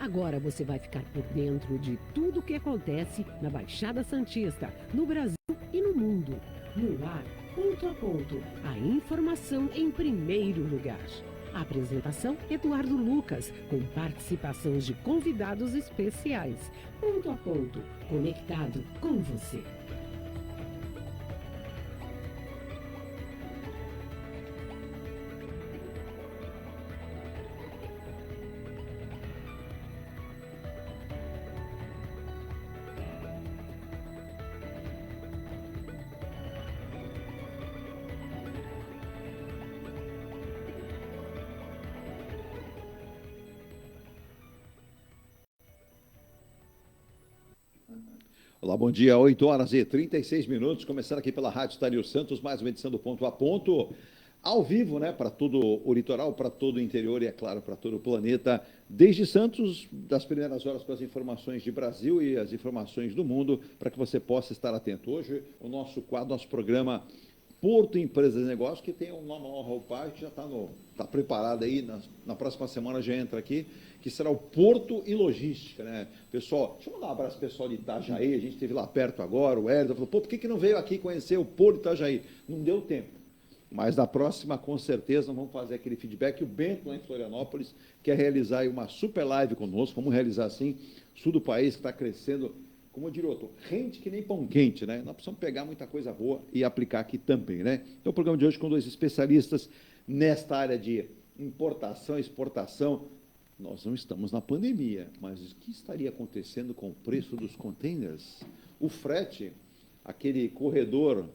Agora você vai ficar por dentro de tudo o que acontece na Baixada Santista, no Brasil e no mundo. No ar, ponto a ponto, a informação em primeiro lugar. A apresentação, Eduardo Lucas, com participação de convidados especiais. Ponto a ponto, conectado com você. Olá, bom dia, 8h36, começando aqui pela Rádio Estadio Santos, mais uma edição do Ponto a Ponto, ao vivo, né, para todo o litoral, para todo o interior e, é claro, para todo o planeta, desde Santos, das primeiras horas com as informações de Brasil e as informações do mundo, para que você possa estar atento. Hoje, o nosso quadro, nosso programa Porto Empresas e Negócios, que tem uma nova roupagem, que já está preparada aí, na próxima semana já entra aqui, que será o Porto e Logística, né? Pessoal, deixa eu mandar um abraço pro pessoal de Itajaí, a gente esteve lá perto agora, o Hélio falou, pô, por que não veio aqui conhecer o Porto de Itajaí? Não deu tempo. Mas na próxima, com certeza, nós vamos fazer aquele feedback. O Bento, lá em Florianópolis, quer realizar aí uma super live conosco, vamos realizar assim, sul do país, que está crescendo, como eu diria, outro, rende que nem pão quente, né? Nós precisamos pegar muita coisa boa e aplicar aqui também, né? Então, o programa de hoje com dois especialistas nesta área de importação e exportação. Nós não estamos na pandemia, mas o que estaria acontecendo com o preço dos containers? O frete, aquele corredor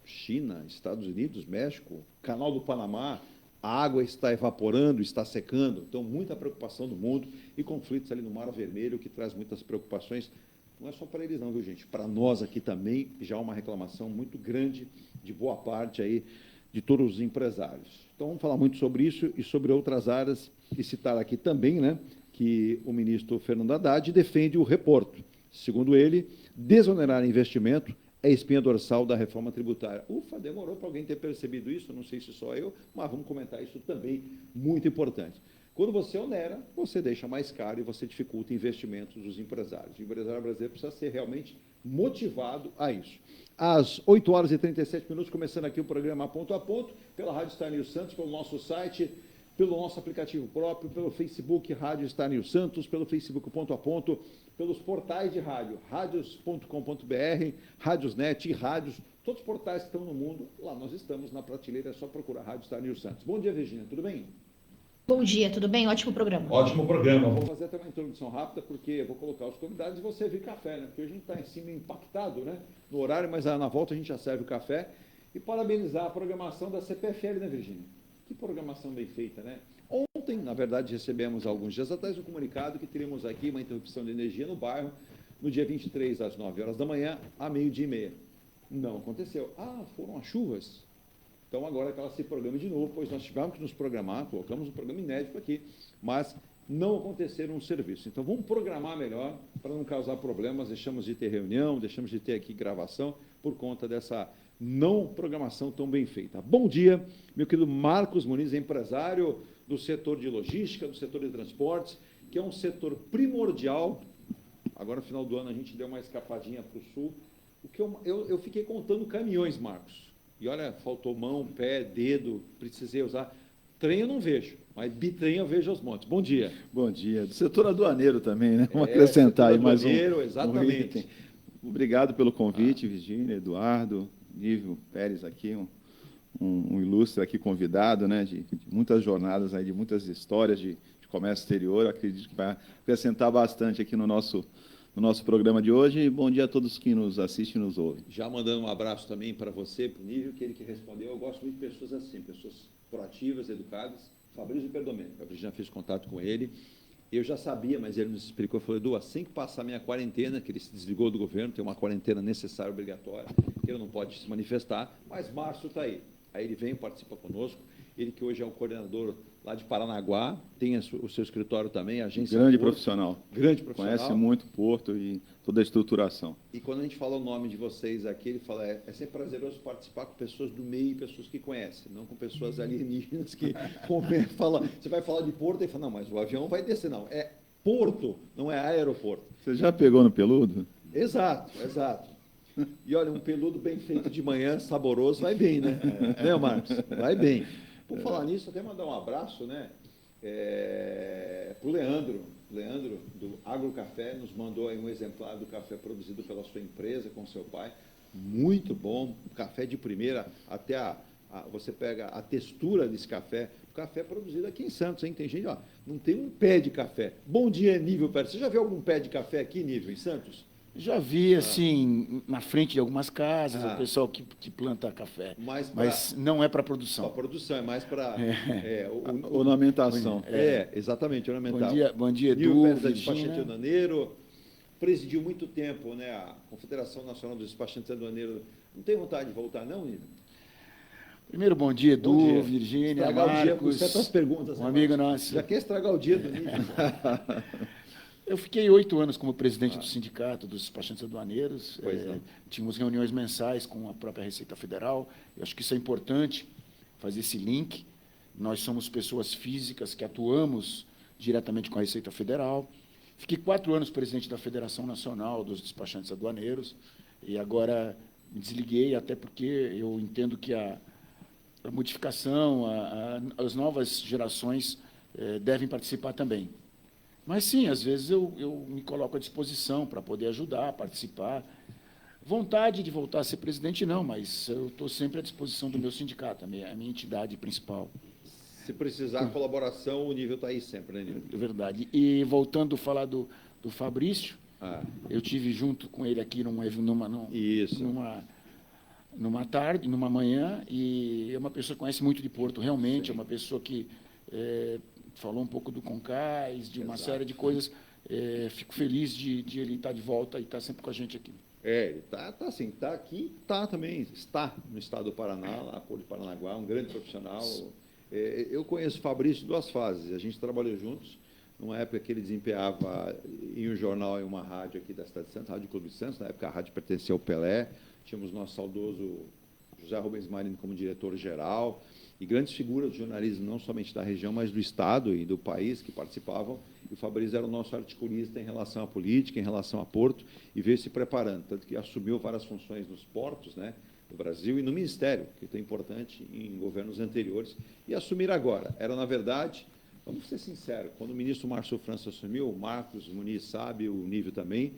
China, Estados Unidos, México, Canal do Panamá, a água está evaporando, está secando, então muita preocupação do mundo e conflitos ali no Mar Vermelho, que traz muitas preocupações. Não é só para eles não, viu, gente? Para nós aqui também já há uma reclamação muito grande de boa parte aí de todos os empresários. Então, vamos falar muito sobre isso e sobre outras áreas, e citar aqui também, né, que o ministro Fernando Haddad defende o reporto. Segundo ele, desonerar investimento é a espinha dorsal da reforma tributária. Ufa, demorou para alguém ter percebido isso, não sei se só eu, mas vamos comentar isso também, muito importante. Quando você onera, você deixa mais caro e você dificulta investimentos dos empresários. O empresário brasileiro precisa ser realmente motivado a isso. Às 8h37, começando aqui o programa Ponto a Ponto, pela Rádio Estadio Santos, pelo nosso site, pelo nosso aplicativo próprio, pelo Facebook Rádio Estadio Santos, pelo Facebook Ponto a Ponto, pelos portais de rádio, radios.com.br, Radiosnet e rádios, todos os portais que estão no mundo, lá nós estamos na prateleira, é só procurar Rádio Estadio Santos. Bom dia, Virgínia, tudo bem? Bom dia, tudo bem? Ótimo programa. Ótimo programa. Vou fazer até uma introdução rápida, porque eu vou colocar os convidados e você servir café, né? Porque hoje a gente está em cima impactado, né? No horário, mas na volta a gente já serve o café. E parabenizar a programação da CPFL, né, Virgínia? Que programação bem feita, né? Ontem, na verdade, recebemos alguns dias atrás um comunicado que teríamos aqui uma interrupção de energia no bairro, no dia 23, às 9h da manhã, a 12h30. Não aconteceu. Ah, foram as chuvas. Então, agora que ela se programa de novo, pois nós tivemos que nos programar, colocamos um programa inédito aqui, mas não aconteceram um serviço. Então, vamos programar melhor para não causar problemas, deixamos de ter reunião, deixamos de ter aqui gravação por conta dessa não programação tão bem feita. Bom dia, meu querido Marcos Muniz, empresário do setor de logística, do setor de transportes, que é um setor primordial. Agora, no final do ano, a gente deu uma escapadinha para o sul. O que eu fiquei contando caminhões, Marcos. E olha, faltou mão, pé, dedo, precisei usar. Trem eu não vejo, mas bitrem eu vejo aos montes. Bom dia. Bom dia. Do setor adoaneiro também, né? Vamos acrescentar aí mais exatamente. item. Obrigado pelo convite, Virgínia, Eduardo, Nívio Pérez aqui, um ilustre aqui convidado, né? De muitas jornadas aí, de muitas histórias de comércio exterior. Acredito que vai acrescentar bastante aqui no nosso programa de hoje. E bom dia a todos que nos assistem e nos ouvem. Já mandando um abraço também para você, para o Nívio, que ele que respondeu. Eu gosto muito de pessoas assim, pessoas proativas, educadas. Fabrício Perdomeno, eu já fiz contato com ele. Eu já sabia, mas ele nos explicou, falou, Edu, assim que passar a minha quarentena, que ele se desligou do governo, tem uma quarentena necessária, obrigatória, ele não pode se manifestar, mas março está aí. Aí ele vem, participa conosco. Ele que hoje é o coordenador lá de Paranaguá, tem o seu escritório também, a agência Grande Porto. profissional. Grande profissional. Conhece muito o Porto e toda a estruturação. E quando a gente fala o nome de vocês aqui, ele fala, é sempre prazeroso participar com pessoas do meio e pessoas que conhecem, não com pessoas alienígenas que você vai falar de Porto e fala, não, mas o avião vai descer, não. É Porto, não é aeroporto. Você já pegou no peludo? Exato, exato. E olha, um peludo bem feito de manhã, saboroso, vai bem, né? Né, Marcos? Vai bem. Por falar nisso, até mandar um abraço, né? Para o Leandro. Leandro, do Agrocafé, nos mandou aí um exemplar do café produzido pela sua empresa, com seu pai. Muito bom, café de primeira, até você pega a textura desse café. O café é produzido aqui em Santos, hein? Tem gente, ó, não tem um pé de café. Bom dia, Nível Pérez. Você já viu algum pé de café aqui, Nível, em Santos? Já vi, assim, na frente de algumas casas, Ah. o pessoal que planta café. Mas não é para Para produção. produção, é mais para... Ornamentação. Exatamente, ornamental. Bom dia, Nível Edu, Pérez é despachante Virgínia. aduaneiro, presidiu muito tempo, né, a Confederação Nacional dos Despachantes Aduaneiros. Não tem vontade de voltar, não, Nível? Primeiro, bom dia, Edu, Bom dia. Virgínia, Estragar o dia com Marcos, certas perguntas. um né, amigo Marcos? nosso. Já quer estragar o dia do Nível. Eu fiquei 8 anos como presidente do sindicato dos despachantes aduaneiros. Pois não. Tínhamos reuniões mensais com a própria Receita Federal. Eu acho que isso é importante, fazer esse link. Nós somos pessoas físicas que atuamos diretamente com a Receita Federal. Fiquei 4 anos presidente da Federação Nacional dos Despachantes Aduaneiros e agora me desliguei, até porque eu entendo que a modificação, as novas gerações devem participar também. Mas, sim, às vezes eu me coloco à disposição para poder ajudar, participar. Vontade de voltar a ser presidente, não, mas eu estou sempre à disposição do meu sindicato, a minha entidade principal. Se precisar colaboração, o Nível está aí sempre, né, Nível? É verdade. E, voltando a falar do Fabrício, eu tive junto com ele aqui Isso. numa tarde, numa manhã, e é uma pessoa que conhece muito de Porto, realmente, Sim. é uma pessoa que falou um pouco do Concais, de uma Exato. série de coisas. Fico feliz de ele estar de volta e estar sempre com a gente aqui. Ele está assim, está aqui, está no estado do Paraná, lá Porto de Paranaguá, um grande profissional. Eu conheço o Fabrício em 2 fases, a gente trabalhou juntos, numa época que ele desempenhava em um jornal e uma rádio aqui da cidade de Santos, Rádio Clube de Santos, na época a rádio pertencia ao Pelé, tínhamos nosso saudoso José Rubens Marino como diretor-geral, e grandes figuras do jornalismo, não somente da região, mas do Estado e do país que participavam. E o Fabrício era o nosso articulista em relação à política, em relação a Porto, e veio se preparando, tanto que assumiu várias funções nos portos, né, do Brasil e no Ministério, que é importante em governos anteriores, e assumir agora. Era, na verdade, vamos ser sinceros, quando o ministro Márcio França assumiu, o Marcos Muniz sabe, o Nível também,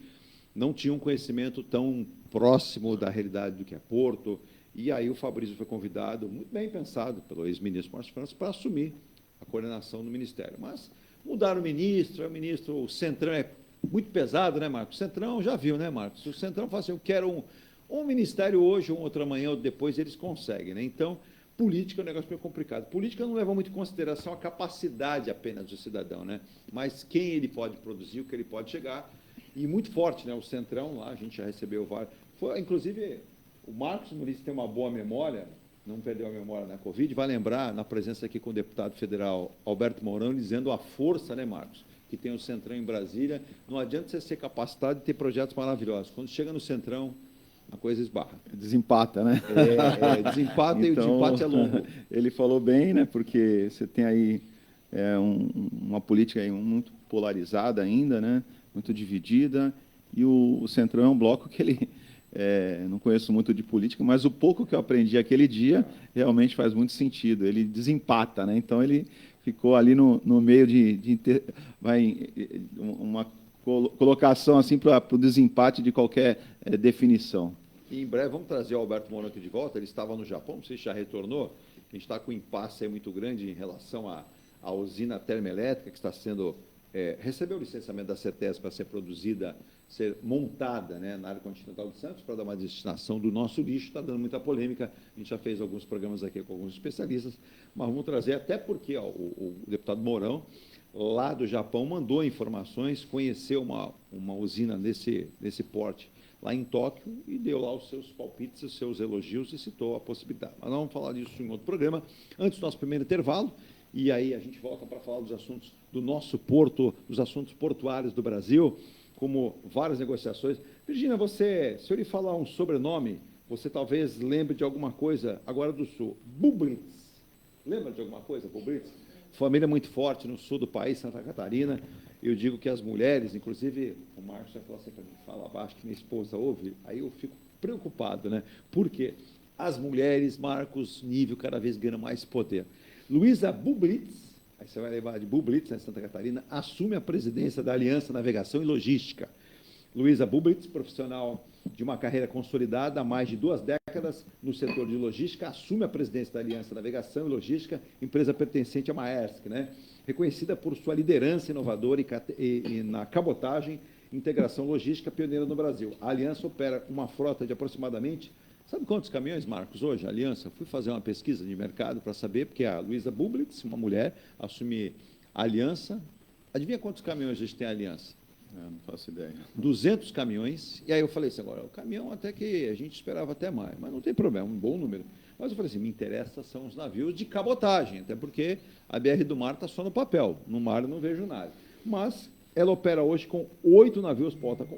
não tinha um conhecimento tão próximo da realidade do que é Porto. E aí o Fabrício foi convidado, muito bem pensado, pelo ex-ministro Márcio França, para assumir a coordenação do Ministério. Mas mudaram o Centrão é muito pesado, né, Marcos? O Centrão já viu, né, Marcos? O Centrão fala assim, eu quero um ministério hoje, um outro amanhã, ou depois, eles conseguem, né? Então, política é um negócio meio complicado. Política não leva muito em consideração a capacidade apenas do cidadão, né? Mas quem ele pode produzir, o que ele pode chegar. E muito forte, né? O Centrão lá, a gente já recebeu vários. Foi, inclusive... O Marcos Muniz tem uma boa memória, não perdeu a memória na Covid, vai lembrar, na presença aqui com o deputado federal Alberto Mourão, dizendo a força, né, Marcos, que tem o Centrão em Brasília. Não adianta você ser capacitado de ter projetos maravilhosos. Quando chega no Centrão, a coisa esbarra. Desempata, né? Desempata e o Então, desempate é longo. Ele falou bem, né? Porque você tem aí uma política aí muito polarizada ainda, né? Muito dividida, e o Centrão é um bloco que ele... não conheço muito de política, mas o pouco que eu aprendi aquele dia realmente faz muito sentido. Ele desempata, né? Então ele ficou ali no meio uma colocação assim para o desempate de qualquer definição. E em breve vamos trazer o Alberto Mourão aqui de volta. Ele estava no Japão, não sei se já retornou. A gente está com um impasse aí muito grande em relação à usina termoelétrica que está sendo... recebeu o licenciamento da CETES para ser produzida, ser montada, né, na área continental de Santos, para dar uma destinação do nosso lixo. Está dando muita polêmica. A gente já fez alguns programas aqui com alguns especialistas, mas vamos trazer, até porque o deputado Mourão, lá do Japão, mandou informações, conheceu uma usina nesse porte lá em Tóquio e deu lá os seus palpites, os seus elogios e citou a possibilidade. Mas nós vamos falar disso em outro programa, antes do nosso primeiro intervalo, e aí a gente volta para falar dos assuntos do nosso porto, dos assuntos portuários do Brasil, como várias negociações. Virgínia, se eu lhe falar um sobrenome, você talvez lembre de alguma coisa agora do Sul. Bublitz. Lembra de alguma coisa, Bublitz? Família muito forte no sul do país, Santa Catarina. Eu digo que as mulheres, inclusive, o Marcos vai falar assim para mim, fala abaixo que minha esposa ouve, aí eu fico preocupado, né? Porque as mulheres, Marcos, nível cada vez ganham mais poder. Luísa Bublitz, aí você vai levar de Bublitz, né, Santa Catarina, assume a presidência da Aliança Navegação e Logística. Luísa Bublitz, profissional de uma carreira consolidada há mais de 2 décadas no setor de logística, assume a presidência da Aliança Navegação e Logística, empresa pertencente à Maersk, né? Reconhecida por sua liderança inovadora e na cabotagem, integração logística pioneira no Brasil. A Aliança opera uma frota de aproximadamente, sabe quantos caminhões, Marcos, hoje? A Aliança, fui fazer uma pesquisa de mercado para saber, porque a Luísa Bublitz, uma mulher, assume a Aliança. Adivinha quantos caminhões a gente tem a Aliança? Não faço ideia. 200 caminhões, e aí eu falei assim, agora, o caminhão até que a gente esperava até mais, mas não tem problema, um bom número. Mas eu falei assim, me interessa são os navios de cabotagem, até porque a BR do Mar está só no papel, no mar eu não vejo nada. Mas ela opera hoje com 8 navios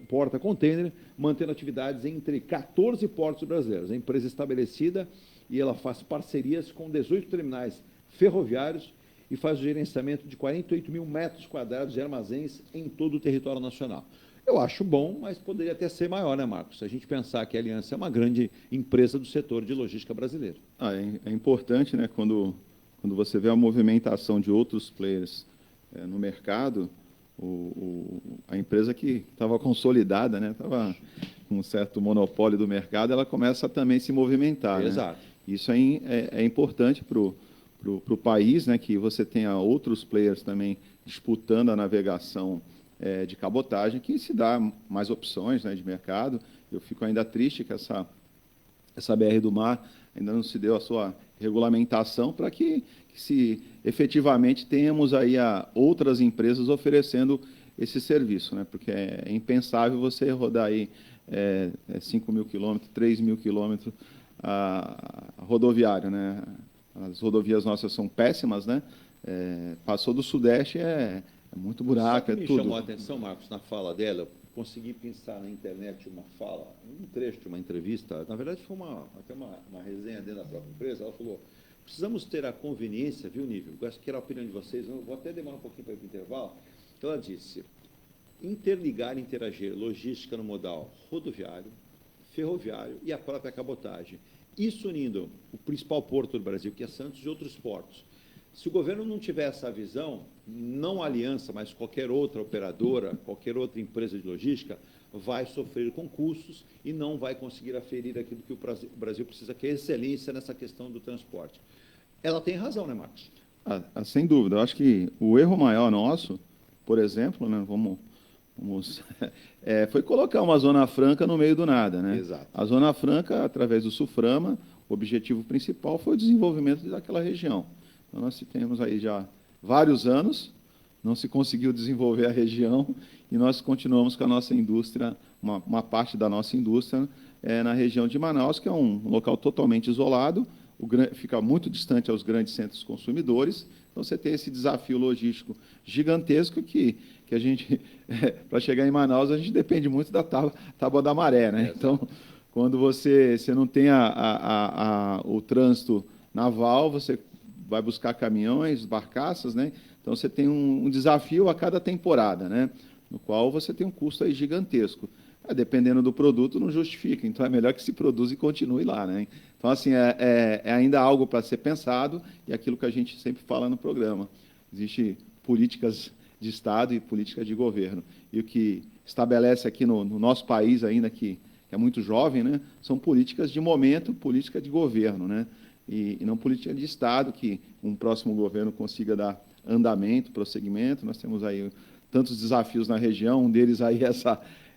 porta-container, mantendo atividades entre 14 portos brasileiros. A empresa estabelecida e ela faz parcerias com 18 terminais ferroviários e faz o gerenciamento de 48 mil metros quadrados de armazéns em todo o território nacional. Eu acho bom, mas poderia até ser maior, né, Marcos? Se a gente pensar que a Aliança é uma grande empresa do setor de logística brasileiro. É importante, né, quando você vê a movimentação de outros players no mercado, a empresa que estava consolidada, né, estava com um certo monopólio do mercado, ela começa a também se movimentar. Exato. Né? Isso é importante para o país, né, que você tenha outros players também disputando a navegação de cabotagem, que se dá mais opções, né, de mercado. Eu fico ainda triste que essa BR do Mar ainda não se deu a sua regulamentação para que se efetivamente tenhamos aí outras empresas oferecendo esse serviço, né, porque é impensável você rodar aí 5 mil quilômetros, 3 mil quilômetros rodoviário, né? As rodovias nossas são péssimas, né? Passou do Sudeste, é muito buraco, é tudo. Me chamou a atenção, Marcos, na fala dela, eu consegui pensar na internet uma fala, um trecho de uma entrevista, na verdade foi até uma resenha dentro da própria empresa, ela falou, precisamos ter a conveniência, viu, Nível? Eu acho que era a opinião de vocês, eu vou até demorar um pouquinho para ir para o intervalo. Ela disse, interligar e interagir logística no modal rodoviário, ferroviário e a própria cabotagem. Isso unindo o principal porto do Brasil, que é Santos, e outros portos. Se o governo não tiver essa visão, não a Aliança, mas qualquer outra operadora, qualquer outra empresa de logística, vai sofrer com custos e não vai conseguir aferir aquilo que o Brasil precisa, que é excelência nessa questão do transporte. Ela tem razão, né, Marcos? Sem dúvida. Eu acho que o erro maior nosso, por exemplo, né, foi colocar uma zona franca no meio do nada, né? Exato. A zona franca, através do Suframa, o objetivo principal foi o desenvolvimento daquela região. Então, nós temos aí já vários anos, não se conseguiu desenvolver a região e nós continuamos com a nossa indústria, uma parte da nossa indústria na região de Manaus, que é um local totalmente isolado, fica muito distante aos grandes centros consumidores. Então, você tem esse desafio logístico gigantesco que a gente, para chegar em Manaus, a gente depende muito da tábua da maré, né? Então, quando você não tem o trânsito naval, você vai buscar caminhões, barcaças, né? Então, você tem um desafio a cada temporada, né? No qual você tem um custo aí gigantesco. Dependendo do produto, não justifica. Então, é melhor que se produza e continue lá, né? Então, assim, é ainda algo para ser pensado e aquilo que a gente sempre fala no programa. Existem políticas de Estado e políticas de governo. E o que estabelece aqui no nosso país ainda, que é muito jovem, né? São políticas de momento, política de governo, né? E não política de Estado, que um próximo governo consiga dar andamento, prosseguimento. Nós temos aí tantos desafios na região, um deles aí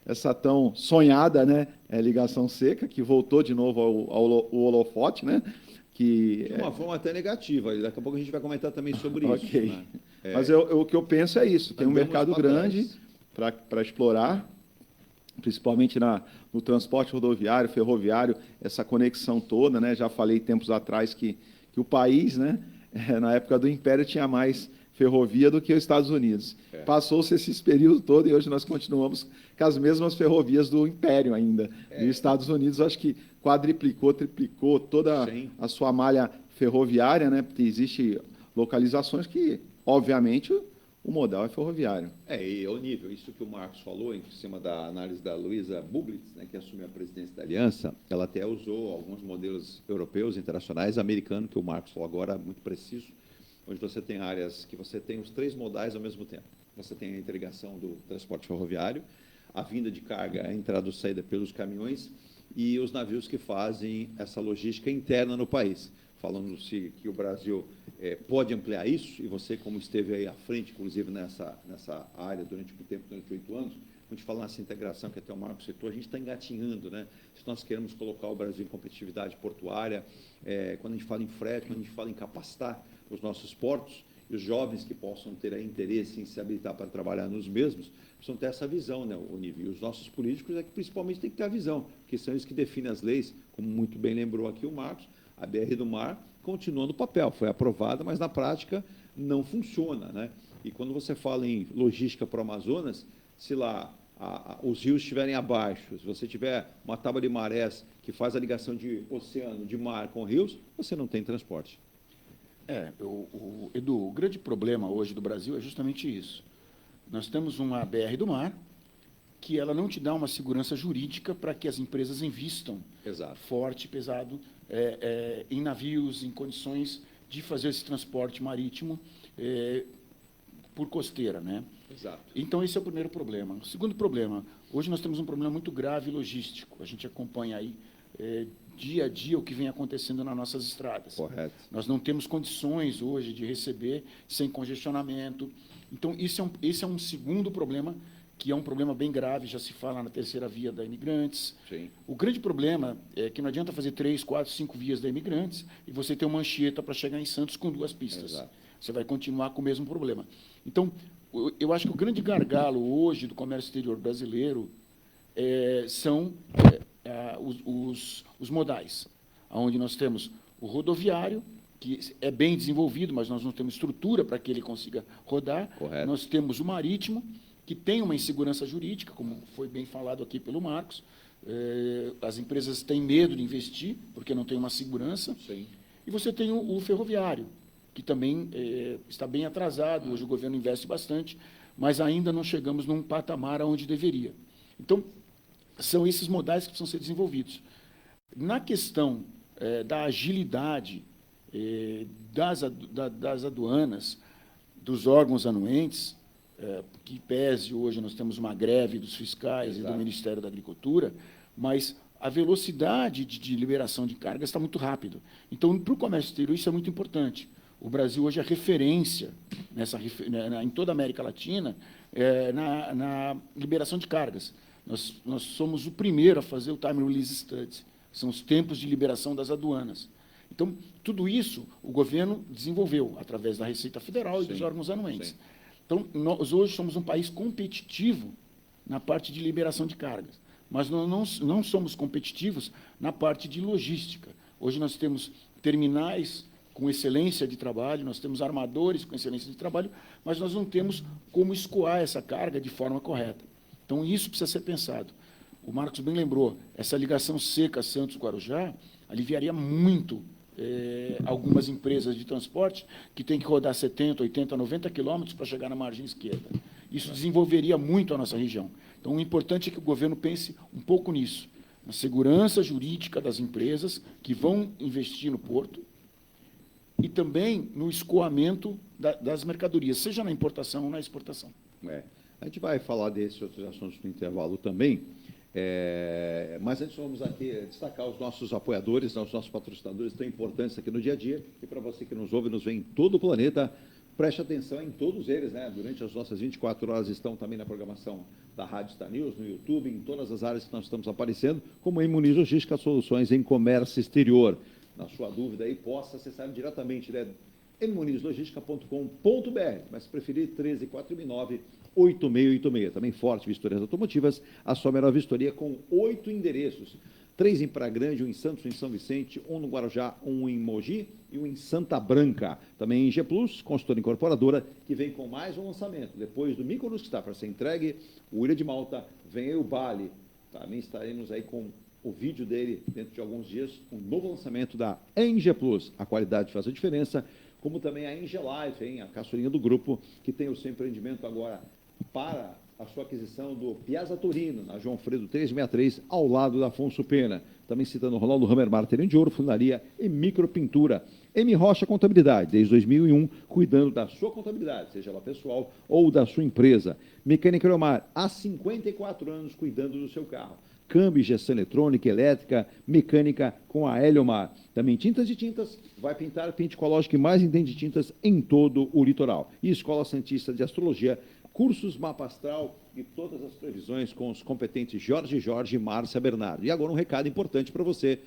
essa tão sonhada, né, ligação seca, que voltou de novo ao holofote, né? Que de uma forma até negativa, daqui a pouco a gente vai comentar também sobre isso. Né? Mas o que eu penso é isso, tem um mercado grande para explorar, principalmente no transporte rodoviário, ferroviário, essa conexão toda, né? Já falei tempos atrás que o país, né, na época do Império, tinha mais ferrovia do que os Estados Unidos. Passou-se esse período todo e hoje nós continuamos com as mesmas ferrovias do Império ainda. E os Estados Unidos, acho que quadriplicou, triplicou toda a sua malha ferroviária, né? Porque existe localizações que, obviamente, o modal é ferroviário. E ao nível, isso que o Marcos falou, em cima da análise da Luiza Bublitz, né, que assumiu a presidência da Aliança, ela até usou alguns modelos europeus, internacionais, americanos, que o Marcos falou agora, muito preciso, onde você tem áreas que você tem os 3 modais ao mesmo tempo. Você tem a interligação do transporte ferroviário, a vinda de carga, a entrada e saída pelos caminhões e os navios que fazem essa logística interna no país. Falando-se que o Brasil pode ampliar isso, e você, como esteve aí à frente, inclusive, nessa área durante muito tempo, durante 8 anos, quando a gente fala nessa integração que até o Marcos citou, a gente está engatinhando, né? Se nós queremos colocar o Brasil em competitividade portuária, quando a gente fala em frete, quando a gente fala em capacitar os nossos portos, e os jovens que possam ter interesse em se habilitar para trabalhar nos mesmos, precisam ter essa visão, né, o nível. E os nossos políticos que principalmente têm que ter a visão, porque são eles que definem as leis, como muito bem lembrou aqui o Marcos. A BR do Mar continua no papel, foi aprovada, mas na prática não funciona, né? E quando você fala em logística para o Amazonas, se lá os rios estiverem abaixo, se você tiver uma tábua de marés que faz a ligação de oceano, de mar com rios, você não tem transporte. Edu, o grande problema hoje do Brasil é justamente isso. Nós temos uma BR do Mar que ela não te dá uma segurança jurídica para que as empresas invistam forte, pesado, em navios, em condições de fazer esse transporte marítimo por costeira, né? Exato. Então, esse é o primeiro problema. O segundo problema, hoje nós temos um problema muito grave logístico. A gente acompanha aí dia a dia o que vem acontecendo nas nossas estradas. Correto. Nós não temos condições hoje de receber sem congestionamento. Então, esse é um segundo problema, que é um problema bem grave, já se fala na terceira via da Imigrantes. Sim. O grande problema é que não adianta fazer 3, 4, 5 vias da Imigrantes e você ter uma Anchieta para chegar em Santos com 2 pistas. Exato. Você vai continuar com o mesmo problema. Então, eu acho que o grande gargalo hoje do comércio exterior brasileiro são os modais, onde nós temos o rodoviário, que é bem desenvolvido, mas nós não temos estrutura para que ele consiga rodar. Correto. Nós temos o marítimo, que tem uma insegurança jurídica, como foi bem falado aqui pelo Marcos. As empresas têm medo de investir, porque não tem uma segurança. Sim. E você tem o ferroviário, que também está bem atrasado. Hoje o governo investe bastante, mas ainda não chegamos num patamar onde deveria. Então, são esses modais que precisam ser desenvolvidos. Na questão da agilidade das aduanas, dos órgãos anuentes, que pese hoje nós temos uma greve dos fiscais e do Ministério da Agricultura, mas a velocidade de liberação de cargas está muito rápido. Então, para o comércio exterior, isso é muito importante. O Brasil hoje é referência em toda a América Latina na liberação de cargas. Nós somos o primeiro a fazer o Time Release Study, são os tempos de liberação das aduanas. Então, tudo isso o governo desenvolveu através da Receita Federal e dos órgãos anuentes. Sim. Então, nós hoje somos um país competitivo na parte de liberação de cargas, mas nós não somos competitivos na parte de logística. Hoje nós temos terminais com excelência de trabalho, nós temos armadores com excelência de trabalho, mas nós não temos como escoar essa carga de forma correta. Então, isso precisa ser pensado. O Marcos bem lembrou, essa ligação seca Santos-Guarujá aliviaria muito algumas empresas de transporte que têm que rodar 70, 80, 90 quilômetros para chegar na margem esquerda. Isso desenvolveria muito a nossa região. Então, o importante é que o governo pense um pouco nisso, na segurança jurídica das empresas que vão investir no porto e também no escoamento das mercadorias, seja na importação ou na exportação. A gente vai falar desses outros assuntos no intervalo também, mas antes vamos aqui destacar os nossos apoiadores, os nossos patrocinadores tão importantes aqui no dia a dia, e para você que nos ouve, nos vê em todo o planeta, preste atenção em todos eles, né? Durante as nossas 24 horas estão também na programação da Rádio Star News, no YouTube, em todas as áreas que nós estamos aparecendo, como a Imuniz Logística, soluções em comércio exterior. Na sua dúvida aí, possa acessar diretamente, né? imunizlogistica.com.br, mas se preferir, 13 469 8686. Também Forte Vistorias Automotivas, a sua melhor vistoria com 8 endereços. 3 em Praia Grande, 1 em Santos, 1 em São Vicente, 1 no Guarujá, 1 em Mogi e 1 em Santa Branca. Também em G Plus, consultora incorporadora, que vem com mais um lançamento. Depois do Mykonos, que está para ser entregue, o Ilha de Malta, vem aí o Bali. Também estaremos aí com o vídeo dele dentro de alguns dias, um novo lançamento da Eng Plus. A qualidade faz a diferença, como também a Eng Life, hein, a caçulinha do grupo, que tem o seu empreendimento agora para a sua aquisição do Piazza Torino, na João Fredo 363, ao lado da Afonso Pena. Também citando o Ronaldo Hammer, martelinho de ouro, funilaria e micropintura. M. Rocha Contabilidade, desde 2001, cuidando da sua contabilidade, seja ela pessoal ou da sua empresa. Mecânica Leomar, há 54 anos, cuidando do seu carro. Câmbio, gestão eletrônica, elétrica, mecânica com a Heliomar. Também tintas e tintas, vai pintar, pinte ecológico e mais entende de tintas em todo o litoral. E Escola Santista de Astrologia, cursos Mapa Astral e todas as previsões com os competentes Jorge e Márcia Bernardo. E agora um recado importante para você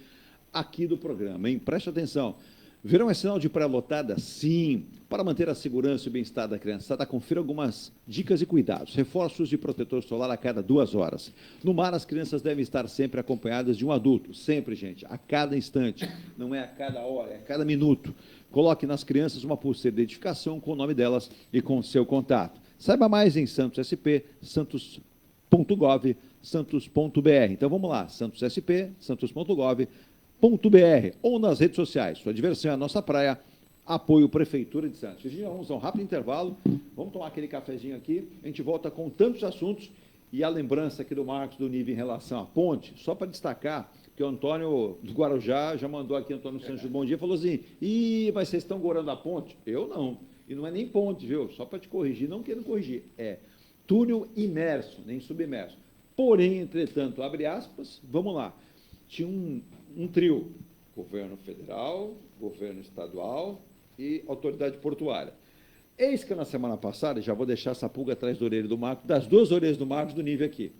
aqui do programa, hein? Preste atenção. Verão é sinal de praia lotada? Sim. Para manter a segurança e o bem-estar da criançada, confira algumas dicas e cuidados. Reforços de protetor solar a cada 2 horas. No mar, as crianças devem estar sempre acompanhadas de um adulto. Sempre, gente, a cada instante. Não é a cada hora, é a cada minuto. Coloque nas crianças uma pulseira de identificação com o nome delas e com o seu contato. Saiba mais em Santos SP, santos.gov, santos.br. Então vamos lá, Santos SP, santos.gov.br ou nas redes sociais. Sua diversão é a nossa praia. Apoio Prefeitura de Santos. Virginia, vamos a um rápido intervalo. Vamos tomar aquele cafezinho aqui. A gente volta com tantos assuntos e a lembrança aqui do Marcos do Nível em relação à ponte. Só para destacar que o Antônio do Guarujá já mandou aqui, Antônio Santos, bom dia, falou assim, mas vocês estão gorando a ponte? Eu não. E não é nem ponte, viu? Só para te corrigir, não querendo corrigir. É túnel imerso, nem submerso. Porém, entretanto, abre aspas, vamos lá. Tinha um trio, governo federal, governo estadual e autoridade portuária. Eis que na semana passada, já vou deixar essa pulga atrás da orelha do Marcos, das 2 orelhas do Marcos do nível aqui.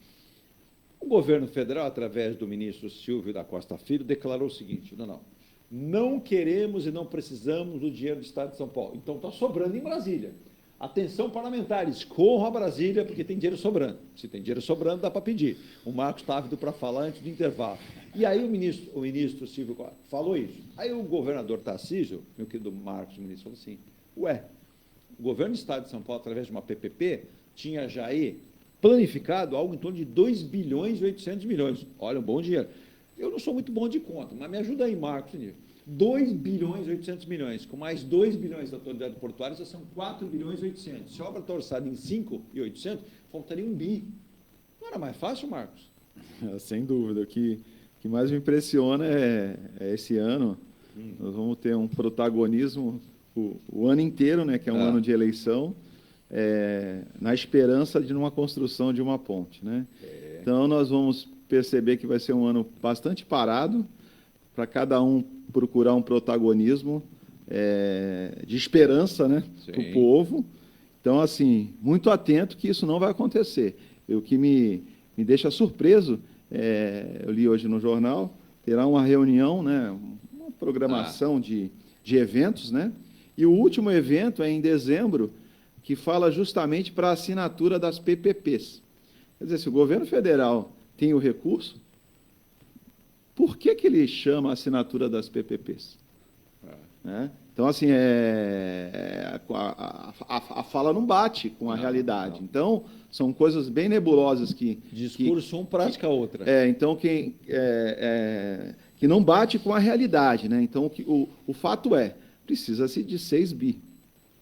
O governo federal, através do ministro Silvio da Costa Filho, declarou o seguinte, não queremos e não precisamos do dinheiro do Estado de São Paulo. Então está sobrando em Brasília. Atenção, parlamentares, corram a Brasília, porque tem dinheiro sobrando. Se tem dinheiro sobrando, dá para pedir. O Marcos está ávido para falar antes do intervalo. E aí o ministro Silvio falou isso. Aí o governador Tarcísio, meu querido Marcos, o ministro, falou assim, o governo do Estado de São Paulo, através de uma PPP, tinha já aí planificado algo em torno de 2 bilhões e 800 milhões. Olha, um bom dinheiro. Eu não sou muito bom de conta, mas me ajuda aí, Marcos. 2 bilhões e 800 milhões, com mais 2 bilhões da autoridade portuária, já são 4 bilhões e 800. Se a obra está orçada em 5 e 800, faltaria 1 bi. Não era mais fácil, Marcos? Sem dúvida. O que mais me impressiona é esse ano. Nós vamos ter um protagonismo o ano inteiro, né, que é um ano de eleição, na esperança de uma construção de uma ponte. Né? Então, nós vamos perceber que vai ser um ano bastante parado, para cada um procurar um protagonismo de esperança, né, para o povo. Então, assim, muito atento que isso não vai acontecer. O que me deixa surpreso, eu li hoje no jornal, terá uma reunião, né, uma programação de eventos, né, e o último evento é em dezembro, que fala justamente para a assinatura das PPPs. Quer dizer, se o governo federal tem o recurso, por que ele chama a assinatura das PPPs? Né? Então, assim, a fala não bate com a realidade. Então, são coisas bem nebulosas que... Discurso prática outra. Então, que não bate com a realidade. Né? Então, o fato precisa-se de 6 bi.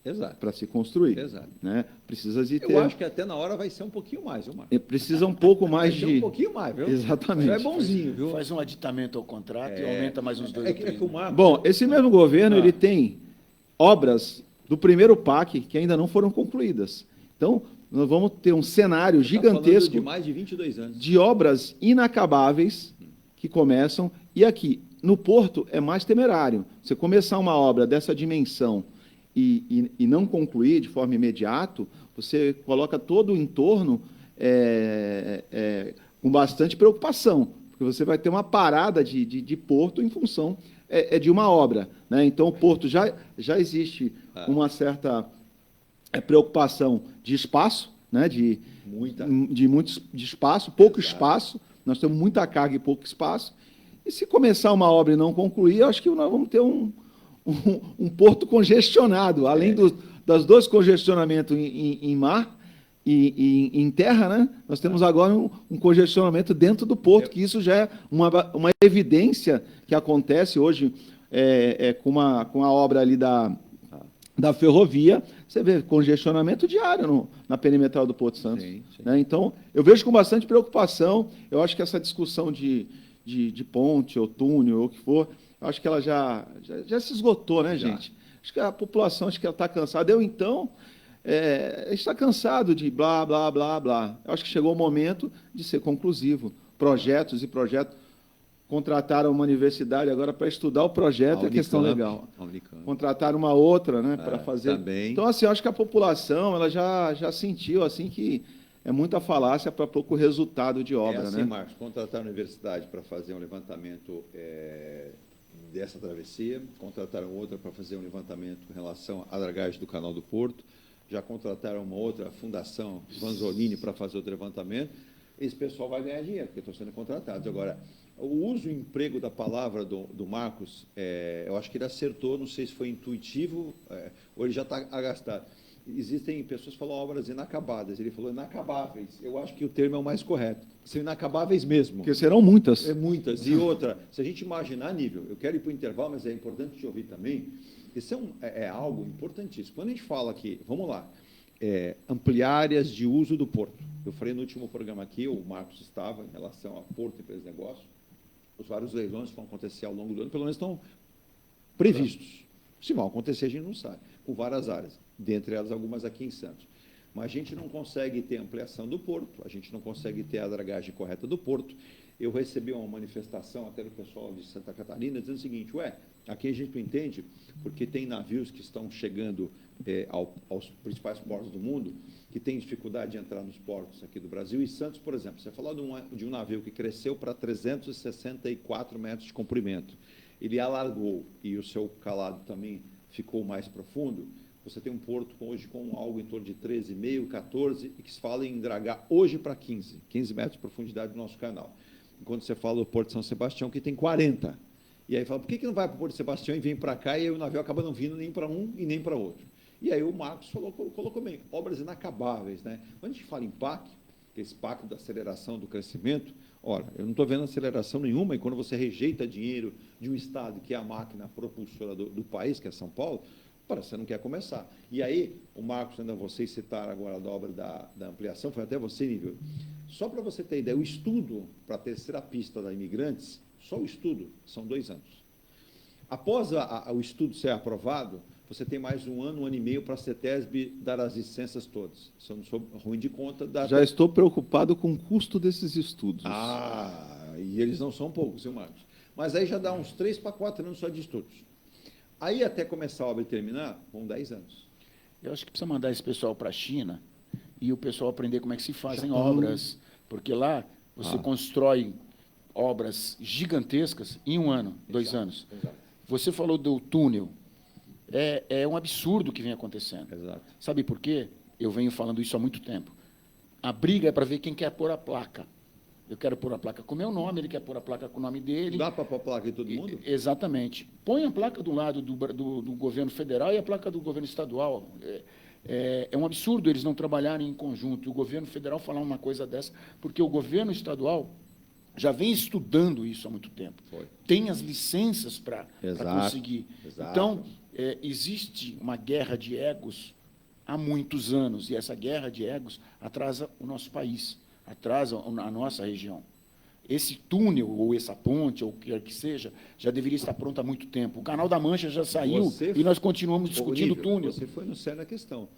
Exato. Para se construir. Exato. Né? Precisa de ter... Eu acho que até na hora vai ser um pouquinho mais, viu, Marcos? Precisa um pouco mais de... Um pouquinho mais, viu? Exatamente. Já é bonzinho, viu? Faz um aditamento ao contrato e aumenta mais uns 2 ou 3. Bom, esse mesmo governo ele tem obras do primeiro PAC que ainda não foram concluídas. Então, nós vamos ter um cenário gigantesco de mais de 22 anos. De obras inacabáveis que começam. E aqui, no Porto, é mais temerário. Você começar uma obra dessa dimensão e não concluir de forma imediata, você coloca todo o entorno com bastante preocupação, porque você vai ter uma parada de Porto em função de uma obra. Né? Então, o Porto já existe uma certa preocupação de espaço, né, de espaço, pouco espaço, nós temos muita carga e pouco espaço, e se começar uma obra e não concluir, eu acho que nós vamos ter um porto congestionado, além das dois congestionamentos em mar e em terra, né? Nós temos agora um congestionamento dentro do porto, que isso já é uma evidência que acontece hoje com a obra ali da ferrovia. Você vê congestionamento diário na perimetral do Porto Santos. Sim. Né? Então, eu vejo com bastante preocupação. Eu acho que essa discussão de ponte ou túnel ou o que for, eu acho que ela já se esgotou, né, gente? Acho que a população está cansada. A gente está cansado de blá, blá, blá, blá. Eu acho que chegou o momento de ser conclusivo. Projetos e projetos. Contrataram uma universidade agora para estudar o projeto, é questão legal. Contrataram uma outra, né, para fazer. Também. Então, assim, eu acho que a população ela já sentiu assim que é muita falácia para pouco resultado de obra, assim, né? Marcos, contrataram a universidade para fazer um levantamento dessa travessia, contrataram outra para fazer um levantamento em relação à dragagem do Canal do Porto, já contrataram uma outra fundação, Vanzolini, para fazer outro levantamento. Esse pessoal vai ganhar dinheiro, porque estão sendo contratados. Agora, o uso e o emprego da palavra do Marcos, eu acho que ele acertou, não sei se foi intuitivo, ou ele já está agastado. Existem pessoas que falam obras inacabadas, ele falou inacabáveis. Eu acho que o termo é o mais correto. São inacabáveis mesmo. Porque serão muitas. Muitas. E outra, se a gente imaginar nível, eu quero ir para o intervalo, mas é importante te ouvir também, isso é algo importantíssimo. Quando a gente fala aqui, vamos lá, ampliar áreas de uso do porto. Eu falei no último programa aqui, o Marcos estava em relação a Porto e Empresa de Negócio, os vários leilões que vão acontecer ao longo do ano, pelo menos estão previstos. Se vão acontecer, a gente não sabe, com várias áreas, dentre elas algumas aqui em Santos. Mas a gente não consegue ter ampliação do porto, a gente não consegue ter a dragagem correta do porto. Eu recebi uma manifestação até do pessoal de Santa Catarina dizendo o seguinte, aqui a gente não entende, porque tem navios que estão chegando aos principais portos do mundo, que têm dificuldade de entrar nos portos aqui do Brasil, e Santos, por exemplo, você falou de um navio que cresceu para 364 metros de comprimento, ele alargou e o seu calado também ficou mais profundo, você tem um porto hoje com algo em torno de 13,5, 14, e que se fala em dragar hoje para 15 metros de profundidade do nosso canal. Enquanto você fala do Porto de São Sebastião, que tem 40. E aí fala, por que não vai para o Porto de Sebastião e vem para cá, e aí o navio acaba não vindo nem para um e nem para outro? E aí o Marcos colocou bem, obras inacabáveis, né? Quando a gente fala em PAC, que é esse pacto da aceleração do crescimento, ora, eu não estou vendo aceleração nenhuma, e quando você rejeita dinheiro de um Estado que é a máquina propulsora do país, que é São Paulo, você não quer começar. E aí, o Marcos, ainda vocês citaram agora da obra da ampliação, foi até você, Nível. Só para você ter ideia, o estudo para a terceira pista da Imigrantes, só o estudo, são 2 anos. Após o estudo ser aprovado, você tem mais um ano e meio para a CETESB dar as licenças todas. Se eu não sou ruim de conta... Já estou preocupado com o custo desses estudos. E eles não são poucos, viu, Marcos? Mas aí já dá uns 3 para 4 anos só de estudos. Aí, até começar a obra e terminar, vão 10 anos. Eu acho que precisa mandar esse pessoal para a China e o pessoal aprender como é que se fazem obras, porque lá você constrói obras gigantescas em 1 ano, 2 anos. Exato. Você falou do túnel. É um absurdo o que vem acontecendo. Exato. Sabe por quê? Eu venho falando isso há muito tempo. A briga é para ver quem quer pôr a placa. Eu quero pôr a placa com o meu nome, ele quer pôr a placa com o nome dele. Dá para pôr a placa em todo mundo? Exatamente. Põe a placa do lado do governo federal e a placa do governo estadual. É um absurdo eles não trabalharem em conjunto. E o governo federal falar uma coisa dessa, porque o governo estadual já vem estudando isso há muito tempo. Tem as licenças para conseguir. Exato. Então, existe uma guerra de egos há muitos anos, e essa guerra de egos atrasa o nosso país, atrasa a nossa região. Esse túnel, ou essa ponte, ou o que quer que seja, já deveria estar pronto há muito tempo. O Canal da Mancha já saiu e nós continuamos discutindo o túnel. Você foi no céu na questão.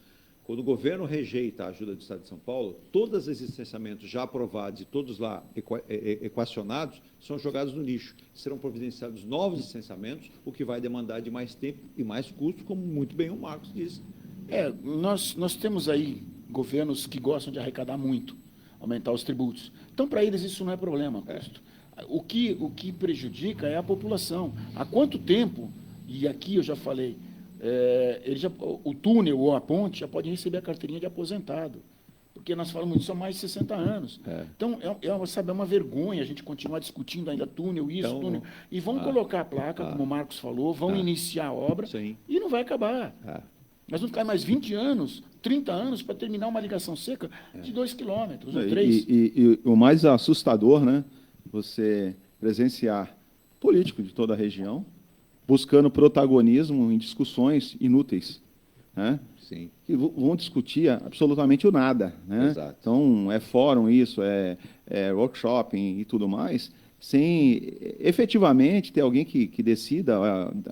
Quando o governo rejeita a ajuda do Estado de São Paulo, todos os licenciamentos já aprovados e todos lá equacionados são jogados no lixo. Serão providenciados novos licenciamentos, o que vai demandar de mais tempo e mais custo, como muito bem o Marcos disse. Nós temos aí governos que gostam de arrecadar muito, aumentar os tributos. Então, para eles, isso não é problema, custo. O que prejudica é a população. Há quanto tempo, e aqui eu já falei, o túnel ou a ponte já pode receber a carteirinha de aposentado. porque nós falamos disso há mais de 60 anos. Então, sabe, é uma vergonha a gente continuar discutindo ainda túnel, túnel. E vão colocar a placa, como o Marcos falou, vão iniciar a obra e não vai acabar. Nós vamos ficar mais 20 anos, 30 anos para terminar uma ligação seca de 2 quilômetros ou 3. E o mais assustador, né? Você presenciar político de toda a região buscando protagonismo em discussões inúteis, né? Sim. Que vão discutir absolutamente o nada, né? Exato. Então, é fórum isso, é workshop e tudo mais, sem efetivamente ter alguém que decida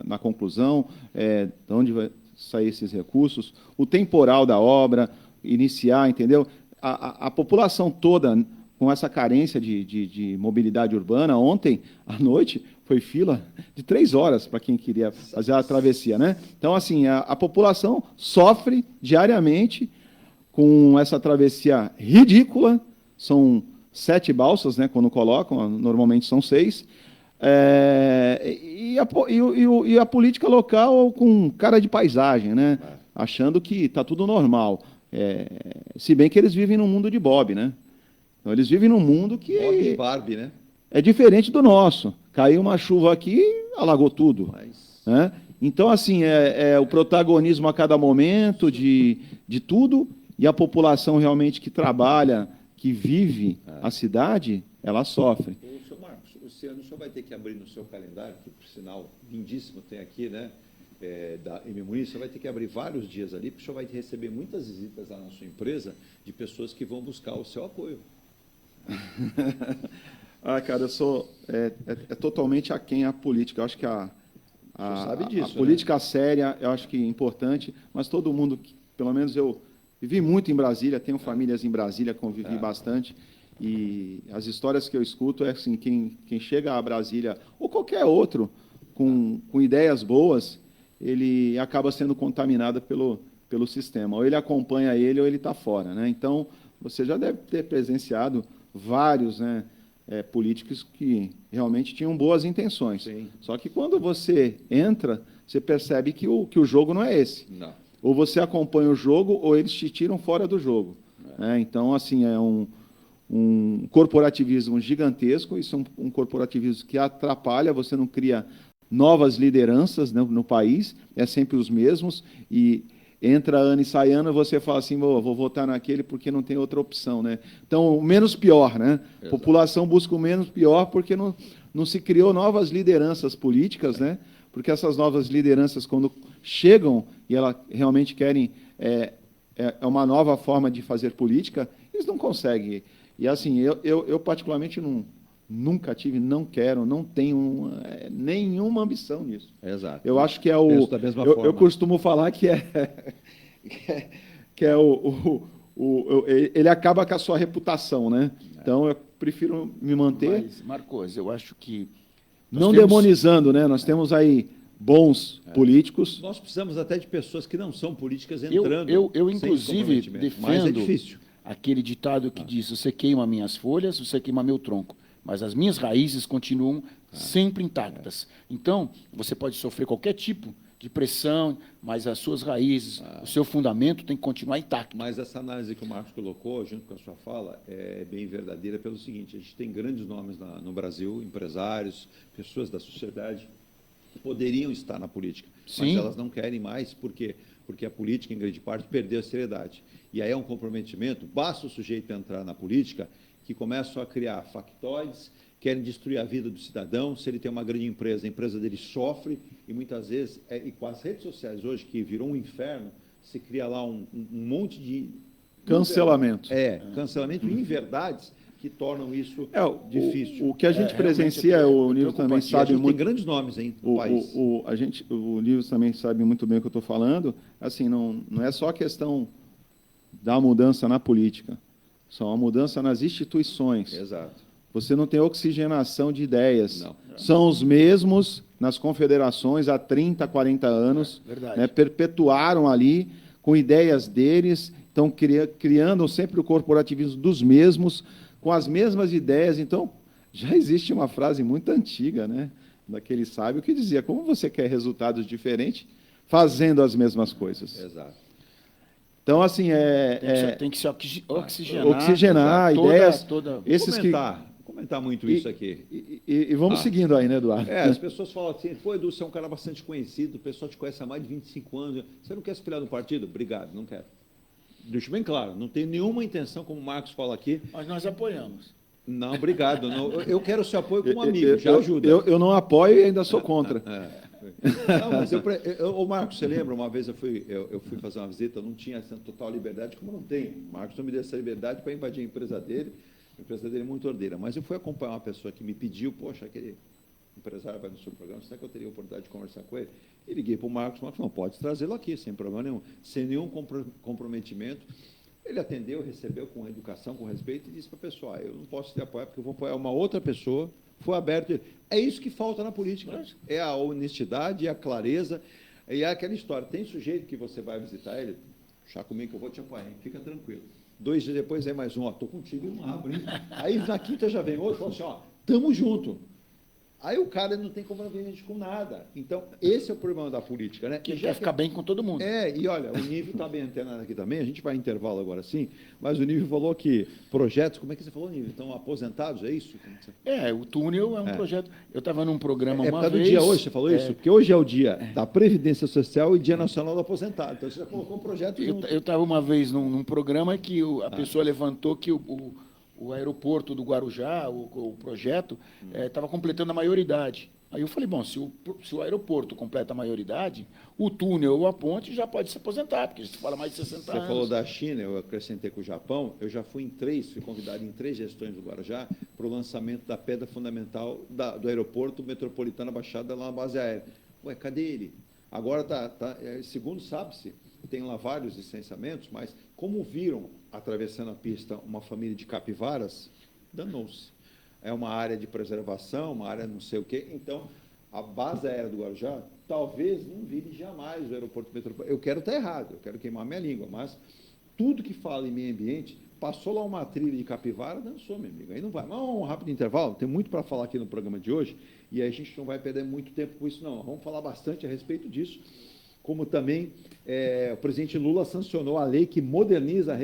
na conclusão de onde vai sair esses recursos, o temporal da obra, iniciar, entendeu? A população toda, com essa carência de mobilidade urbana, ontem à noite foi fila de 3 horas para quem queria fazer a travessia, né? Então, assim, a população sofre diariamente com essa travessia ridícula. São 7 balsas, né, quando colocam, normalmente são 6. E a política local com cara de paisagem, né? Achando que está tudo normal. Se bem que eles vivem num mundo de Bob, né? Então, eles vivem num mundo que Bob e Barbie, né? é diferente do nosso. Caiu uma chuva aqui, alagou tudo. Né? Então, assim, o protagonismo a cada momento de tudo, e a população realmente que trabalha, que vive a cidade, ela sofre. O senhor Marcos, esse ano o senhor vai ter que abrir no seu calendário, que por sinal lindíssimo tem aqui, né? Da M Muniz, você vai ter que abrir vários dias ali, porque o senhor vai receber muitas visitas lá na sua empresa de pessoas que vão buscar o seu apoio. Cara, eu sou totalmente aquém a política. Eu acho que sabe disso, a política séria, eu acho que é importante, mas todo mundo, pelo menos eu vivi muito em Brasília, tenho famílias em Brasília, convivi bastante, e as histórias que eu escuto é assim, quem chega a Brasília, ou qualquer outro, com ideias boas, ele acaba sendo contaminado pelo sistema. Ou ele acompanha ele, ou ele está fora, né? Então, você já deve ter presenciado vários, né, políticos que realmente tinham boas intenções. Sim. Só que quando você entra, você percebe que o jogo não é esse. Não. Ou você acompanha o jogo, ou eles te tiram fora do jogo. Né? Então, assim, é um corporativismo gigantesco, isso é um corporativismo que atrapalha, você não cria novas lideranças, né, no país, é sempre os mesmos, e entra ano e sai ano, você fala assim, vou votar naquele porque não tem outra opção, né? Então, o menos pior, né? A população busca o menos pior porque não se criou novas lideranças políticas, né? Porque essas novas lideranças, quando chegam e elas realmente querem uma nova forma de fazer política, eles não conseguem. E, assim, eu particularmente nunca tive, não quero, não tenho nenhuma ambição nisso. Exato. Eu acho que Penso da mesma forma. eu costumo falar que ele acaba com a sua reputação, né? Então, eu prefiro me manter... Mas, Marcos, eu acho que... Não demonizando, né? Nós temos aí bons políticos. Nós precisamos até de pessoas que não são políticas entrando. Eu inclusive, mas é defendo difícil. aquele ditado que diz, você queima minhas folhas, você queima meu tronco. Mas as minhas raízes continuam sempre intactas. Então, você pode sofrer qualquer tipo de pressão, mas as suas raízes, o seu fundamento tem que continuar intacto. Mas essa análise que o Marcos colocou, junto com a sua fala, é bem verdadeira pelo seguinte, a gente tem grandes nomes no Brasil, empresários, pessoas da sociedade, que poderiam estar na política, mas elas não querem mais, por quê? Porque a política, em grande parte, perdeu a seriedade. E aí é um comprometimento, basta o sujeito entrar na política, que começam a criar factoides, querem destruir a vida do cidadão. Se ele tem uma grande empresa, a empresa dele sofre, e muitas vezes, e com as redes sociais hoje, que virou um inferno, se cria lá um monte de... Cancelamento. Cancelamento e inverdades que tornam isso difícil. O que a gente presencia, o Nilson também sabe muito... Tem grandes nomes aí no país. O Nilson também sabe muito bem o que eu estou falando. Assim, não é só a questão da mudança na política, só uma mudança nas instituições. Exato. Você não tem oxigenação de ideias. Não. São os mesmos nas confederações há 30, 40 anos. Verdade. Né, perpetuaram ali com ideias deles, estão criando sempre o corporativismo dos mesmos, com as mesmas ideias. Então, já existe uma frase muito antiga, né, daquele sábio que dizia, como você quer resultados diferentes fazendo as mesmas coisas? Exato. Então, assim, Tem que se oxigenar. Oxigenar, ideias. Esses comentar muito isso aqui. E vamos seguindo aí, né, Eduardo? As pessoas falam assim, pô, Edu, você é um cara bastante conhecido, o pessoal te conhece há mais de 25 anos. Você não quer se filiar no partido? Obrigado, não quero. Deixo bem claro, não tenho nenhuma intenção, como o Marcos fala aqui. Mas nós apoiamos. Não, obrigado. Não, eu quero o seu apoio como amigo, já ajuda. Eu não apoio e ainda sou contra. Não, mas ô Marcos, você lembra, uma vez eu fui fazer uma visita, eu não tinha essa total liberdade, como não tem. O Marcos não me deu essa liberdade para invadir a empresa dele é muito ordeira. Mas eu fui acompanhar uma pessoa que me pediu, poxa, aquele empresário vai no seu programa, será que eu teria a oportunidade de conversar com ele? E liguei para o Marcos falou, não, pode trazê-lo aqui, sem problema nenhum, sem nenhum comprometimento. Ele atendeu, recebeu com educação, com respeito, e disse para a pessoa, eu não posso te apoiar, porque eu vou apoiar uma outra pessoa. Foi aberto. É isso que falta na política. É a honestidade, a clareza, e é aquela história. Tem sujeito que você vai visitar ele, chá comigo que eu vou te apoiar, hein? Fica tranquilo. 2 dias depois, aí mais um, estou contigo e não abro, hein? Aí na quinta já vem outro, fala assim, tamo junto. Aí o cara não tem comprometimento com nada. Então, esse é o problema da política, né? Que quer ficar bem com todo mundo. E olha, o Nível está bem antenado aqui também, a gente vai em intervalo agora sim, mas o Nível falou que projetos, como é que você falou, Nível? Estão aposentados, é isso? O túnel é um projeto. Eu estava num programa uma vez... É por causa do dia hoje, você falou isso? Porque hoje é o dia da Previdência Social e Dia Nacional do Aposentado. Então, você já colocou um projeto junto. Eu estava uma vez num programa que a pessoa levantou que o aeroporto do Guarujá, o projeto, estava completando a maioridade. Aí eu falei, bom, se o aeroporto completa a maioridade, o túnel ou a ponte já pode se aposentar, porque se fala mais de 60 anos. Você falou da China, eu acrescentei com o Japão, eu já fui fui convidado em 3 gestões do Guarujá para o lançamento da pedra fundamental do aeroporto metropolitano Baixada lá na base aérea. Ué, cadê ele? Agora, segundo sabe-se, tem lá vários licenciamentos, mas como viram, atravessando a pista, uma família de capivaras, danou-se. É uma área de preservação, uma área não sei o quê. Então, a base aérea do Guarujá talvez não vire jamais o aeroporto metropolitano. Eu quero estar errado, eu quero queimar minha língua, mas tudo que fala em meio ambiente, passou lá uma trilha de capivara, dançou, meu amigo. Aí não vai. Mas um rápido intervalo, tem muito para falar aqui no programa de hoje, e aí a gente não vai perder muito tempo com isso, não. Vamos falar bastante a respeito disso. Como também o presidente Lula sancionou a lei que moderniza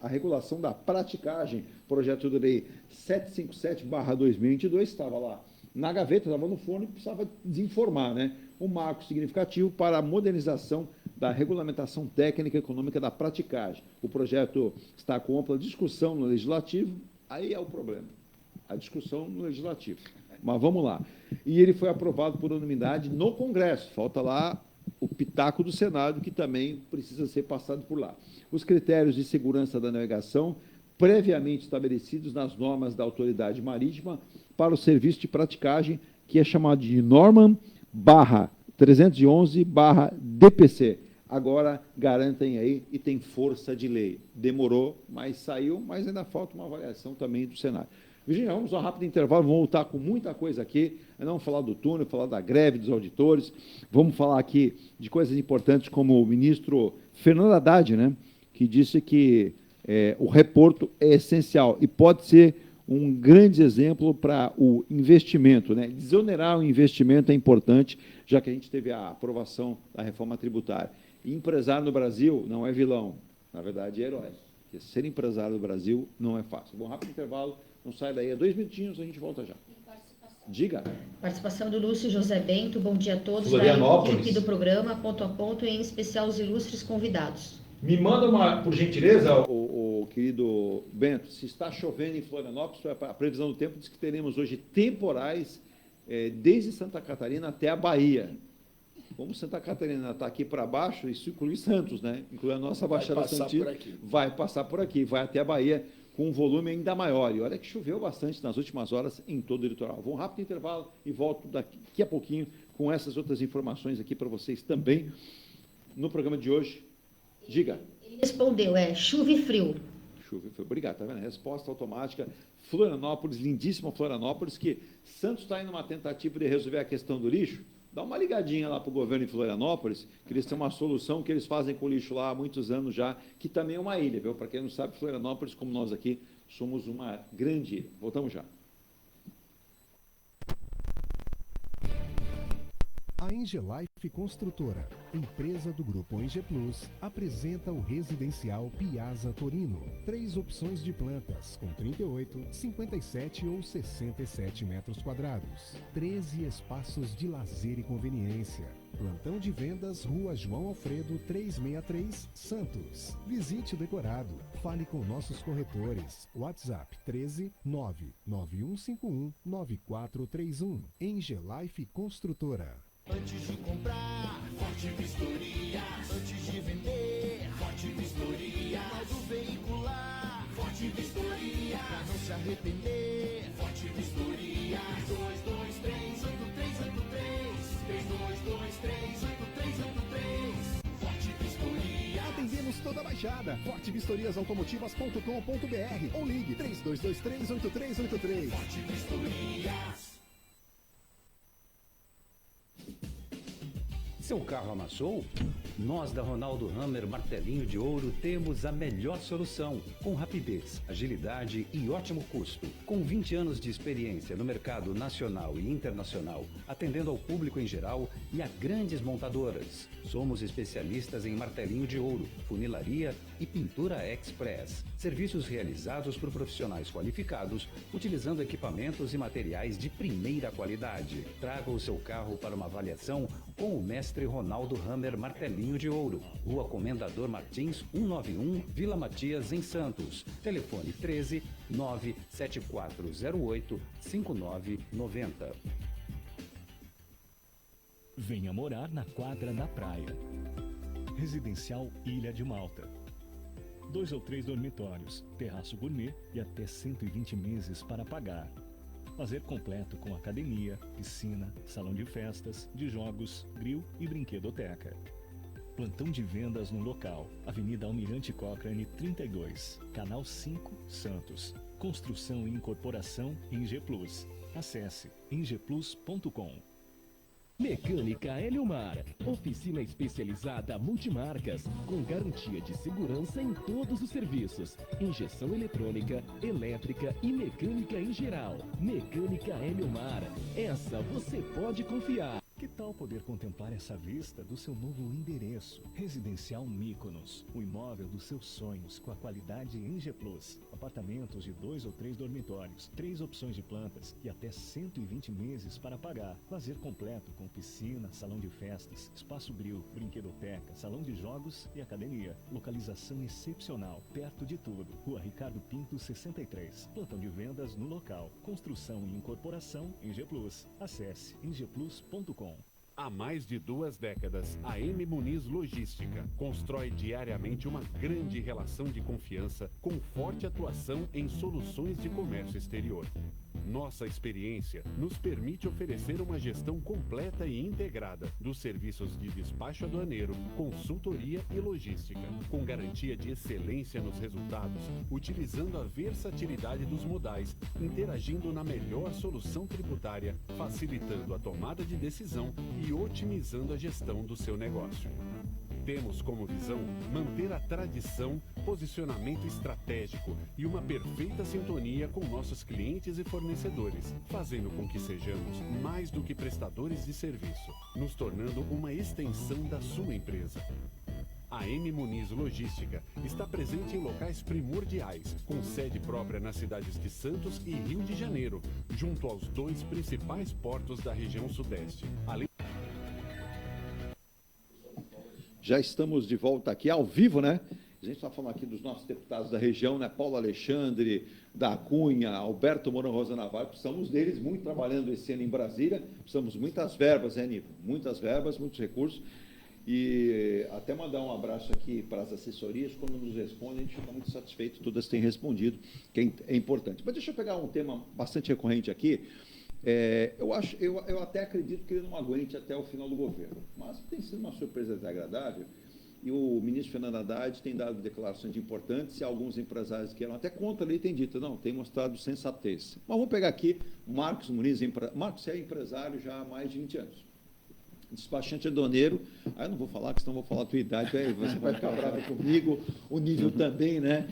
a regulação da praticagem, projeto de lei 757/2022, estava lá na gaveta, estava no forno e precisava desinformar, né? Um marco significativo para a modernização da regulamentação técnica e econômica da praticagem. O projeto está com ampla discussão no Legislativo, aí é o problema, a discussão no Legislativo. Mas vamos lá. E ele foi aprovado por unanimidade no Congresso, falta lá o pitaco do Senado, que também precisa ser passado por lá. Os critérios de segurança da navegação, previamente estabelecidos nas normas da Autoridade Marítima para o serviço de praticagem, que é chamado de Norma/311/DPC. Agora garantem aí e tem força de lei. Demorou, mas saiu, mas ainda falta uma avaliação também do Senado. Virgínia, vamos a um rápido intervalo, vamos voltar com muita coisa aqui. Vamos falar do túnel, falar da greve dos auditores, vamos falar aqui de coisas importantes como o ministro Fernando Haddad, né, que disse que o reporto é essencial e pode ser um grande exemplo para o investimento, né? Desonerar o investimento é importante, já que a gente teve a aprovação da reforma tributária. E empresário no Brasil não é vilão, na verdade é herói. Porque ser empresário no Brasil não é fácil. Bom, rápido intervalo. Não sai daí, 2 minutinhos, a gente volta já. Diga. Participação do Lúcio José Bento, bom dia a todos. Florianópolis. Equipe do programa, ponto a ponto, e em especial os ilustres convidados. Me manda por gentileza, o querido Bento, se está chovendo em Florianópolis, a previsão do tempo diz que teremos hoje temporais desde Santa Catarina até a Bahia. Como Santa Catarina está aqui para baixo, isso inclui Santos, né? Inclui a nossa Baixada Santista. Vai passar por aqui, vai até a Bahia, com um volume ainda maior. E olha que choveu bastante nas últimas horas em todo o litoral. Vou um rápido intervalo e volto daqui a pouquinho com essas outras informações aqui para vocês também no programa de hoje. Diga. Ele respondeu, chuva e frio. Chuva e frio. Obrigado, tá vendo? Resposta automática. Florianópolis, lindíssima Florianópolis, que Santos está indo numa tentativa de resolver a questão do lixo. Dá uma ligadinha lá para o governo de Florianópolis, que eles têm uma solução que eles fazem com o lixo lá há muitos anos já, que também é uma ilha, viu? Para quem não sabe, Florianópolis, como nós aqui, somos uma grande ilha. Voltamos já. A Engelife Construtora, empresa do Grupo Enge Plus, apresenta o residencial Piazza Torino. 3 opções de plantas, com 38, 57 ou 67 metros quadrados. 13 espaços de lazer e conveniência. Plantão de vendas, Rua João Alfredo, 363, Santos. Visite o decorado. Fale com nossos corretores. WhatsApp 13 99151 9431. Engelife Construtora. Antes de comprar, Forte Vistoria. Antes de vender, Forte Vistoria. Modo veicular, Forte Vistoria. Pra não se arrepender, Forte Vistoria. 3223 8383 3223 8383. Forte Vistoria. Atendemos toda a Baixada. fortevistoriasautomotivas.com.br ou ligue 3223 8383. Forte Vistorias. Seu carro amassou? Nós da Ronaldo Hammer Martelinho de Ouro temos a melhor solução, com rapidez, agilidade e ótimo custo. Com 20 anos de experiência no mercado nacional e internacional, atendendo ao público em geral e a grandes montadoras. Somos especialistas em martelinho de ouro, funilaria e pintura express. Serviços realizados por profissionais qualificados, utilizando equipamentos e materiais de primeira qualidade. Traga o seu carro para uma avaliação com o mestre Ronaldo Hammer Martelinho de Ouro. Rua Comendador Martins, 191, Vila Matias, em Santos. Telefone 13 97408 5990. Venha morar na quadra da praia. Residencial Ilha de Malta. 2 ou 3 dormitórios, terraço gourmet e até 120 meses para pagar. Lazer completo com academia, piscina, salão de festas, de jogos, grill e brinquedoteca. Plantão de vendas no local. Avenida Almirante Cochrane 32, Canal 5, Santos. Construção e incorporação Enge Plus. Acesse engeplus.com. Mecânica Eliomar, oficina especializada multimarcas, com garantia de segurança em todos os serviços, injeção eletrônica, elétrica e mecânica em geral. Mecânica Eliomar, essa você pode confiar. Que tal poder contemplar essa vista do seu novo endereço? Residencial Mykonos, o imóvel dos seus sonhos com a qualidade Enge Plus. Apartamentos de 2 ou 3 dormitórios, 3 opções de plantas e até 120 meses para pagar. Lazer completo com piscina, salão de festas, espaço grill, brinquedoteca, salão de jogos e academia. Localização excepcional, perto de tudo. Rua Ricardo Pinto 63. Plantão de vendas no local. Construção e incorporação Enge Plus. Acesse engeplus.com. Há mais de 2 décadas, a M Muniz Logística constrói diariamente uma grande relação de confiança com forte atuação em soluções de comércio exterior. Nossa experiência nos permite oferecer uma gestão completa e integrada dos serviços de despacho aduaneiro, consultoria e logística, com garantia de excelência nos resultados, utilizando a versatilidade dos modais, interagindo na melhor solução tributária, facilitando a tomada de decisão e otimizando a gestão do seu negócio. Temos como visão manter a tradição, posicionamento estratégico e uma perfeita sintonia com nossos clientes e fornecedores, fazendo com que sejamos mais do que prestadores de serviço, nos tornando uma extensão da sua empresa. A M Muniz Logística está presente em locais primordiais, com sede própria nas cidades de Santos e Rio de Janeiro, junto aos 2 principais portos da região sudeste. Já estamos de volta aqui ao vivo, né? A gente está falando aqui dos nossos deputados da região, né? Paulo Alexandre, da Cunha, Alberto Mourão Rosa Navarro. Precisamos deles muito trabalhando esse ano em Brasília. Precisamos muitas verbas, né, Nico? Muitas verbas, muitos recursos. E até mandar um abraço aqui para as assessorias. Quando nos respondem, a gente fica muito satisfeito. Todas têm respondido, que é importante. Mas deixa eu pegar um tema bastante recorrente aqui. Eu até acredito que ele não aguente até o final do governo, mas tem sido uma surpresa desagradável, e o ministro Fernando Haddad tem dado declarações importantes, e alguns empresários que eram até contra ele têm dito, não, tem mostrado sensatez. Mas vamos pegar aqui Marcos Muniz. Marcos, você é empresário já há mais de 20 anos. Despachante aduaneiro, aí eu não vou falar, porque senão vou falar a tua idade, aí você vai ficar bravo comigo, o nível também, né?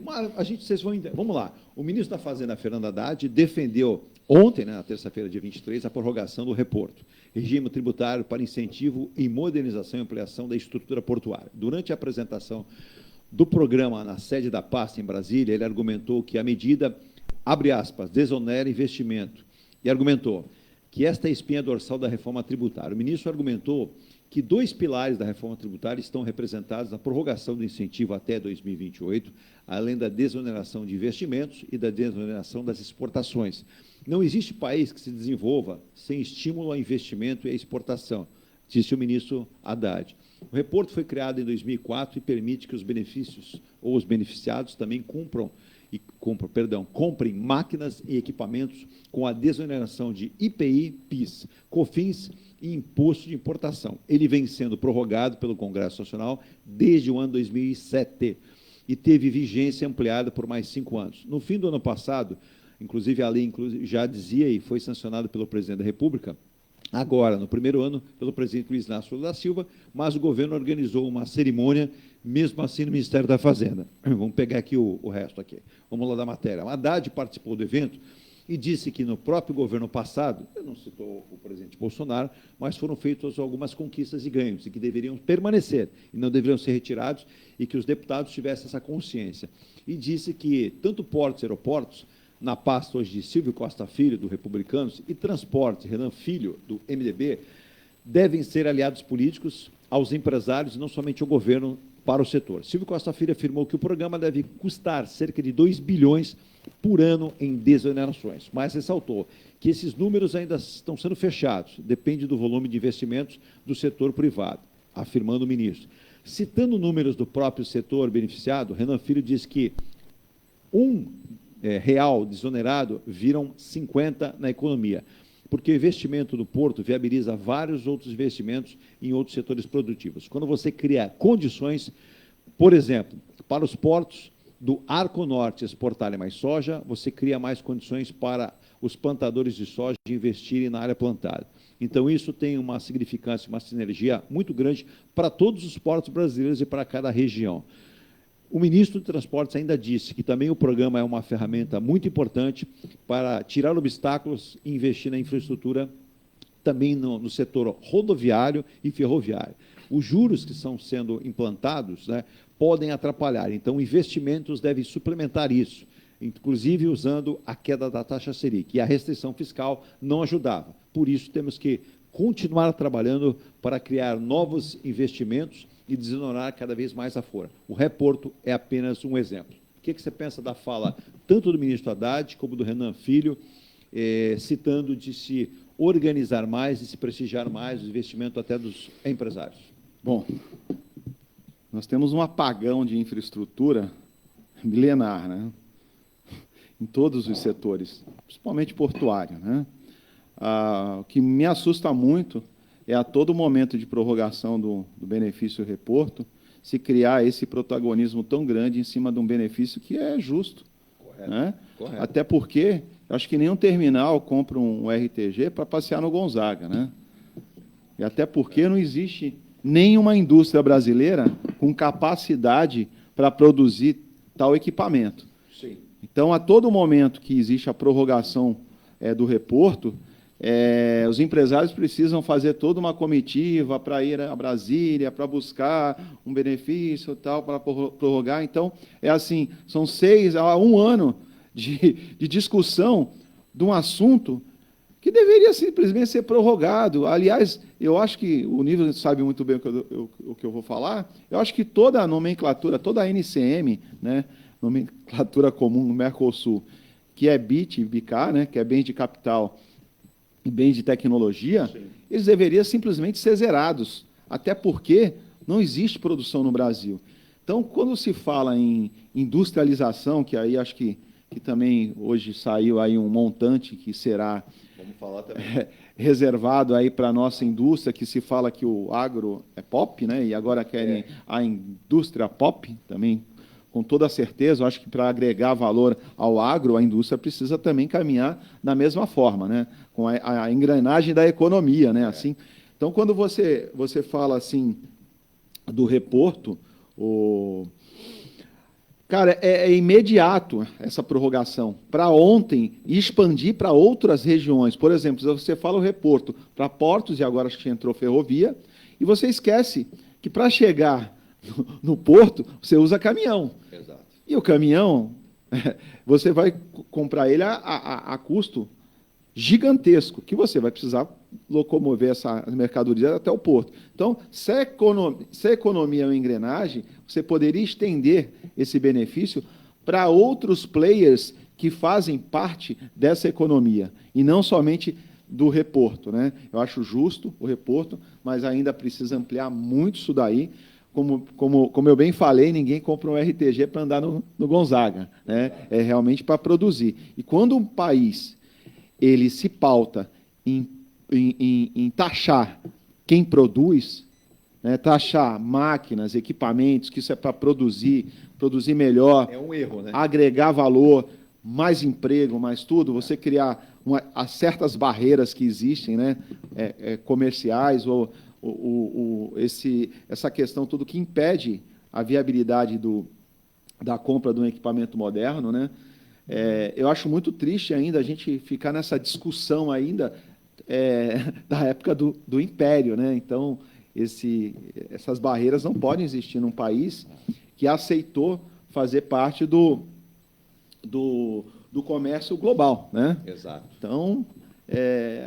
Mas vocês vão entender. Vamos lá, o ministro da Fazenda, Fernando Haddad, defendeu ontem, né, na terça-feira, dia 23, a prorrogação do reporto, regime tributário para incentivo e modernização e ampliação da estrutura portuária. Durante a apresentação do programa na sede da pasta em Brasília, ele argumentou que a medida, abre aspas, desonera investimento, e argumentou que esta é a espinha dorsal da reforma tributária. O ministro argumentou que 2 pilares da reforma tributária estão representados na prorrogação do incentivo até 2028, além da desoneração de investimentos e da desoneração das exportações. Não existe país que se desenvolva sem estímulo ao investimento e à exportação, disse o ministro Haddad. O reporto foi criado em 2004 e permite que os benefícios ou os beneficiados também comprem máquinas e equipamentos com a desoneração de IPI, PIS, COFINS e imposto de importação. Ele vem sendo prorrogado pelo Congresso Nacional desde o ano 2007 e teve vigência ampliada por mais 5 anos. No fim do ano passado, inclusive a lei já dizia e foi sancionada pelo presidente da República, agora, no primeiro ano, pelo presidente Luiz Inácio Lula da Silva, mas o governo organizou uma cerimônia, mesmo assim, no Ministério da Fazenda. Vamos pegar aqui o resto aqui. Vamos lá da matéria. O Haddad participou do evento e disse que no próprio governo passado, ele não citou o presidente Bolsonaro, mas foram feitas algumas conquistas e ganhos, e que deveriam permanecer, e não deveriam ser retirados, e que os deputados tivessem essa consciência. E disse que tanto portos e aeroportos, na pasta hoje de Silvio Costa Filho, do Republicanos, e Transportes, Renan Filho, do MDB, devem ser aliados políticos aos empresários e não somente ao governo para o setor. Silvio Costa Filho afirmou que o programa deve custar cerca de 2 bilhões por ano em desonerações, mas ressaltou que esses números ainda estão sendo fechados, depende do volume de investimentos do setor privado, afirmando o ministro. Citando números do próprio setor beneficiado, Renan Filho disse que real desonerado viram 50 na economia, porque o investimento do porto viabiliza vários outros investimentos em outros setores produtivos. Quando você cria condições, por exemplo, para os portos do Arco Norte exportarem mais soja, você cria mais condições para os plantadores de soja investirem na área plantada. Então, isso tem uma significância, uma sinergia muito grande para todos os portos brasileiros e para cada região. O ministro de Transportes ainda disse que também o programa é uma ferramenta muito importante para tirar obstáculos e investir na infraestrutura também no setor rodoviário e ferroviário. Os juros que estão sendo implantados, né, podem atrapalhar, então investimentos devem suplementar isso, inclusive usando a queda da taxa Selic, e a restrição fiscal não ajudava. Por isso, temos que continuar trabalhando para criar novos investimentos e desonerar cada vez mais a folha. O reporto é apenas um exemplo. O que você pensa da fala tanto do ministro Haddad como do Renan Filho, citando de se organizar mais e se prestigiar mais o investimento até dos empresários? Bom, nós temos um apagão de infraestrutura milenar, né? Em todos os setores, principalmente portuário, né? O que me assusta muito é a todo momento de prorrogação do benefício reporto se criar esse protagonismo tão grande em cima de um benefício que é justo. Correto. Né? Correto. Até porque, eu acho que nenhum terminal compra um RTG para passear no Gonzaga. Né? E até porque não existe nenhuma indústria brasileira com capacidade para produzir tal equipamento. Sim. Então, a todo momento que existe a prorrogação do reporto, os empresários precisam fazer toda uma comitiva para ir a Brasília, para buscar um benefício tal, para prorrogar. Então, é assim, são 6 a 1 ano de discussão de um assunto que deveria simplesmente ser prorrogado. Aliás, eu acho que o Nível sabe muito bem o que eu vou falar. Eu acho que toda a nomenclatura, toda a NCM, né, nomenclatura comum no Mercosul, que é BIT, BICA, né, que é bens de capital e bens de tecnologia, sim, eles deveriam simplesmente ser zerados, até porque não existe produção no Brasil. Então, quando se fala em industrialização, que aí acho que também hoje saiu aí um montante que será reservado aí para a nossa indústria, que se fala que o agro é pop, né? E agora querem a indústria pop também, com toda certeza. Eu acho que para agregar valor ao agro, a indústria precisa também caminhar da mesma forma, né? Com a engrenagem da economia, né? Assim, então, quando você fala assim do reporto, Cara, é imediato essa prorrogação. Para ontem, e expandir para outras regiões. Por exemplo, se você fala o reporto para portos, e agora acho que entrou ferrovia, e você esquece que para chegar no porto, você usa caminhão. Exato. E o caminhão, você vai comprar ele a custo gigantesco, que você vai precisar locomover essa mercadoria até o porto. Então, se a economia é uma engrenagem, você poderia estender esse benefício para outros players que fazem parte dessa economia, e não somente do reporto, né? Eu acho justo o reporto, mas ainda precisa ampliar muito isso daí. Como eu bem falei, ninguém compra um RTG para andar no Gonzaga, né? É realmente para produzir. E quando um país ele se pauta em taxar quem produz, né, taxar máquinas, equipamentos, que isso é para produzir melhor, é um erro, né? Agregar valor, mais emprego, mais tudo, você criar certas barreiras que existem, né, comerciais, ou essa questão tudo que impede a viabilidade da compra de um equipamento moderno, né? Eu acho muito triste ainda a gente ficar nessa discussão ainda da época do Império, né? Então, essas barreiras não podem existir num país que aceitou fazer parte do comércio global, né? Exato. Então,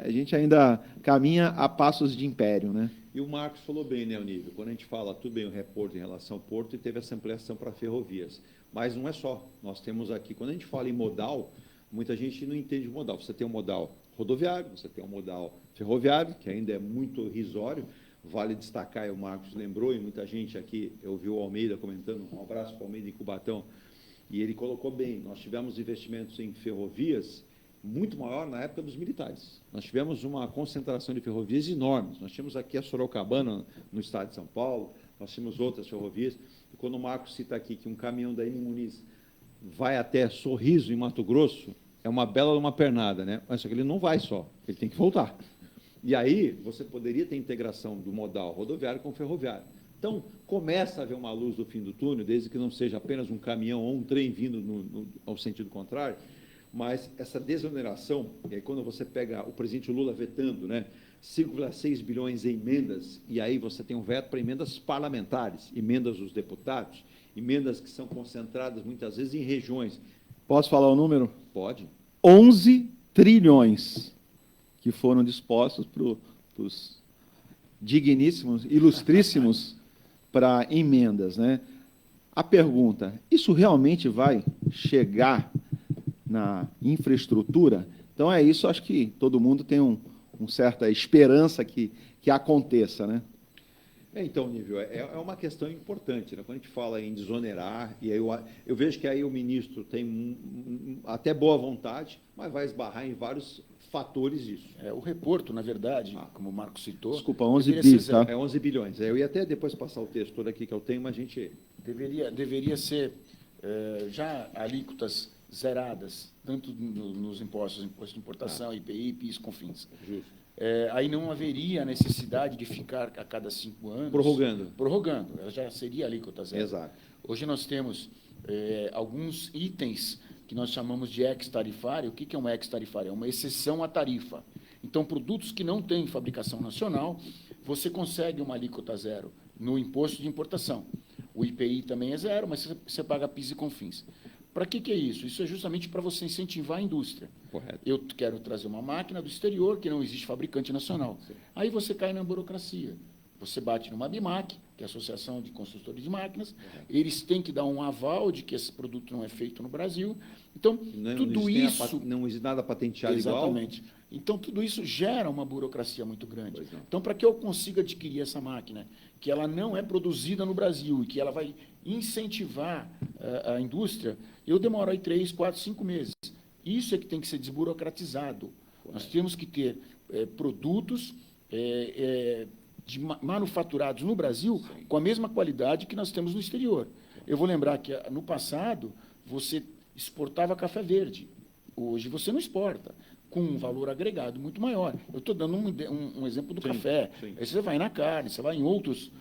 a gente ainda caminha a passos de império, né? E o Marcos falou bem, né, Onível? Quando a gente fala tudo bem o reporto em relação ao porto, e teve essa ampliação para ferrovias. Mas não é só. Nós temos aqui, quando a gente fala em modal, muita gente não entende o modal. Você tem um modal rodoviário, você tem um modal ferroviário, que ainda é muito irrisório. Vale destacar, e o Marcos lembrou, e muita gente aqui, eu vi o Almeida comentando, um abraço para o Almeida em Cubatão, e ele colocou bem, nós tivemos investimentos em ferrovias muito maior na época dos militares. Nós tivemos uma concentração de ferrovias enormes. Nós tínhamos aqui a Sorocabana, no estado de São Paulo, nós tínhamos outras ferrovias. E quando o Marcos cita aqui que um caminhão da M. Muniz vai até Sorriso, em Mato Grosso, é uma bela uma pernada, né? Mas só que ele não vai só, ele tem que voltar. E aí você poderia ter integração do modal rodoviário com o ferroviário. Então, começa a haver uma luz do fim do túnel, desde que não seja apenas um caminhão ou um trem vindo ao sentido contrário, mas essa desoneração, e aí quando você pega o presidente Lula vetando, né, 5,6 bilhões em emendas, e aí você tem um veto para emendas parlamentares, emendas dos deputados, emendas que são concentradas muitas vezes em regiões. Posso falar o número? Pode. 11 trilhões que foram dispostos para os digníssimos, ilustríssimos, para emendas, né? A pergunta, isso realmente vai chegar na infraestrutura? Então, é isso, acho que todo mundo tem uma certa esperança que aconteça, né? Então, Nível, é uma questão importante, né? Quando a gente fala em desonerar, e aí eu vejo que aí o ministro tem até boa vontade, mas vai esbarrar em vários fatores disso. O reporto, na verdade, como o Marcos citou... Desculpa, 11 bilhões, tá? 11 bilhões. Eu ia até depois passar o texto todo aqui que eu tenho, mas a gente... Deveria ser já alíquotas zeradas, tanto nos impostos de importação, IPI, PIS, COFINS. Justo. Aí não haveria necessidade de ficar a cada 5 anos... Prorrogando. Ela já seria alíquota zero. Exato. Hoje nós temos alguns itens que nós chamamos de ex-tarifário. O que é um ex-tarifário? É uma exceção à tarifa. Então, produtos que não têm fabricação nacional, você consegue uma alíquota zero no imposto de importação. O IPI também é zero, mas você paga PIS e COFINS. Para que é isso? Isso é justamente para você incentivar a indústria. Correto. Eu quero trazer uma máquina do exterior, que não existe fabricante nacional. Sim. Aí você cai na burocracia. Você bate numa ABIMAC, que é a Associação de Construtores de Máquinas, eles têm que dar um aval de que esse produto não é feito no Brasil. Então, tudo isso... Não existe nada patenteado igual. Exatamente. Então, tudo isso gera uma burocracia muito grande. Então, para que eu consiga adquirir essa máquina, que ela não é produzida no Brasil e que ela vai incentivar a indústria, eu demoro aí 3, 4, 5 meses. Isso é que tem que ser desburocratizado. Nós temos que ter produtos manufaturados no Brasil com a mesma qualidade que nós temos no exterior. Eu vou lembrar que, no passado, você exportava café verde. Hoje você não exporta, com um valor agregado muito maior. Eu estou dando um exemplo do café. Aí você vai na carne, você vai em outros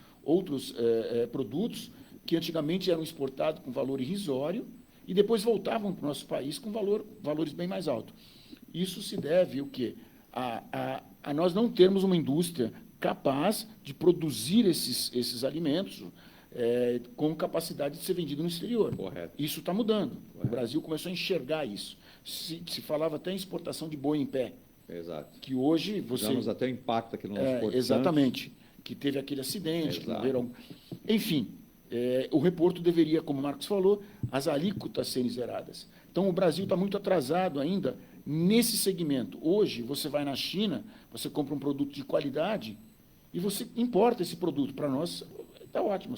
produtos que antigamente eram exportados com valor irrisório e depois voltavam para o nosso país com valores bem mais altos. Isso se deve o quê? A nós não termos uma indústria capaz de produzir esses alimentos com capacidade de ser vendido no exterior. Correto. Isso está mudando. Correto. O Brasil começou a enxergar isso. Se falava até em exportação de boi em pé. Exato. Que hoje você... Tivemos até impacto aqui no nosso Porto exatamente. Santos. Que teve aquele acidente, que Exato. morreram... Enfim, o reporto deveria, como o Marcos falou, as alíquotas serem zeradas. Então, o Brasil está muito atrasado ainda nesse segmento. Hoje, você vai na China, você compra um produto de qualidade e você importa esse produto. Para nós, está ótimo.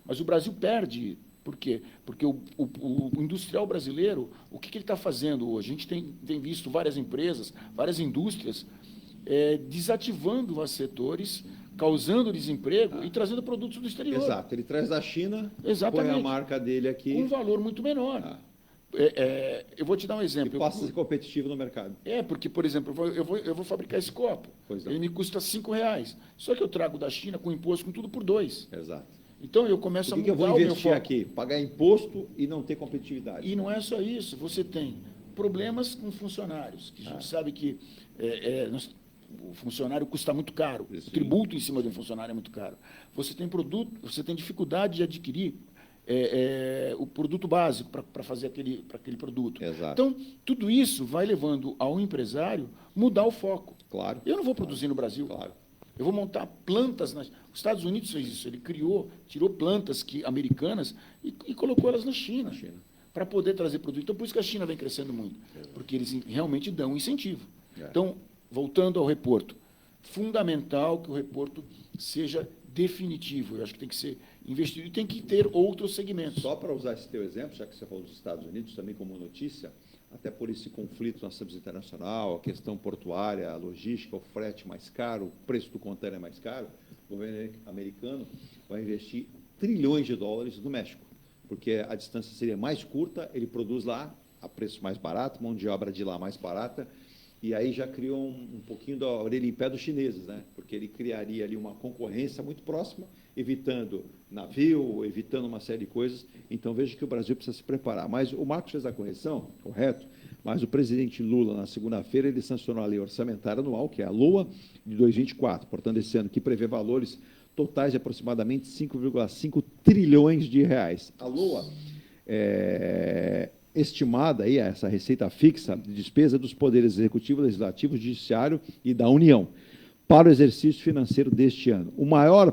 Mas o Brasil perde. Por quê? Porque o industrial brasileiro, o que ele está fazendo hoje? A gente tem visto várias empresas, várias indústrias desativando os setores, causando desemprego e trazendo produtos do exterior. Exato. Ele traz da China, exatamente, põe a marca dele aqui. Com um valor muito menor. Eu vou te dar um exemplo. E passa a ser competitivo no mercado. Porque, por exemplo, eu vou fabricar esse copo. Ele me custa R$5. Só que eu trago da China com imposto, com tudo por 2. Exato. Então, eu começo a mudar o meu foco. O que eu vou investir aqui? Pagar imposto e não ter competitividade. E não é só isso. Você tem problemas com funcionários, que a gente sabe que o funcionário custa muito caro. Isso. O tributo em cima do funcionário é muito caro. Você tem dificuldade de adquirir o produto básico para fazer aquele produto. Exato. Então, tudo isso vai levando ao empresário mudar o foco. Claro. Eu não vou produzir no Brasil. Claro. Eu vou montar plantas. Os Estados Unidos fez isso. Ele tirou plantas americanas e colocou elas na China. Para poder trazer produto. Então, por isso que a China vem crescendo muito. Porque eles realmente dão um incentivo. Então, voltando ao reporto, fundamental que o reporto seja definitivo. Eu acho que tem que ser investido e tem que ter outros segmentos. Só para usar esse teu exemplo, já que você falou dos Estados Unidos, também como notícia, até por esse conflito na Santos Internacional, a questão portuária, a logística, o frete mais caro, o preço do contêiner mais caro, o governo americano vai investir trilhões de dólares no México, porque a distância seria mais curta, ele produz lá a preço mais barato, mão de obra de lá mais barata, e aí já criou um pouquinho da orelha em pé dos chineses, né? Porque ele criaria ali uma concorrência muito próxima, evitando navio, evitando uma série de coisas. Então, veja que o Brasil precisa se preparar. Mas o Marcos fez a correção, correto, mas o presidente Lula, na segunda-feira, ele sancionou a lei orçamentária anual, que é a LOA, de 2024, portanto, esse ano, que prevê valores totais de aproximadamente 5,5 trilhões de reais. A LOA estimada aí, essa receita fixa de despesa dos poderes executivo, legislativo, judiciário e da União para o exercício financeiro deste ano. A maior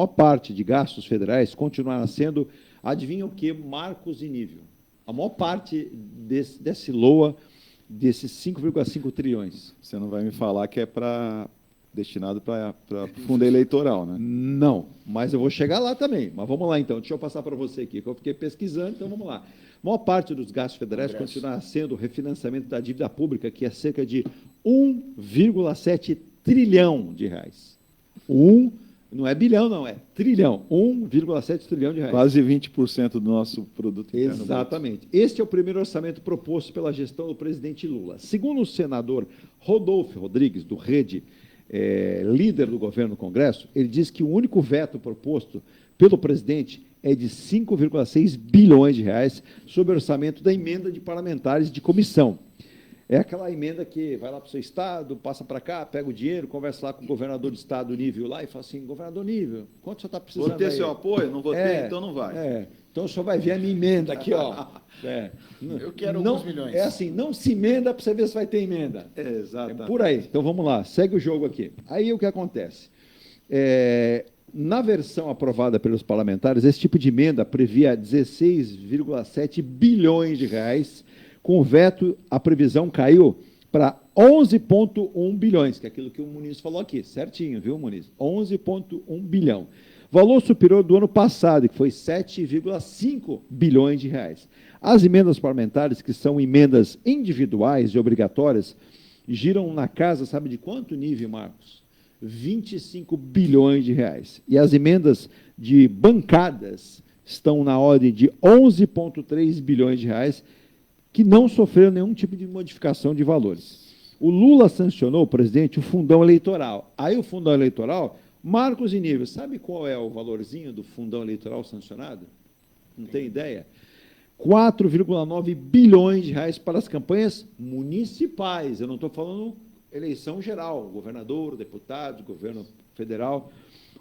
parte de gastos federais continuará sendo, adivinha o que, Marcos e Nível? A maior parte desse LOA, desses 5,5 trilhões. Você não vai me falar que é destinado para fundo eleitoral, né? Não, mas eu vou chegar lá também. Mas vamos lá, então. Deixa eu passar para você aqui, que eu fiquei pesquisando, então vamos lá. A maior parte dos gastos federais continuará sendo o refinanciamento da dívida pública, que é cerca de 1,7 trilhão de reais. Não é bilhão, não, é trilhão. 1,7 trilhão de reais. Quase 20% do nosso produto interno. Exatamente. Este é o primeiro orçamento proposto pela gestão do presidente Lula. Segundo o senador Rodolfo Rodrigues, do Rede, líder do governo no Congresso, ele diz que o único veto proposto pelo presidente é de 5,6 bilhões de reais sobre o orçamento da emenda de parlamentares de comissão. É aquela emenda que vai lá para o seu estado, passa para cá, pega o dinheiro, conversa lá com o governador do estado Nível lá e fala assim, governador Nível, quanto o senhor está precisando? Vou ter seu apoio? Não vou ter, então não vai. Então o senhor vai ver a minha emenda aqui, ó. Eu quero alguns milhões. É assim, não se emenda para você ver se vai ter emenda. Exatamente. É por aí. Então vamos lá, segue o jogo aqui. Aí o que acontece? Na versão aprovada pelos parlamentares, esse tipo de emenda previa 16,7 bilhões de reais. Com o veto, a previsão caiu para 11,1 bilhões, que é aquilo que o Muniz falou aqui, certinho, viu, Muniz? 11,1 bilhão. Valor superior do ano passado, que foi 7,5 bilhões de reais. As emendas parlamentares, que são emendas individuais e obrigatórias, giram na casa, sabe de quanto nível, Marcos? 25 bilhões de reais. E as emendas de bancadas estão na ordem de 11,3 bilhões de reais, que não sofreram nenhum tipo de modificação de valores. O Lula sancionou, presidente, o fundão eleitoral. Aí o fundão eleitoral, Marcos e Nível, sabe qual é o valorzinho do fundão eleitoral sancionado? Não tem ideia? 4,9 bilhões de reais para as campanhas municipais. Eu não estou falando eleição geral, governador, deputado, governo federal.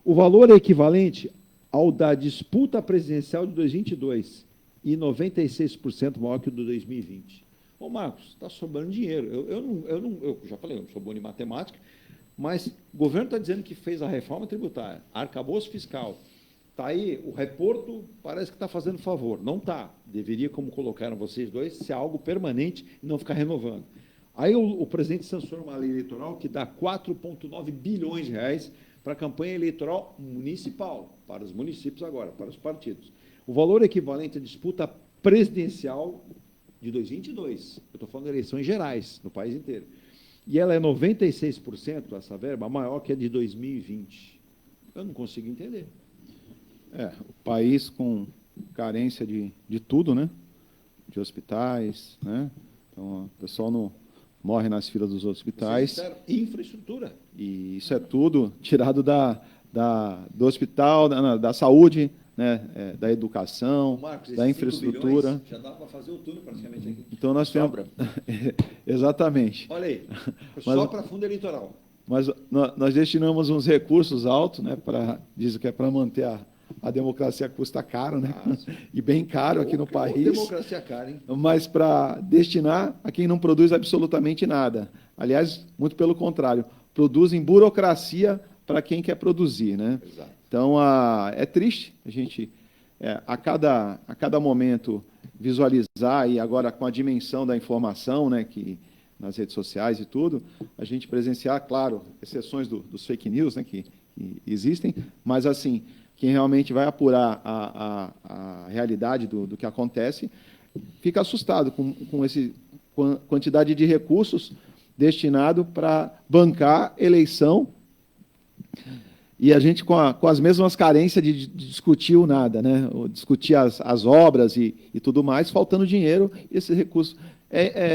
O valor é equivalente ao da disputa presidencial de 2022 e 96% maior que o do 2020. Ô, Marcos, está sobrando dinheiro. Eu já falei, eu não sou bom em matemática, mas o governo está dizendo que fez a reforma tributária, arcabouço fiscal. Está aí, o reporto parece que está fazendo favor. Não está. Deveria, como colocaram vocês dois, ser algo permanente e não ficar renovando. Aí o presidente sancionou uma lei eleitoral que dá 4,9 bilhões de reais para a campanha eleitoral municipal, para os municípios agora, para os partidos. O valor equivalente à disputa presidencial de 2022. Eu estou falando de eleições gerais, no país inteiro. E ela é 96%, essa verba, maior que a de 2020. Eu não consigo entender. O país com carência de tudo, né? De hospitais, né? Então, o pessoal não morre nas filas dos hospitais. Infraestrutura. E isso é tudo tirado do hospital, da saúde, né? Da educação, Marcos, da infraestrutura. Bilhões, já dá para fazer o túnel praticamente aqui. Então, nós temos... Exatamente. Olha aí, só para fundo eleitoral. Mas nós destinamos uns recursos altos, né? Diz que é para manter a democracia custa caro, né? E bem caro aqui no país. Democracia cara, hein? Mas para destinar a quem não produz absolutamente nada. Aliás, muito pelo contrário, produzem burocracia para quem quer produzir, né? Exato. Então, é triste a gente, a cada momento, visualizar, e agora com a dimensão da informação, né, que nas redes sociais e tudo, a gente presenciar, claro, exceções dos fake news, né, que existem, mas, assim, quem realmente vai apurar a realidade do que acontece, fica assustado com essa quantidade de recursos destinado para bancar eleição, e a gente com as mesmas carências de discutir o nada, né? Discutir as obras e tudo mais, faltando dinheiro, e esse recurso.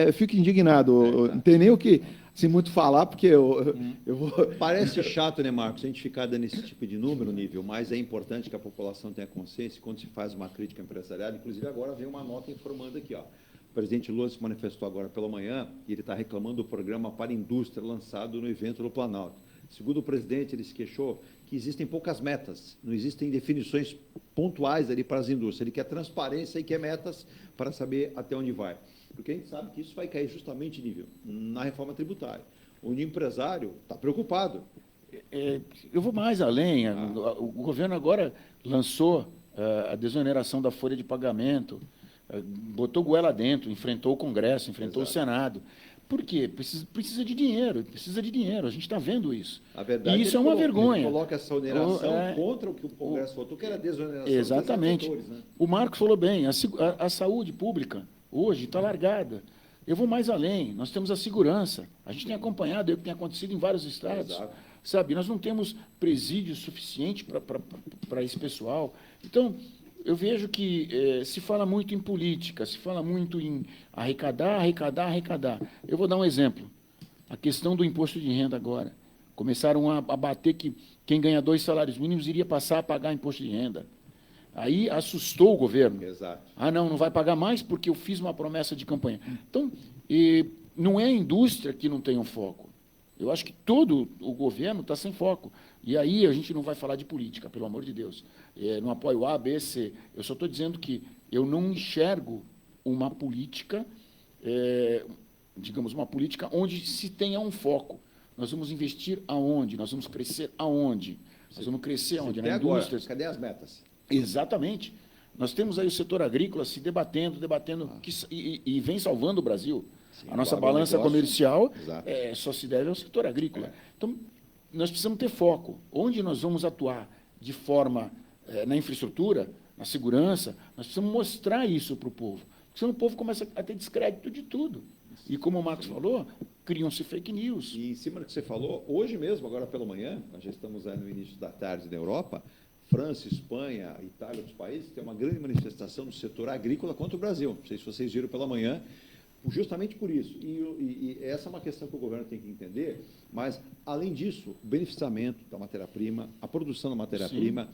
Eu fico indignado, não tem nem o que assim, muito falar, porque eu vou... Parece chato, né, Marcos, a gente ficar dando esse tipo de número, Nível, mas é importante que a população tenha consciência quando se faz uma crítica empresarial. Inclusive, agora vem uma nota informando aqui, ó. O presidente Lula se manifestou agora pela manhã e ele está reclamando do programa para a indústria lançado no evento do Planalto. Segundo o presidente, ele se queixou que existem poucas metas, não existem definições pontuais ali para as indústrias. Ele quer transparência e quer metas para saber até onde vai. Porque a gente sabe que isso vai cair justamente, Nível, na reforma tributária, onde o empresário está preocupado. Eu vou mais além. O governo agora lançou a desoneração da folha de pagamento, botou goela dentro, enfrentou o Congresso, enfrentou o Senado. Por quê? Precisa de dinheiro, a gente está vendo isso. A verdade, e isso é uma vergonha. Ele coloca essa oneração contra o que o Congresso votou, que era a desoneração. Exatamente. Dos setores, né? O Marcos falou bem, a saúde pública hoje está largada. Eu vou mais além, nós temos a segurança. A gente tem acompanhado o que tem acontecido em vários estados. Exato. Sabe, nós não temos presídio suficiente para esse pessoal. Então, eu vejo que se fala muito em política, se fala muito em arrecadar. Eu vou dar um exemplo. A questão do imposto de renda agora. Começaram a bater que quem ganha 2 salários mínimos iria passar a pagar imposto de renda. Aí assustou o governo. Exato. Não vai pagar mais porque eu fiz uma promessa de campanha. Então, não é a indústria que não tem um foco. Eu acho que todo o governo está sem foco. E aí a gente não vai falar de política, pelo amor de Deus. Não apoio A, B, C. Eu só estou dizendo que eu não enxergo uma política, digamos, uma política onde se tenha um foco. Nós vamos investir aonde? Nós vamos crescer aonde? Nós vamos crescer aonde? Na indústria. Cadê as metas? Exatamente. Nós temos aí o setor agrícola se debatendo, e vem salvando o Brasil. Sim, a nossa balança comercial só se deve ao setor agrícola. Então, nós precisamos ter foco. Onde nós vamos atuar de forma na infraestrutura, na segurança, nós precisamos mostrar isso para o povo. Porque senão o povo começa a ter descrédito de tudo. E como o Marcos falou, criam-se fake news. E em cima do que você falou, hoje mesmo, agora pela manhã, nós já estamos no início da tarde na Europa, França, Espanha, Itália, outros países, tem uma grande manifestação no setor agrícola contra o Brasil. Não sei se vocês viram pela manhã, justamente por isso. E essa é uma questão que o governo tem que entender, mas, além disso, o beneficiamento da matéria-prima, a produção da matéria-prima,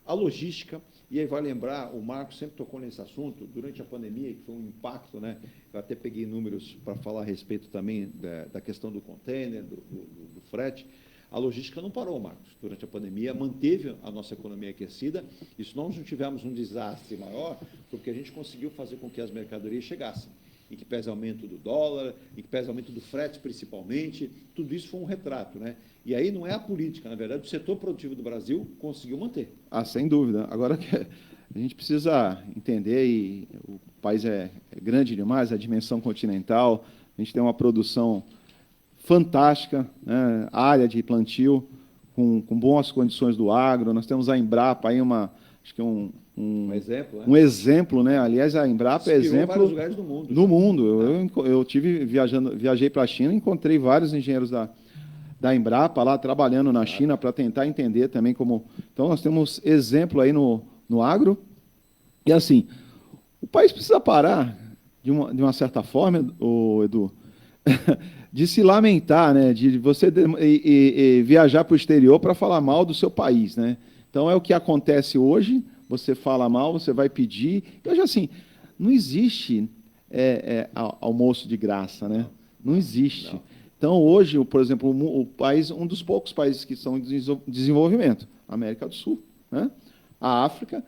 a logística, e aí vai lembrar, o Marcos sempre tocou nesse assunto, durante a pandemia, que foi um impacto, né? Eu até peguei números para falar a respeito também da questão do container, do frete. A logística não parou, Marcos, durante a pandemia, manteve a nossa economia aquecida, e se nós não tivermos um desastre maior, porque a gente conseguiu fazer com que as mercadorias chegassem, em que pese aumento do dólar, em que pese aumento do frete, principalmente, tudo isso foi um retrato, né? E aí não é a política, na verdade, o setor produtivo do Brasil conseguiu manter. Ah, sem dúvida. Agora, a gente precisa entender, e o país é grande demais, a dimensão continental, a gente tem uma produção fantástica, né? Área de plantio, com boas condições do agro. Nós temos a Embrapa, aí acho que um exemplo, né? Um exemplo, né? Aliás, a Embrapa é exemplo vários lugares do mundo. No mundo. Eu viajei para a China, encontrei vários engenheiros da Embrapa lá trabalhando na China para tentar entender também como. Então, nós temos exemplo aí no agro. E assim, o país precisa parar, de uma certa forma, Edu, de se lamentar, né? De você viajar para o exterior para falar mal do seu país, né? Então, é o que acontece hoje. Você fala mal, você vai pedir. Eu já assim, não existe almoço de graça, né? Não existe. Não. Então, hoje, por exemplo, o país, um dos poucos países que são em desenvolvimento, a América do Sul, né? A África,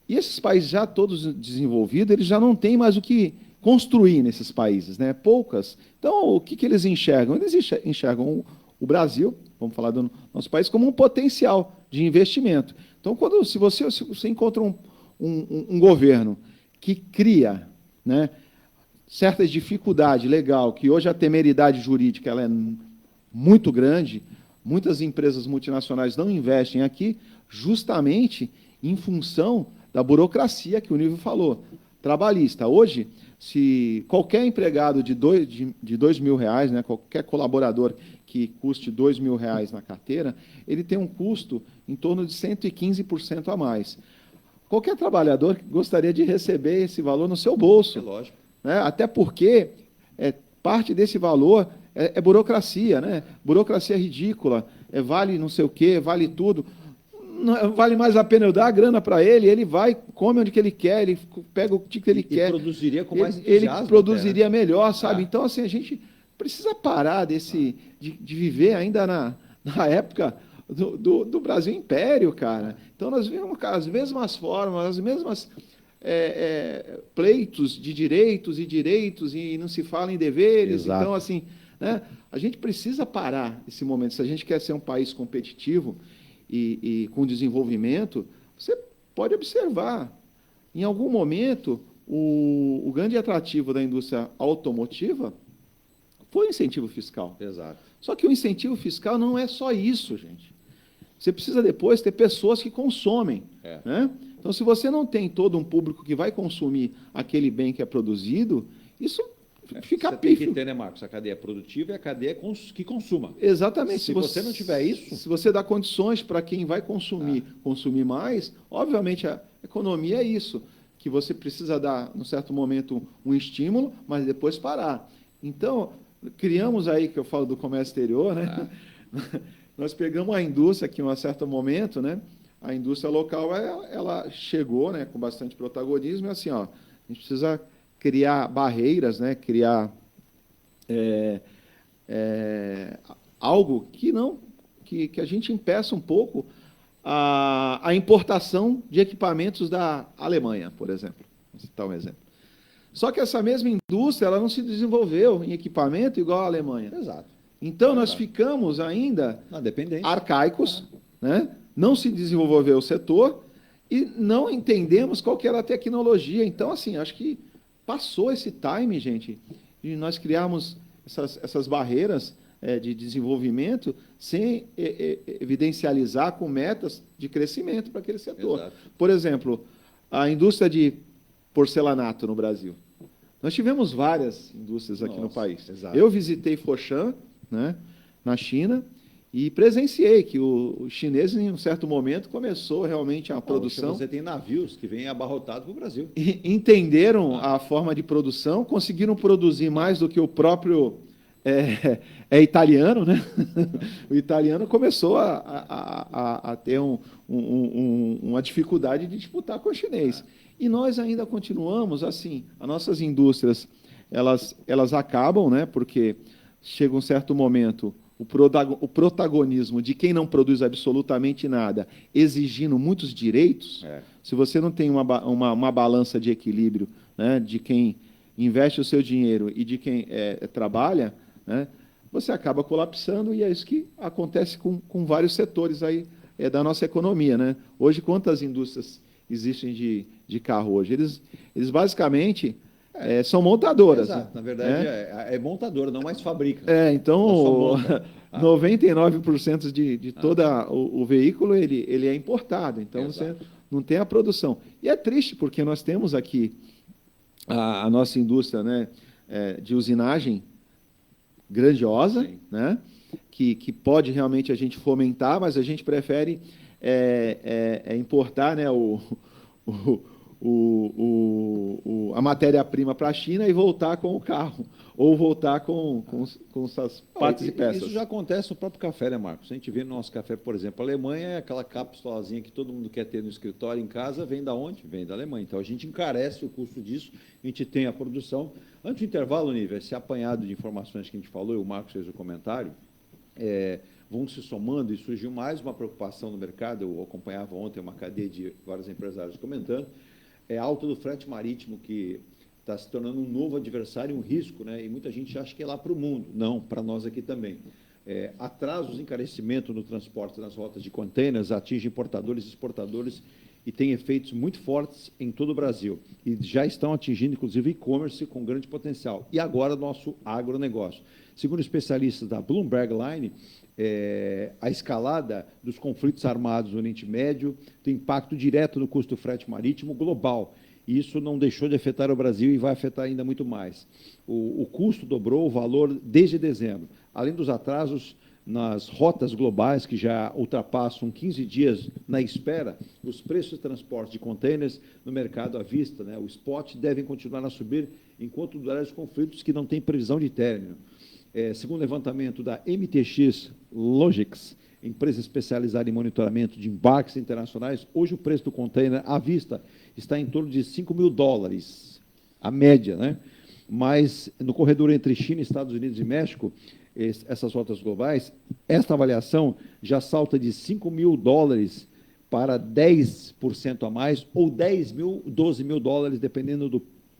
e esses países já todos desenvolvidos, eles já não têm mais o que construir nesses países, né? Poucas. Então, o que eles enxergam? Eles enxergam o Brasil, vamos falar do nosso país, como um potencial de investimento. Então, se você encontra um governo que cria, né, certas dificuldades, legal, que hoje a temeridade jurídica ela é muito grande, muitas empresas multinacionais não investem aqui, justamente em função da burocracia que o Nível falou, trabalhista. Hoje, se qualquer empregado de R$2.000, né, qualquer colaborador que custe R$2.000 na carteira, ele tem um custo em torno de 115% a mais. Qualquer trabalhador gostaria de receber esse valor no seu bolso. É lógico. Né? Até porque parte desse valor é burocracia, né? Burocracia ridícula, vale não sei o quê, vale tudo. Não, vale mais a pena eu dar a grana para ele, ele vai, come onde que ele quer, ele pega o que ele quer. Ele produziria com mais entusiasmo. Ele produziria até, né? Melhor, sabe? Então, assim, a gente precisa parar de viver ainda na época do Brasil Império, cara. Então, nós vivemos as mesmas formas, as mesmas pleitos de direitos e não se fala em deveres. Exato. Então, assim, né, a gente precisa parar esse momento. Se a gente quer ser um país competitivo e com desenvolvimento, você pode observar, em algum momento, o grande atrativo da indústria automotiva foi o incentivo fiscal. Exato. Só que o incentivo fiscal não é só isso, gente. Você precisa depois ter pessoas que consomem. Né? Então, se você não tem todo um público que vai consumir aquele bem que é produzido, isso fica pífio. Tem que ter, né, Marcos? A cadeia produtiva e a cadeia que consuma. Exatamente. Se você não tiver isso... Se você dá condições para quem vai consumir mais, obviamente a economia é isso, que você precisa dar, num certo momento, um estímulo, mas depois parar. Então, criamos aí, que eu falo do comércio exterior, né? Nós pegamos a indústria que, em um certo momento, né, a indústria local ela chegou, né, com bastante protagonismo, e assim, ó, a gente precisa criar barreiras, né, criar algo que a gente impeça um pouco a importação de equipamentos da Alemanha, por exemplo. Vou citar um exemplo. Só que essa mesma indústria ela não se desenvolveu em equipamento igual à Alemanha. Exato. Então, nós ficamos ainda arcaicos, né? Não se desenvolveu o setor e não entendemos qual que era a tecnologia. Então, assim, acho que passou esse time, gente, de nós criarmos essas barreiras de desenvolvimento sem evidencializar com metas de crescimento para aquele setor. Exato. Por exemplo, a indústria de porcelanato no Brasil. Nós tivemos várias indústrias aqui no país. Exato. Eu visitei Foshan, né, na China, E presenciei que o chinês, em um certo momento, começou realmente a produção. Você tem navios que vêm abarrotados para o Brasil. E entenderam a forma de produção, conseguiram produzir mais do que o próprio italiano, né? O italiano começou a ter uma dificuldade de disputar com o chinês. E nós ainda continuamos assim. As nossas indústrias, elas acabam, né? Porque chega um certo momento, o protagonismo de quem não produz absolutamente nada, exigindo muitos direitos. Se você não tem uma balança de equilíbrio, né, de quem investe o seu dinheiro e de quem trabalha, né, você acaba colapsando, e é isso que acontece com vários setores aí, da nossa economia. Né? Hoje, quantas indústrias existem de carro hoje? Eles basicamente são montadoras. Exato, na verdade é montadora, não mais fabrica. Então, 99% de todo o veículo ele é importado, então você não tem a produção. E é triste, porque nós temos aqui a nossa indústria, né, de usinagem grandiosa, né, que pode realmente a gente fomentar, mas a gente prefere importar, né, a matéria-prima para a China e voltar com o carro, ou voltar com essas partes e peças. Isso já acontece no próprio café, né, Marcos? A gente vê no nosso café, por exemplo, a Alemanha é aquela cápsulazinha que todo mundo quer ter no escritório, em casa, vem da onde? Vem da Alemanha. Então, a gente encarece o custo disso, a gente tem a produção. Antes do intervalo, Nível, esse apanhado de informações que a gente falou, e o Marcos fez o comentário, vão se somando, e surgiu mais uma preocupação no mercado. Eu acompanhava ontem uma cadeia de vários empresários comentando, a alta do frete marítimo, que está se tornando um novo adversário, um risco, né? E muita gente acha que é lá para o mundo. Não, para nós aqui também. Atrasos, encarecimento no transporte nas rotas de contêineres atinge importadores e exportadores e tem efeitos muito fortes em todo o Brasil. E já estão atingindo, inclusive, e-commerce com grande potencial. E agora, nosso agronegócio. Segundo especialistas da Bloomberg Line, a escalada dos conflitos armados no Oriente Médio tem impacto direto no custo do frete marítimo global. E isso não deixou de afetar o Brasil e vai afetar ainda muito mais. O custo dobrou o valor desde dezembro. Além dos atrasos nas rotas globais, que já ultrapassam 15 dias na espera, os preços de transporte de contêineres no mercado à vista, né, o spot, devem continuar a subir enquanto durarem os conflitos que não têm previsão de término. Segundo o levantamento da MTX Logics, empresa especializada em monitoramento de embarques internacionais, hoje o preço do container à vista está em torno de $5.000, a média, né? Mas no corredor entre China, Estados Unidos e México, essas rotas globais, esta avaliação já salta de $5.000 para 10% a mais, ou $10.000, $12.000, dependendo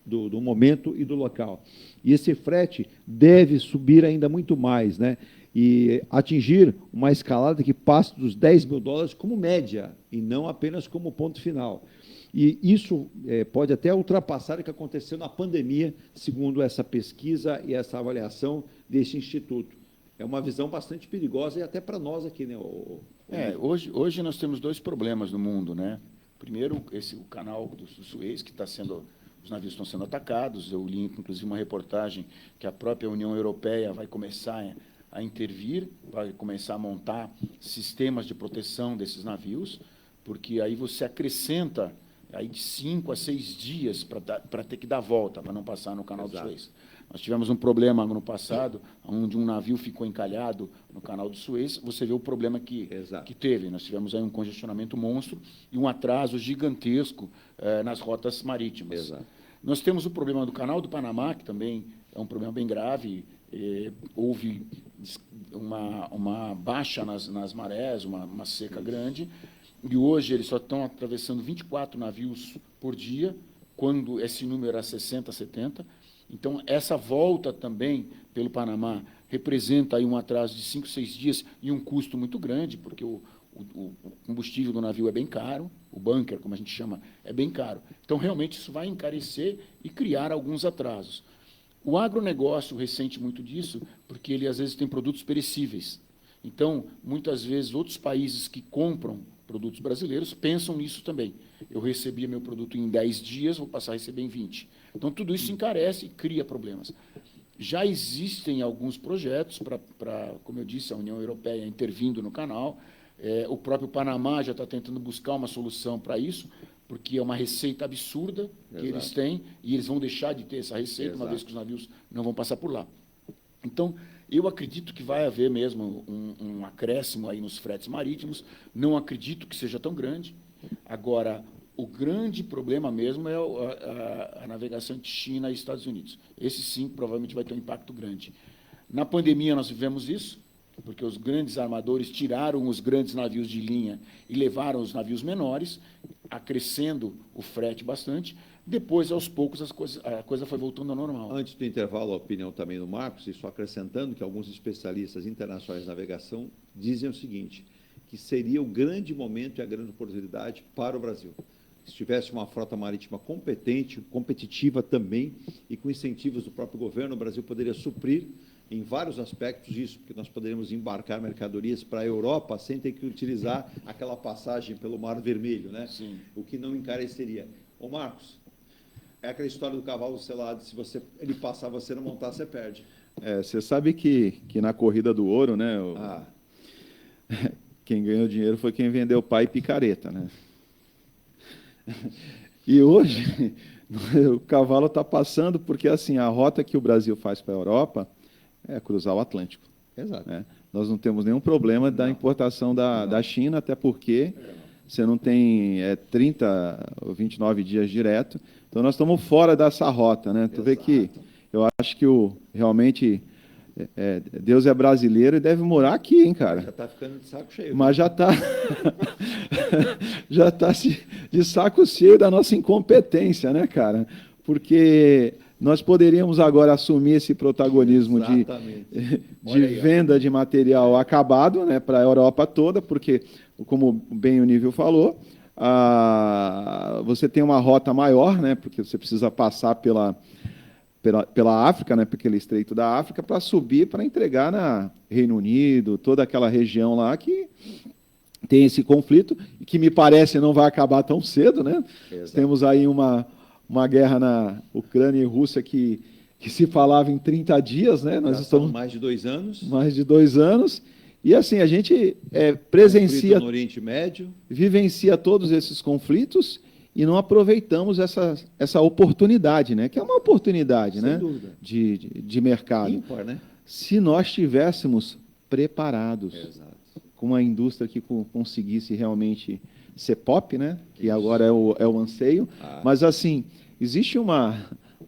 do momento e do local. E esse frete deve subir ainda muito mais, né? E atingir uma escalada que passe dos $10.000 como média, e não apenas como ponto final. E isso pode até ultrapassar o que aconteceu na pandemia, segundo essa pesquisa e essa avaliação desse instituto. É uma visão bastante perigosa, e até para nós aqui, né? Hoje nós temos dois problemas no mundo, né? Primeiro, o canal do Suez, que está sendo... Os navios estão sendo atacados. Eu li, inclusive, uma reportagem que a própria União Europeia vai começar a intervir, vai começar a montar sistemas de proteção desses navios, porque aí você acrescenta aí de 5 a 6 dias para ter que dar volta, para não passar no canal do Suez. Nós tivemos um problema no passado, onde um navio ficou encalhado no canal do Suez. Você vê o problema que teve. Nós tivemos aí um congestionamento monstro e um atraso gigantesco nas rotas marítimas. Nós temos o problema do canal do Panamá, que também é um problema bem grave. Houve uma baixa nas marés, uma seca grande, e hoje eles só estão atravessando 24 navios por dia, quando esse número era 60, 70. Então, essa volta também pelo Panamá representa aí um atraso de 5, 6 dias e um custo muito grande, porque o combustível do navio é bem caro, o bunker, como a gente chama, é bem caro. Então, realmente, isso vai encarecer e criar alguns atrasos. O agronegócio ressente muito disso, porque ele, às vezes, tem produtos perecíveis. Então, muitas vezes, outros países que compram produtos brasileiros pensam nisso também. Eu recebia meu produto em 10 dias, vou passar a receber em 20. Então, tudo isso encarece e cria problemas. Já existem alguns projetos como eu disse, a União Europeia intervindo no canal. O próprio Panamá já está tentando buscar uma solução para isso, porque é uma receita absurda que eles têm, e eles vão deixar de ter essa receita, uma vez que os navios não vão passar por lá. Então, eu acredito que vai haver mesmo um acréscimo aí nos fretes marítimos, não acredito que seja tão grande. Agora, o grande problema mesmo é a navegação entre China e Estados Unidos. Esse, sim, provavelmente vai ter um impacto grande. Na pandemia, nós vivemos isso, porque os grandes armadores tiraram os grandes navios de linha e levaram os navios menores, acrescendo o frete bastante. Depois, aos poucos, a coisa foi voltando ao normal. Antes do intervalo, a opinião também do Marcos, e só acrescentando que alguns especialistas internacionais de navegação dizem o seguinte, que seria o grande momento e a grande oportunidade para o Brasil. Se tivesse uma frota marítima competente, competitiva também, e com incentivos do próprio governo, o Brasil poderia suprir em vários aspectos isso, porque nós poderíamos embarcar mercadorias para a Europa sem ter que utilizar aquela passagem pelo Mar Vermelho, né? Sim. O que não encareceria. Ô, Marcos, é aquela história do cavalo selado, se ele passar, você não montar, você perde. Você sabe que na corrida do ouro, né, quem ganhou dinheiro foi quem vendeu pai e picareta, né? E hoje o cavalo está passando porque assim a rota que o Brasil faz para a Europa é cruzar o Atlântico. Exato. Né? Nós não temos nenhum problema da importação da China, até porque você não tem 30 ou 29 dias direto. Então, nós estamos fora dessa rota. Né? Tu vê que eu acho que realmente Deus é brasileiro e deve morar aqui, hein, cara? Já está ficando de saco cheio. Mas já está já tá de saco cheio da nossa incompetência, né, cara? Porque nós poderíamos agora assumir esse protagonismo de venda de material acabado, né, para a Europa toda, porque, como bem o Nível falou, você tem uma rota maior, né, porque você precisa passar pela África, né, por aquele estreito da África, para subir, para entregar na Reino Unido, toda aquela região lá que tem esse conflito, e que me parece não vai acabar tão cedo, né? Temos aí uma guerra na Ucrânia e Rússia que se falava em 30 dias, né? Nós estamos mais de 2 anos. Mais de 2 anos. E assim, a gente presencia no Oriente Médio, vivencia todos esses conflitos e não aproveitamos essa oportunidade, né? Que é uma oportunidade, sem né? dúvida, de mercado. ímpar, né? Se nós estivéssemos preparados. Exato. Com uma indústria que conseguisse realmente ser pop, né? Que agora é o anseio. Mas, assim, existe uma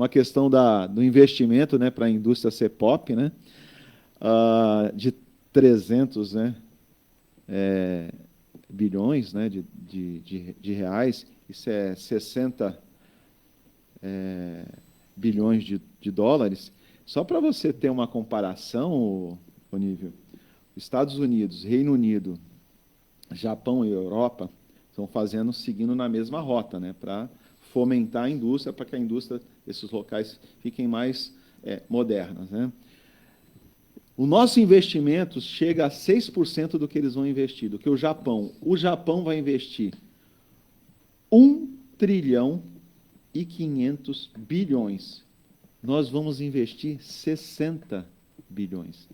questão do investimento, né, para a indústria ser pop, né? De 300, né, bilhões, né, de reais. Isso é 60 bilhões de dólares. Só para você ter uma comparação, o nível, Estados Unidos, Reino Unido, Japão e Europa estão seguindo na mesma rota, né, para fomentar a indústria, para que a indústria desses locais fiquem mais modernas, né. O nosso investimento chega a 6% do que eles vão investir, do que o Japão. O Japão vai investir 1 trilhão e 500 bilhões. Nós vamos investir 60 bilhões.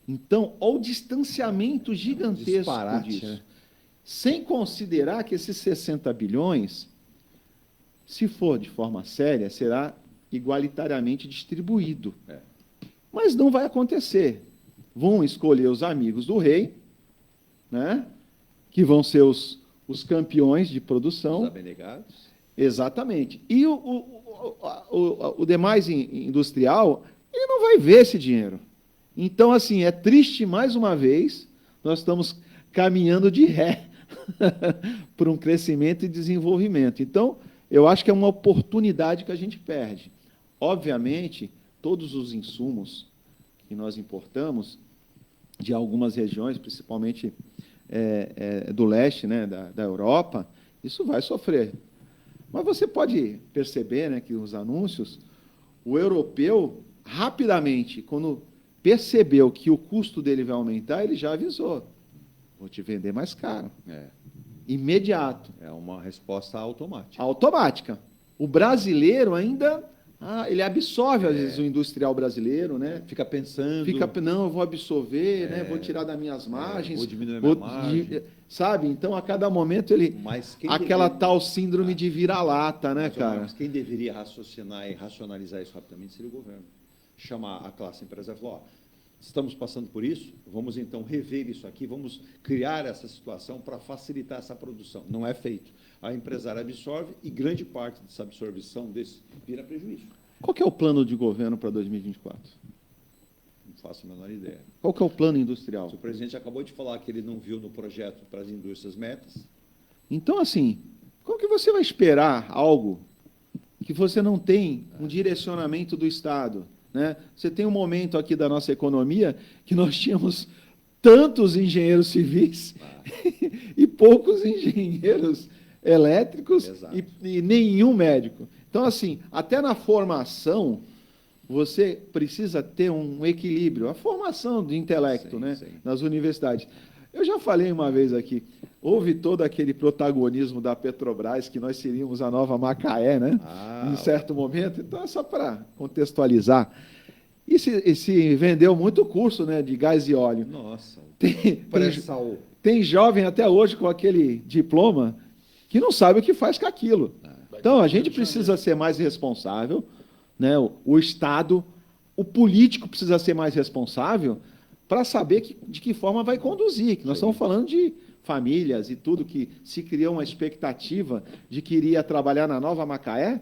Então, olha o distanciamento gigantesco disso. Né? Sem considerar que esses 60 bilhões, se for de forma séria, será igualitariamente distribuído. Mas não vai acontecer. Vão escolher os amigos do rei, né, que vão ser os campeões de produção. Os abnegados. Exatamente. E o demais industrial, ele não vai ver esse dinheiro. Então, assim, é triste, mais uma vez, nós estamos caminhando de ré para um crescimento e desenvolvimento. Então, eu acho que é uma oportunidade que a gente perde. Obviamente, todos os insumos que nós importamos de algumas regiões, principalmente do leste, né, da Europa, isso vai sofrer. Mas você pode perceber, né, que os anúncios, o europeu, rapidamente, quando percebeu que o custo dele vai aumentar, ele já avisou. Vou te vender mais caro. Imediato. É uma resposta automática. Automática. O brasileiro ainda Ele absorve, às vezes, o industrial brasileiro, né? Fica pensando. Não, eu vou absorver, né? Vou tirar das minhas margens. Vou diminuir a minha margem. Sabe? Então, a cada momento, aquela tal síndrome de vira-lata, né, cara? Mas quem deveria raciocinar e racionalizar isso rapidamente seria o governo. Chamar a classe empresarial e falar, ó, estamos passando por isso, vamos então rever isso aqui, vamos criar essa situação para facilitar essa produção. Não é feito. A empresária absorve e grande parte dessa absorção vira prejuízo. Qual que é o plano de governo para 2024? Não faço a menor ideia. Qual que é o plano industrial? O presidente acabou de falar que ele não viu no projeto para as indústrias metas. Então, assim, como que você vai esperar algo que você não tem um direcionamento do Estado? Né? Você tem um momento aqui da nossa economia que nós tínhamos tantos engenheiros civis e poucos engenheiros elétricos e nenhum médico. Então, assim, até na formação, você precisa ter um equilíbrio. A formação de intelecto, né? Nas universidades. Eu já falei uma vez aqui, houve todo aquele protagonismo da Petrobras, que nós seríamos a nova Macaé, né? Em certo momento. Então, é só para contextualizar. E se vendeu muito curso, né, de gás e óleo. Nossa, pré-sal. Tem jovem até hoje com aquele diploma que não sabe o que faz com aquilo. Então, a gente precisa ser mais responsável, né? O Estado, o político precisa ser mais responsável para saber de que forma vai conduzir. Que nós estamos falando de famílias e tudo, que se criou uma expectativa de que iria trabalhar na Nova Macaé,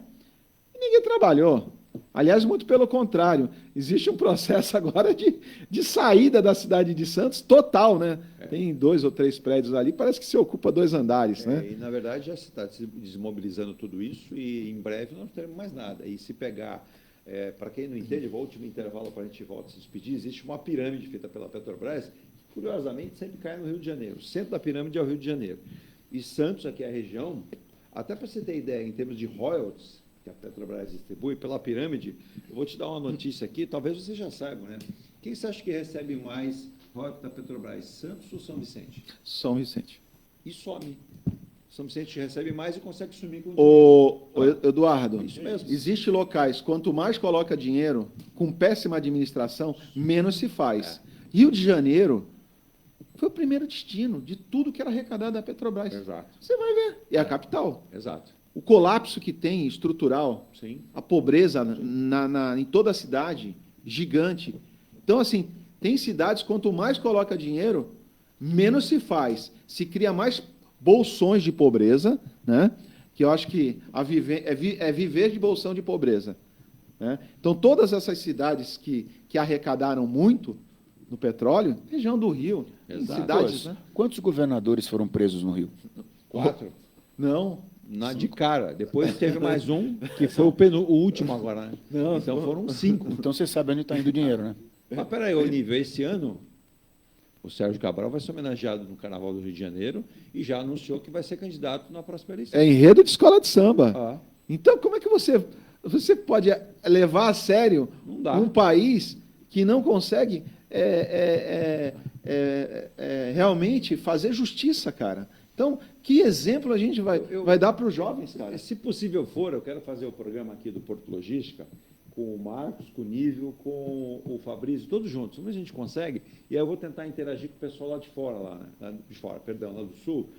e ninguém trabalhou. Aliás, muito pelo contrário, existe um processo agora de saída da cidade de Santos total, né? Tem 2 ou 3 prédios ali, parece que se ocupa 2 andares, né? E, na verdade, já se está desmobilizando tudo isso e, em breve, não teremos mais nada. E se pegar, para quem não entende, vou ao último intervalo para a gente voltar a se despedir, existe uma pirâmide feita pela Petrobras, que, curiosamente, sempre cai no Rio de Janeiro. O centro da pirâmide é o Rio de Janeiro. E Santos, aqui é a região, até para você ter ideia, em termos de royalties, que a Petrobras distribui pela pirâmide, eu vou te dar uma notícia aqui, talvez você já saiba, né? Quem você acha que recebe mais royalties da Petrobras, Santos ou São Vicente? São Vicente. E some. São Vicente recebe mais e consegue sumir com o dinheiro. Eduardo, isso mesmo. Existem locais, quanto mais coloca dinheiro, com péssima administração, menos se faz. Rio de Janeiro foi o primeiro destino de tudo que era arrecadado da Petrobras. Exato. Você vai ver. É a capital. Exato. O colapso que tem estrutural, sim, a pobreza em toda a cidade, gigante. Então, assim, tem cidades, quanto mais coloca dinheiro, menos se faz. Se cria mais bolsões de pobreza, né? Que eu acho que viver de bolsão de pobreza. Né? Então, todas essas cidades que arrecadaram muito no petróleo, região do Rio, cidades... Né? Quantos governadores foram presos no Rio? 4. Não. De cara. Depois teve mais um, que foi o último agora, né? Não, então foram 5. Então você sabe onde está indo o dinheiro, né? Mas peraí, Olívio, esse ano o Sérgio Cabral vai ser homenageado no Carnaval do Rio de Janeiro e já anunciou que vai ser candidato na próxima eleição. É enredo de escola de samba. Então, como é que você pode levar a sério um país que não consegue realmente fazer justiça, cara? Então, que exemplo a gente vai dar para os jovens, cara? Se possível for, eu quero fazer o programa aqui do Porto Logística com o Marcos, com o Nível, com o Fabrício, todos juntos. Como a gente consegue? E aí eu vou tentar interagir com o pessoal lá de fora, lá do Sul,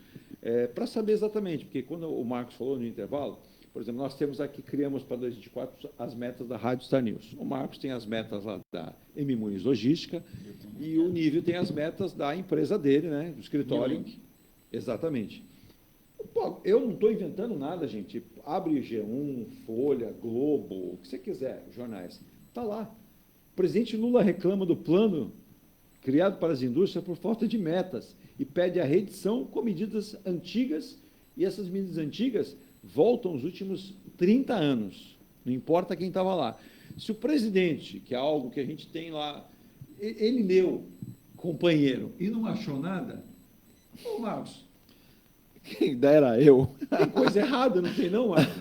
para saber exatamente, porque quando o Marcos falou no intervalo, por exemplo, nós temos aqui, criamos para 2024 as metas da Rádio Star News. O Marcos tem as metas lá da M. Muniz Logística e o Nível tem as metas da empresa dele, né, do escritório. Exatamente. Pô, eu não estou inventando nada, gente. Abre G1, Folha, Globo, o que você quiser, jornais. Está lá. O presidente Lula reclama do plano criado para as indústrias por falta de metas e pede a reedição com medidas antigas, e essas medidas antigas voltam os últimos 30 anos. Não importa quem estava lá. Se o presidente, que é algo que a gente tem lá, ele leu, companheiro, e não achou nada... Ô, Marcos, quem dera eu. Tem coisa errada, não tem não, Marcos?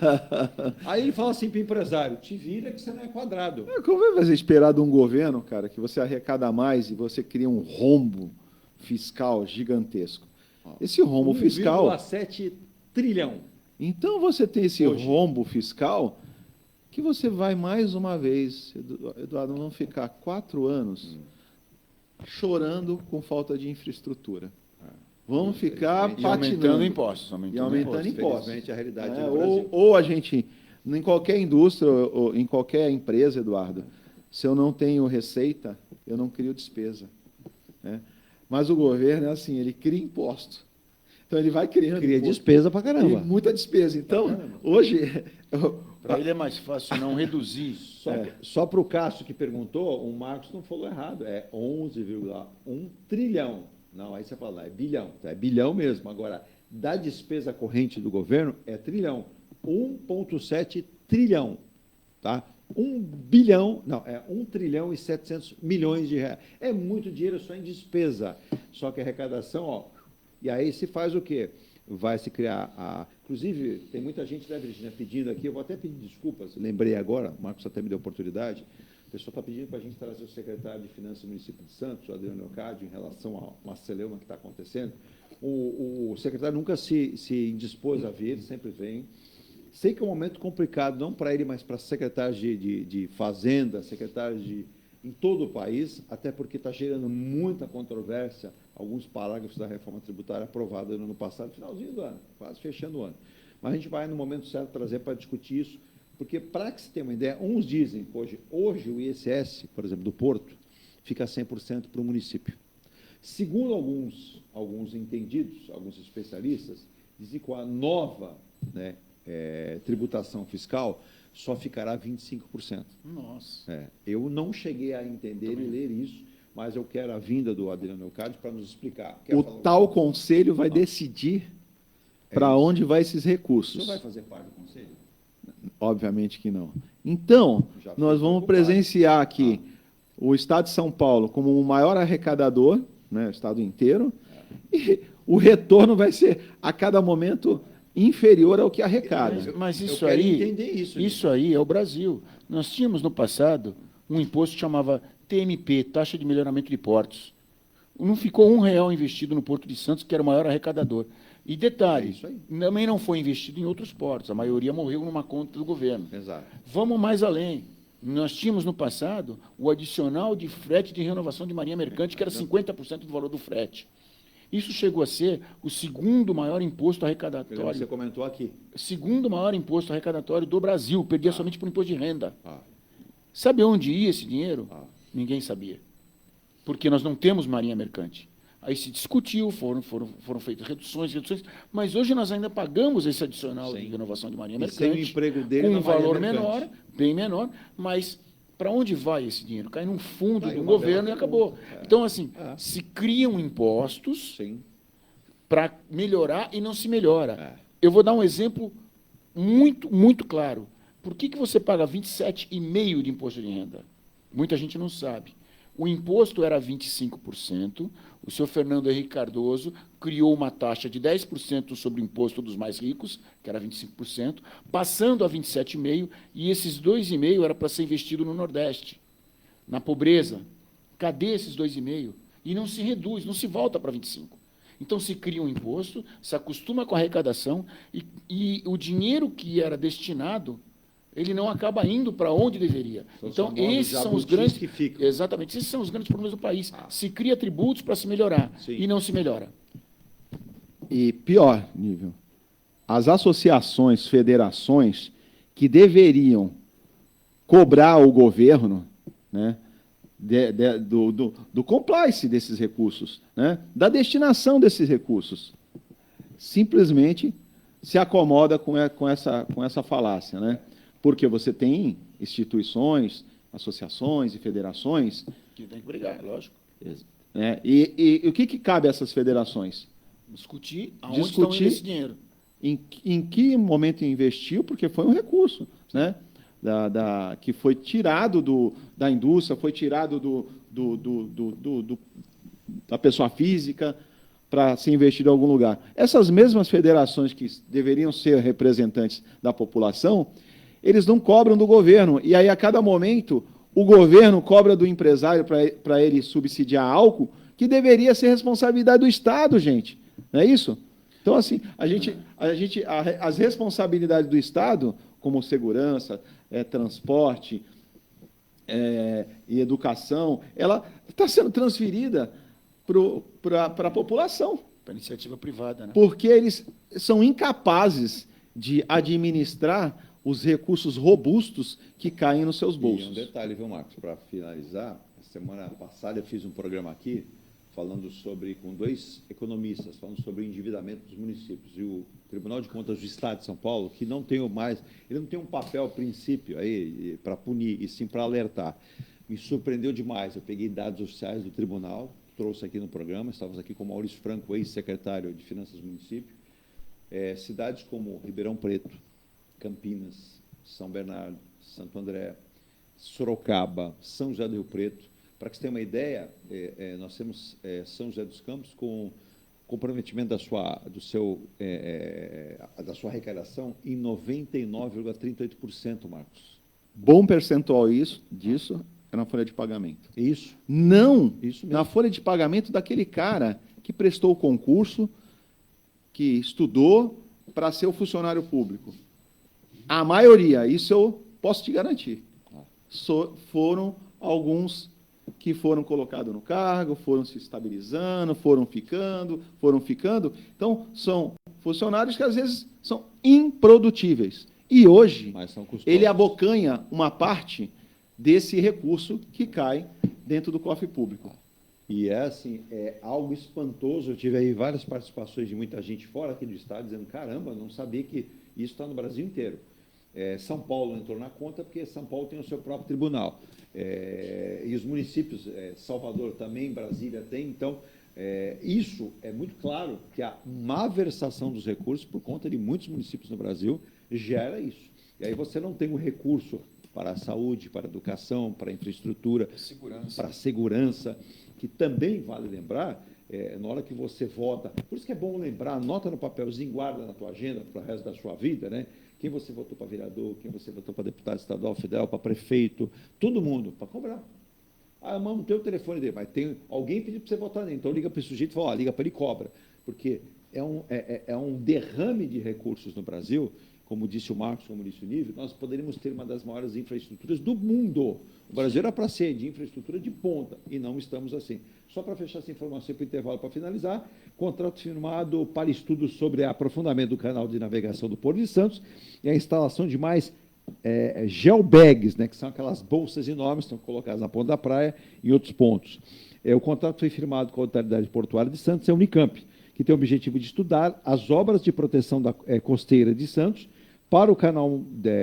Aí ele fala assim para o empresário, te vira que você não é quadrado. Como é você esperar de um governo, cara, que você arrecada mais e você cria um rombo fiscal gigantesco? Esse rombo fiscal... 1,7 trilhão. Então você tem esse rombo fiscal que você vai mais uma vez, Eduardo, não ficar 4 anos chorando com falta de infraestrutura. Vamos ficar patinando. Aumentando impostos. Aumentando impostos. Infelizmente, a realidade do Brasil. Ou a gente, em qualquer indústria, ou em qualquer empresa, Eduardo, se eu não tenho receita, eu não crio despesa. Né? Mas o governo é assim, ele cria imposto. Então, ele vai criando Cria imposto. despesa pra caramba. Cria muita despesa. Então, hoje... Para ele é mais fácil não reduzir. Só para o Cássio que perguntou, o Marcos não falou errado, é 11,1 trilhão. Não, aí você fala, é bilhão, tá? É bilhão mesmo. Agora, da despesa corrente do governo, é trilhão. 1,7 trilhão, tá? 1 bilhão, não, é 1 trilhão e 700 milhões de reais. É muito dinheiro só em despesa. Só que a arrecadação, ó, e aí se faz o quê? Vai se criar Inclusive, tem muita gente, né, Virginia, pedindo aqui, eu vou até pedir desculpas, lembrei agora, o Marcos até me deu oportunidade, o pessoal está pedindo para a gente trazer o secretário de Finanças do município de Santos, o Adriano Leocádio, em relação a uma celeuma que está acontecendo. O secretário nunca se indispôs a vir, ele sempre vem. Sei que é um momento complicado, não para ele, mas para secretários de Fazenda, secretários em todo o país, até porque está gerando muita controvérsia, alguns parágrafos da reforma tributária aprovada no ano passado, finalzinho do ano, quase fechando o ano. Mas a gente vai, no momento certo, trazer para discutir isso, porque, para que se tenha uma ideia, uns dizem que hoje o ISS, por exemplo, do Porto, fica 100% para o município. Segundo alguns entendidos, alguns especialistas, dizem que com a nova, né, tributação fiscal só ficará 25%. Nossa. Eu não cheguei a entender e ler isso, mas eu quero a vinda do Adriano Leocádio para nos explicar. O tal conselho vai decidir para onde vai esses recursos. O senhor vai fazer parte do conselho? Obviamente que não. Então, nós vamos presenciar aqui o Estado de São Paulo como o maior arrecadador, né, o Estado inteiro, e o retorno vai ser, a cada momento, inferior ao que arrecada. Mas isso aí é o Brasil. Nós tínhamos, no passado, um imposto que chamava TMP, Taxa de Melhoramento de Portos. Não ficou R$1 investido no Porto de Santos, que era o maior arrecadador. E detalhe, também não foi investido em outros portos, a maioria morreu numa conta do governo. Exato. Vamos mais além. Nós tínhamos, no passado, o adicional de frete de renovação de marinha mercante, que era 50% do valor do frete. Isso chegou a ser o segundo maior imposto arrecadatório. Você comentou aqui. Segundo maior imposto arrecadatório do Brasil, perdia somente por imposto de renda. Sabe onde ia esse dinheiro? Ninguém sabia. Porque nós não temos marinha mercante. Aí se discutiu, foram feitas reduções, mas hoje nós ainda pagamos esse adicional de renovação de marinha mercante, o emprego dele com um valor menor, bem menor, mas para onde vai esse dinheiro? Cai num fundo do governo e acabou. Então, assim, se criam impostos para melhorar e não se melhora. Eu vou dar um exemplo muito, muito claro. Por que você paga 27,5% de imposto de renda? Muita gente não sabe. O imposto era 25%, o senhor Fernando Henrique Cardoso criou uma taxa de 10% sobre o imposto dos mais ricos, que era 25%, passando a 27,5%, e esses 2,5% era para ser investido no Nordeste, na pobreza. Cadê esses 2,5%? E não se reduz, não se volta para 25%. Então, se cria um imposto, se acostuma com a arrecadação, e o dinheiro que era destinado, ele não acaba indo para onde deveria. Então, esses são os grandes que ficam. Exatamente, esses são os grandes problemas do país. Se cria tributos para se melhorar, e não se melhora. E pior nível, as associações, federações que deveriam cobrar o governo, né, do compliance desses recursos, né, da destinação desses recursos, simplesmente se acomoda com essa falácia, né? Porque você tem instituições, associações e federações... Que tem que brigar, lógico. Né? E o que cabe a essas federações? Discutir aonde estão indo esse dinheiro. Em que momento investiu, porque foi um recurso, né? Que foi tirado da indústria, foi tirado da pessoa física para ser investido em algum lugar. Essas mesmas federações que deveriam ser representantes da população, eles não cobram do governo. E aí, a cada momento, o governo cobra do empresário para ele subsidiar álcool, que deveria ser responsabilidade do Estado, gente. Não é isso? Então, assim, as responsabilidades do Estado, como segurança, transporte e educação, ela está sendo transferida para a população. Para a iniciativa privada, né? Porque eles são incapazes de administrar os recursos robustos que caem nos seus bolsos. E um detalhe, viu, Marcos, para finalizar, semana passada eu fiz um programa aqui falando com 2 economistas, falando sobre o endividamento dos municípios. E o Tribunal de Contas do Estado de São Paulo, que não tem ele não tem um papel princípio aí para punir, e sim para alertar. Me surpreendeu demais. Eu peguei dados oficiais do tribunal, trouxe aqui no programa, estávamos aqui com o Maurício Franco, ex-secretário de Finanças do município. Cidades como Ribeirão Preto, Campinas, São Bernardo, Santo André, Sorocaba, São José do Rio Preto. Para que você tenha uma ideia, nós temos São José dos Campos com comprometimento da sua arrecadação em 99,38%, Marcos. Bom percentual disso é na folha de pagamento. Isso. Não isso mesmo. Na folha de pagamento daquele cara que prestou o concurso, que estudou para ser o funcionário público. A maioria, isso eu posso te garantir, foram alguns que foram colocados no cargo, foram se estabilizando, foram ficando. Então, são funcionários que, às vezes, são improdutíveis. E hoje, ele abocanha uma parte desse recurso que cai dentro do cofre público. E é algo espantoso. Eu tive aí várias participações de muita gente fora aqui do estado, dizendo, caramba, não sabia que isso está no Brasil inteiro. São Paulo entrou na conta porque São Paulo tem o seu próprio tribunal. E os municípios, Salvador também, Brasília tem. Então, isso é muito claro que a má versação dos recursos, por conta de muitos municípios no Brasil, gera isso. E aí você não tem um recurso para a saúde, para a educação, para a infraestrutura, para a segurança, que também vale lembrar, na hora que você vota. Por isso que é bom lembrar, anota no papelzinho, guarda na tua agenda para o resto da sua vida, né? Quem você votou para vereador, quem você votou para deputado estadual, federal, para prefeito, todo mundo, para cobrar. Não tem o telefone dele, mas tem alguém pediu para você votar nele. Então liga para esse sujeito e fala, liga para ele e cobra. Porque é um derrame de recursos no Brasil, como disse o Marcos, como disse o Nível, nós poderíamos ter uma das maiores infraestruturas do mundo. O Brasil era para ser de infraestrutura de ponta, e não estamos assim. Só para fechar essa informação para o intervalo, para finalizar, contrato firmado para estudo sobre aprofundamento do canal de navegação do Porto de Santos e a instalação de mais geobags, né, que são aquelas bolsas enormes que estão colocadas na ponta da praia e em outros pontos. O contrato foi firmado com a Autoridade Portuária de Santos, a Unicamp, que tem o objetivo de estudar as obras de proteção costeira de Santos para o canal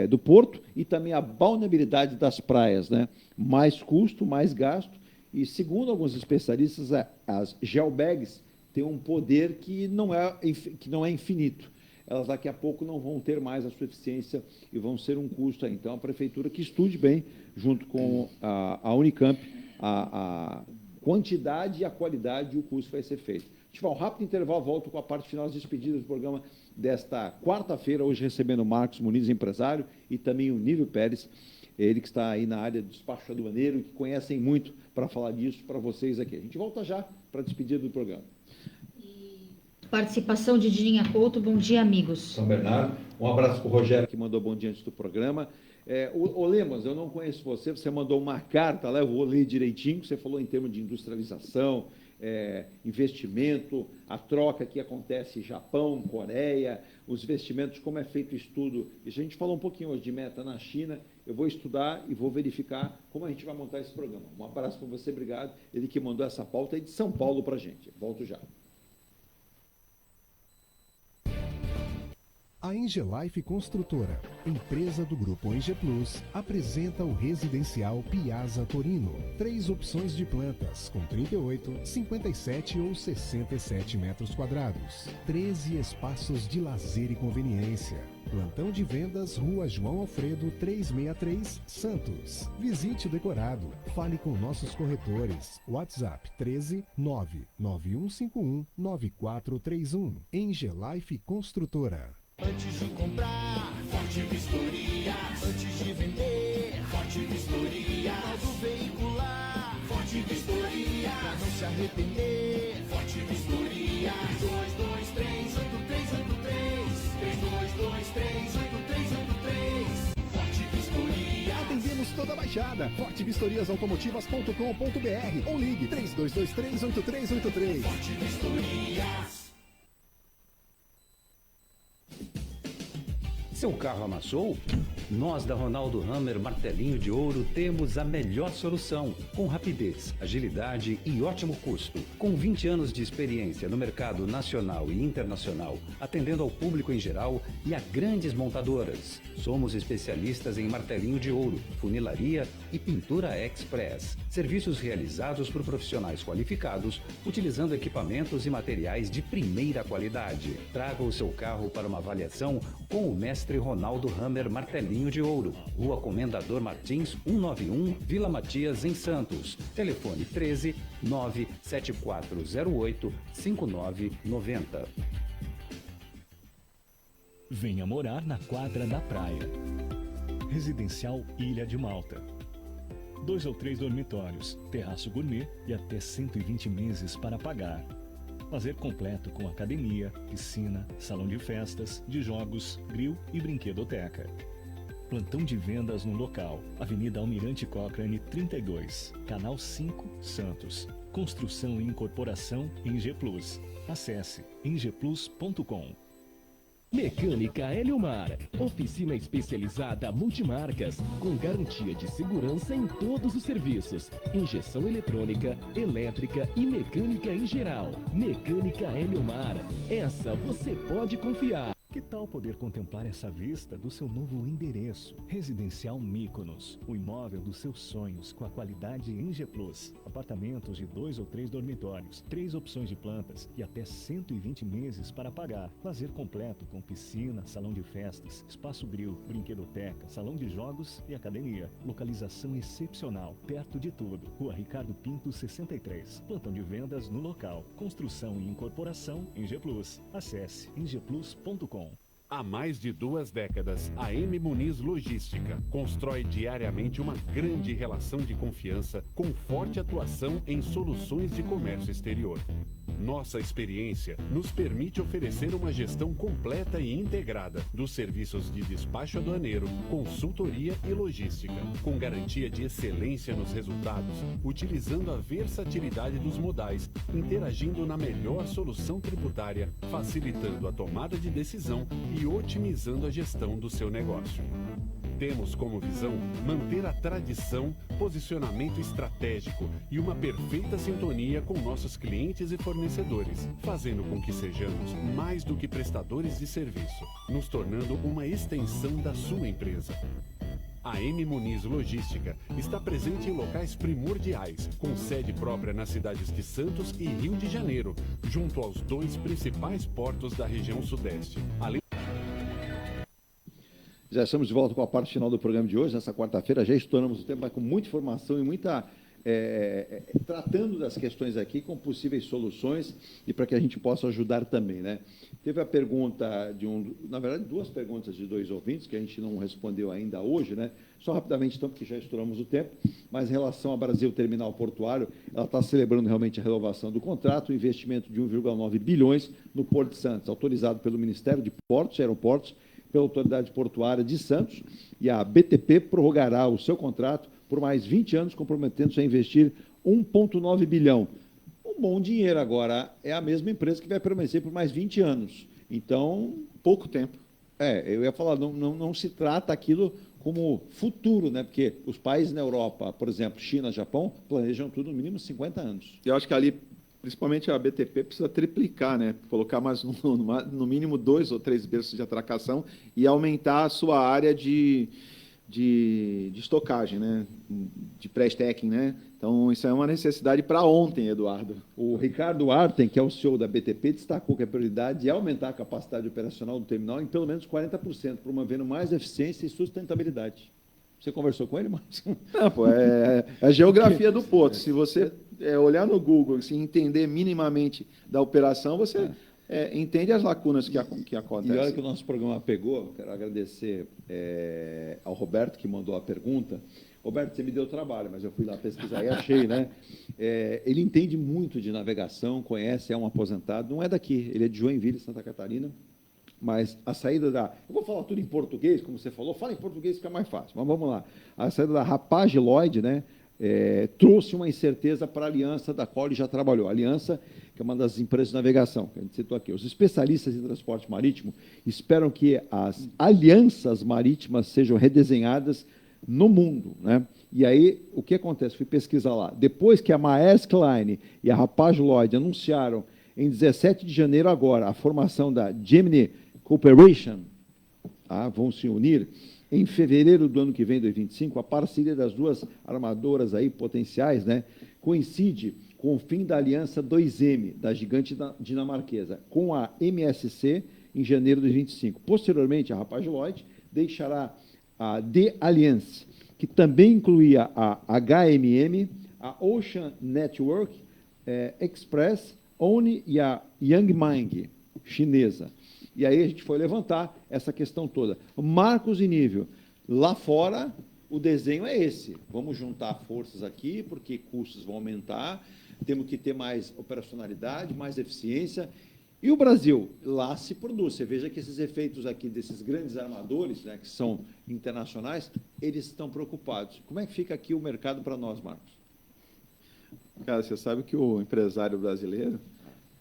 do Porto e também a balneabilidade das praias, né? Mais custo, mais gasto. E, segundo alguns especialistas, as geobags têm um poder que não é infinito. Elas daqui a pouco não vão ter mais a sua eficiência e vão ser um custo aí. Então, a prefeitura que estude bem, junto com a Unicamp, a quantidade e a qualidade e o custo que vai ser feito. A gente vai um rápido intervalo, volto com a parte final das despedidas do programa desta quarta-feira, hoje recebendo o Marcos Muniz, empresário, e também o Nível Pérez, ele que está aí na área do despacho aduaneiro e que conhecem muito para falar disso para vocês aqui. A gente volta já para a despedida do programa. Participação de Dininha Couto, bom dia, amigos. São Bernardo, um abraço para o Rogério, que mandou bom dia antes do programa. O Lemos, eu não conheço você mandou uma carta lá, eu vou ler direitinho, você falou em termos de industrialização, investimento, a troca que acontece Japão, Coreia, os investimentos, como é feito o estudo. E a gente falou um pouquinho hoje de meta na China, eu vou estudar e vou verificar como a gente vai montar esse programa. Um abraço para você, obrigado. Ele que mandou essa pauta aí de São Paulo para a gente. Volto já. A Engelife Construtora, empresa do Grupo Enge Plus, apresenta o residencial Piazza Torino. 3 opções de plantas, com 38, 57 ou 67 metros quadrados. 13 espaços de lazer e conveniência. Plantão de vendas, Rua João Alfredo, 363, Santos. Visite o decorado. Fale com nossos corretores. WhatsApp 13 99151 9431. Engelife Construtora. Antes de comprar, Forte Vistoria. Antes de vender, Forte Vistoria. Modo veicular, Forte Vistoria. Pra não se arrepender, Forte Vistoria. 3223-8383 3223-8383 toda a Baixada. fortevistoriasautomotivas.com.br ou ligue 3223-8383. Forte Vistorias. Seu carro amassou? Nós da Ronaldo Hammer Martelinho de Ouro temos a melhor solução, com rapidez, agilidade e ótimo custo. Com 20 anos de experiência no mercado nacional e internacional, atendendo ao público em geral e a grandes montadoras. Somos especialistas em martelinho de ouro, funilaria e pintura express. Serviços realizados por profissionais qualificados, utilizando equipamentos e materiais de primeira qualidade. Traga o seu carro para uma avaliação com o mestre Ronaldo Hammer Martelinho de Ouro. Rua Comendador Martins, 191, Vila Matias, em Santos. Telefone 13 97408 5990. Venha morar na quadra da praia. Residencial Ilha de Malta. 2 ou 3 dormitórios, terraço gourmet e até 120 meses para pagar. Lazer completo com academia, piscina, salão de festas, de jogos, grill e brinquedoteca. Plantão de vendas no local. Avenida Almirante Cochrane 32, Canal 5, Santos. Construção e incorporação em G Plus. Acesse engplus.com. Mecânica Eliomar, oficina especializada multimarcas, com garantia de segurança em todos os serviços, injeção eletrônica, elétrica e mecânica em geral. Mecânica Eliomar, essa você pode confiar. Que tal poder contemplar essa vista do seu novo endereço? Residencial Mykonos, o imóvel dos seus sonhos com a qualidade em G Plus. Apartamentos de 2 ou 3 dormitórios, 3 opções de plantas e até 120 meses para pagar. Lazer completo com piscina, salão de festas, espaço grill, brinquedoteca, salão de jogos e academia. Localização excepcional, perto de tudo. Rua Ricardo Pinto 63. Plantão de vendas no local. Construção e incorporação em G Plus. Acesse engplus.com. Há mais de 2 décadas, a M Muniz Logística constrói diariamente uma grande relação de confiança com forte atuação em soluções de comércio exterior. Nossa experiência nos permite oferecer uma gestão completa e integrada dos serviços de despacho aduaneiro, consultoria e logística, com garantia de excelência nos resultados, utilizando a versatilidade dos modais, interagindo na melhor solução tributária, facilitando a tomada de decisão e otimizando a gestão do seu negócio. Temos como visão manter a tradição, posicionamento estratégico e uma perfeita sintonia com nossos clientes e fornecedores, fazendo com que sejamos mais do que prestadores de serviço, nos tornando uma extensão da sua empresa. A M Muniz Logística está presente em locais primordiais, com sede própria nas cidades de Santos e Rio de Janeiro, junto aos 2 principais portos da região sudeste. Já estamos de volta com a parte final do programa de hoje, nessa quarta-feira, já estouramos o tempo, mas com muita informação e muita... tratando das questões aqui com possíveis soluções e para que a gente possa ajudar também, né? Teve a pergunta na verdade, 2 perguntas de 2 ouvintes que a gente não respondeu ainda hoje, né? Só rapidamente, então, porque já estouramos o tempo, mas em relação ao Brasil Terminal Portuário, ela está celebrando realmente a renovação do contrato, o investimento de 1,9 bilhões no Porto de Santos, autorizado pelo Ministério de Portos e Aeroportos, pela Autoridade Portuária de Santos, e a BTP prorrogará o seu contrato por mais 20 anos, comprometendo-se a investir 1,9 bilhão. Um bom dinheiro agora. É a mesma empresa que vai permanecer por mais 20 anos. Então, pouco tempo. Eu ia falar, não se trata aquilo como futuro, né? Porque os países na Europa, por exemplo, China, Japão, planejam tudo no mínimo 50 anos. Eu acho que ali, principalmente a BTP, precisa triplicar, né? Colocar mais no mínimo 2 ou 3 berços de atracação e aumentar a sua área de estocagem, né? De pré-stacking, né? Então, isso é uma necessidade para ontem, Eduardo. O Ricardo Arten, que é o CEO da BTP, destacou que a prioridade é aumentar a capacidade operacional do terminal em pelo menos 40%, promovendo mais eficiência e sustentabilidade. Você conversou com ele, Márcio? Não, pô, é a geografia do porto. Se você olhar no Google, se entender minimamente da operação, você entende as lacunas que acontecem. E olha que o nosso programa pegou, quero agradecer ao Roberto, que mandou a pergunta. Roberto, você me deu trabalho, mas eu fui lá pesquisar e achei, né? Ele entende muito de navegação, conhece, é um aposentado, não é daqui, ele é de Joinville, Santa Catarina, mas a saída da... Eu vou falar tudo em português, como você falou, fala em português fica mais fácil, mas vamos lá. A saída da Hapag Lloyd, né, trouxe uma incerteza para a Aliança, da qual ele já trabalhou. A Aliança, que é uma das empresas de navegação, que a gente citou aqui. Os especialistas em transporte marítimo esperam que as alianças marítimas sejam redesenhadas no mundo, né? E aí, o que acontece? Fui pesquisar lá. Depois que a Maersk Line e a Hapag Lloyd anunciaram, em 17 de janeiro agora, a formação da Gemini Cooperation, vão se unir, em fevereiro do ano que vem, 2025, a parceria das duas armadoras aí potenciais, né, coincide com o fim da aliança 2M, da gigante dinamarquesa, com a MSC, em janeiro de 2025. Posteriormente, a Hapag Lloyd deixará a The Alliance, que também incluía a HMM, a Ocean Network, Express, ONE e a Yangming, chinesa. E aí a gente foi levantar essa questão toda. Marcos e Nível, lá fora o desenho é esse. Vamos juntar forças aqui, porque custos vão aumentar, temos que ter mais operacionalidade, mais eficiência. E o Brasil, lá se produz. Você veja que esses efeitos aqui desses grandes armadores, né, que são internacionais, eles estão preocupados. Como é que fica aqui o mercado para nós, Marcos? Cara, você sabe que o empresário brasileiro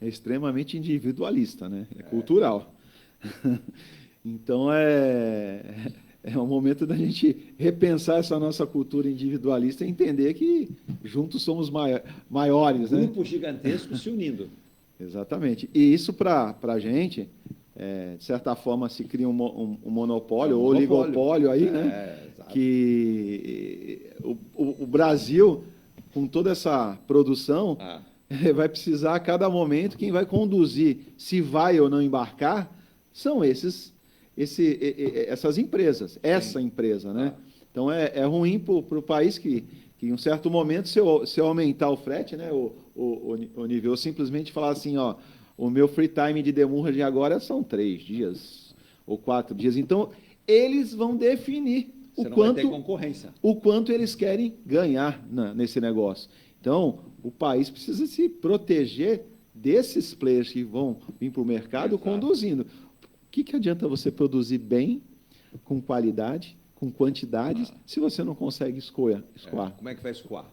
é extremamente individualista, né? É cultural. Então, é um momento da gente repensar essa nossa cultura individualista e entender que juntos somos maiores. Grupos gigantescos se unindo. Exatamente. E isso, para a gente, de certa forma, se cria um monopólio ou oligopólio aí, né? Que o Brasil, com toda essa produção, vai precisar, a cada momento, quem vai conduzir, se vai ou não embarcar, são essas empresas, essa empresa, né? Então, é ruim para o país que, em um certo momento, se eu aumentar o frete, né, o nível, eu simplesmente falar assim, ó, o meu free time de demurragem agora são 3 dias ou 4 dias. Então, eles vão definir o quanto eles querem ganhar nesse negócio. Então, o país precisa se proteger desses players que vão vir para o mercado conduzindo. O que adianta você produzir bem, com qualidade, com quantidades, se você não consegue escoar? Como é que vai escoar?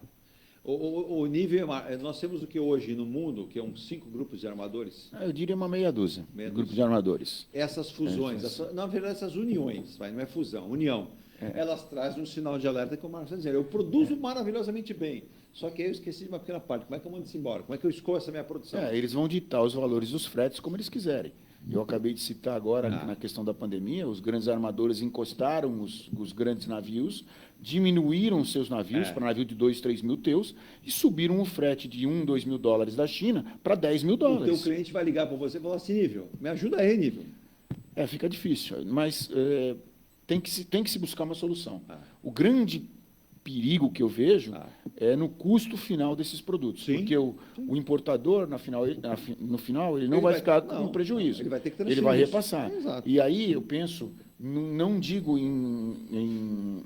O nível, nós temos o que hoje no mundo, que é uns 5 grupos de armadores? Eu diria uma meia dúzia de grupos de armadores. Essas fusões, na verdade, essas uniões, não é fusão, união, elas trazem um sinal de alerta que o Marcos está dizendo. Eu produzo maravilhosamente bem, só que aí eu esqueci de uma pequena parte. Como é que eu mando isso embora? Como é que eu escolho essa minha produção? Eles vão ditar os valores dos fretes como eles quiserem. Eu acabei de citar agora, na questão da pandemia, os grandes armadores encostaram os grandes navios, diminuíram seus navios para navio de 2, 3 mil teus e subiram o frete de $1, 2 mil da China para $10 mil. O teu cliente vai ligar para você e falar assim, Nível, me ajuda aí, Nível. Fica difícil, mas tem que se buscar uma solução. O grande perigo que eu vejo é no custo final desses produtos. Sim. Porque o importador, no final, ele não vai ficar com prejuízo. Ele vai ter que transferir. Ele vai repassar. Exato. E aí, eu penso, não digo em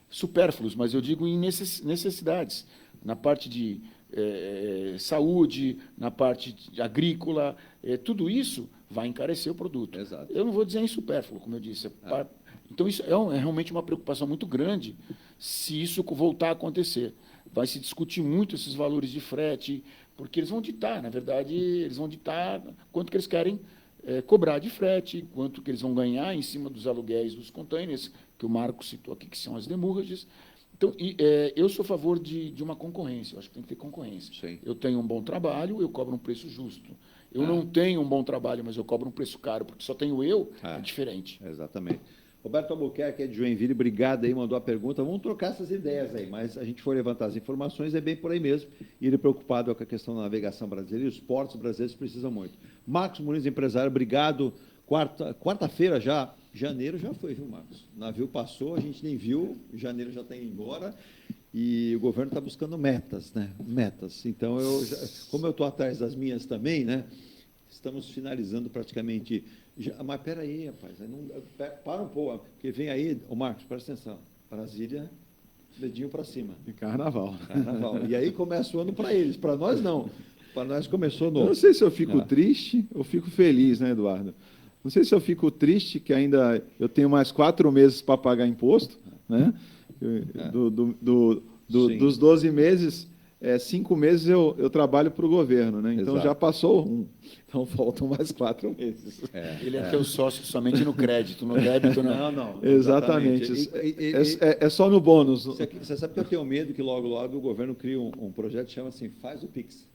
supérfluos, mas eu digo em necessidades. Na parte de saúde, na parte agrícola, tudo isso vai encarecer o produto. Exato. Eu não vou dizer em supérfluo, como eu disse. Então, isso é realmente uma preocupação muito grande se isso voltar a acontecer. Vai se discutir muito esses valores de frete, porque eles vão ditar, na verdade, quanto que eles querem cobrar de frete, quanto que eles vão ganhar em cima dos aluguéis dos containers, que o Marco citou aqui, que são as demurrages. Então, eu sou a favor de uma concorrência, eu acho que tem que ter concorrência. Sim. Eu tenho um bom trabalho, eu cobro um preço justo. Eu não tenho um bom trabalho, mas eu cobro um preço caro, porque só tenho eu, é diferente. Exatamente. Roberto Albuquerque, é de Joinville, obrigado aí, mandou a pergunta. Vamos trocar essas ideias aí, mas a gente for levantar as informações, é bem por aí mesmo. E ele é preocupado com a questão da navegação brasileira e os portos brasileiros precisam muito. Marcos Muniz, empresário, obrigado. Quarta-feira já, janeiro já foi, viu, Marcos? O navio passou, a gente nem viu, janeiro já está indo embora. E o governo está buscando metas, né? Metas. Então, como eu estou atrás das minhas também, né? Estamos finalizando praticamente. Mas espera aí, rapaz. Para um pouco, porque vem aí, Marcos, presta atenção. Brasília, dedinho para cima. E carnaval. E aí começa o ano para eles. Para nós, não. Para nós começou novo. Eu não sei se eu fico triste ou fico feliz, né, Eduardo? Não sei se eu fico triste que ainda eu tenho mais 4 meses para pagar imposto, né? Dos 12 meses, 5 meses eu trabalho para o governo, né? Então já passou 1. Então faltam mais 4 meses. Ele é teu sócio somente no crédito, no débito não. Não. Exatamente. É só no bônus. Você sabe que eu tenho medo que logo o governo crie um projeto que chama assim, faz o Pix.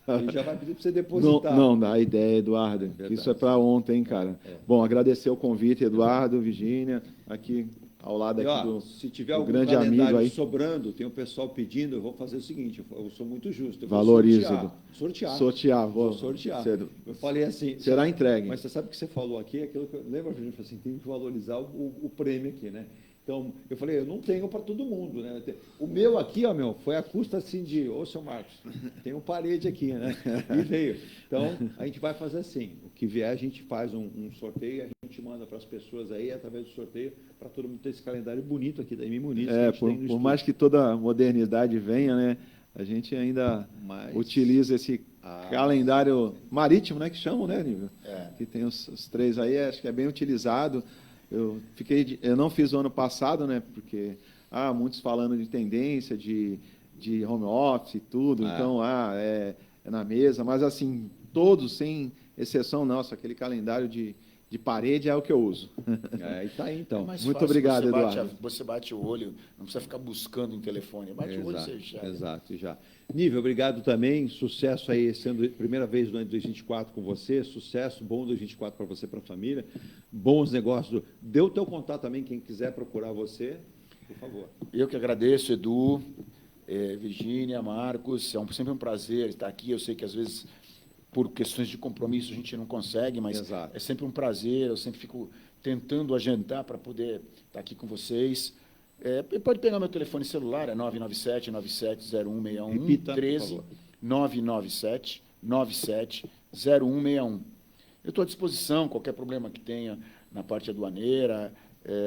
Ele já vai pedir para você depositar. Não dá ideia, Eduardo. Isso é para ontem, cara. Bom, agradecer o convite, Eduardo, Virgínia, aqui ao lado aqui se tiver do algum grande amigo aí. sobrando, tem um pessoal pedindo, eu vou fazer o seguinte, eu sou muito justo. Eu Valorizo. Vou sortear. Eu falei assim... Será entregue. Mas você sabe o que você falou aqui? Aquilo que lembra, Virgínia, assim, tem que valorizar o prêmio aqui, né? Então, eu falei, eu não tenho para todo mundo, né? O meu aqui, foi a custa assim de, seu Marcos, tem um parede aqui, né? E veio. Então, a gente vai fazer assim, o que vier a gente faz um sorteio, a gente manda para as pessoas aí, através do sorteio, para todo mundo ter esse calendário bonito aqui da M Muniz. Por mais que toda a modernidade venha, né? A gente ainda utiliza esse calendário marítimo, né? Que chamam, né, Nível? Que tem os 3 aí, acho que é bem utilizado. Eu não fiz o ano passado, né? Porque muitos falando de tendência, de home office e tudo, então é na mesa, mas assim, todos, sem exceção, aquele calendário de parede é o que eu uso. E tá aí, então. Muito obrigado, Eduardo. Você bate o olho, não precisa ficar buscando em telefone, bate o olho e você já. Exato, já. Nível, obrigado também, sucesso aí, sendo a primeira vez no ano de 2024 com você, sucesso, bom 2024 para você e para a família, bons negócios. Dê o teu contato também, quem quiser procurar você, por favor. Eu que agradeço, Edu, Virgínia, Marcos, sempre um prazer estar aqui, eu sei que às vezes, por questões de compromisso, a gente não consegue, mas é sempre um prazer, eu sempre fico tentando agendar para poder estar aqui com vocês. Pode pegar meu telefone celular, é 997-970161, Repita, 13 997-970161. Eu estou à disposição, qualquer problema que tenha na parte aduaneira.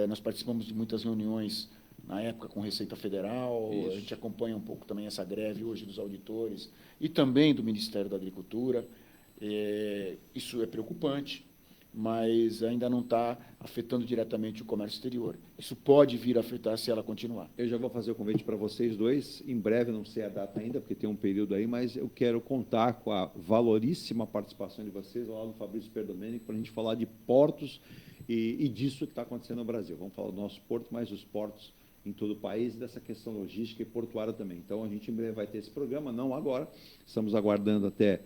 Nós participamos de muitas reuniões na época com Receita Federal, a gente acompanha um pouco também essa greve hoje dos auditores e também do Ministério da Agricultura. Isso é preocupante, mas ainda não está afetando diretamente o comércio exterior. Isso pode vir a afetar se ela continuar. Eu já vou fazer o convite para vocês dois, em breve, não sei a data ainda, porque tem um período aí, mas eu quero contar com a valoríssima participação de vocês, ao lado do Fabrício Perdomenico, para a gente falar de portos e disso que está acontecendo no Brasil. Vamos falar do nosso porto, mas os portos em todo o país, dessa questão logística e portuária também. Então, a gente em breve vai ter esse programa, não agora, estamos aguardando até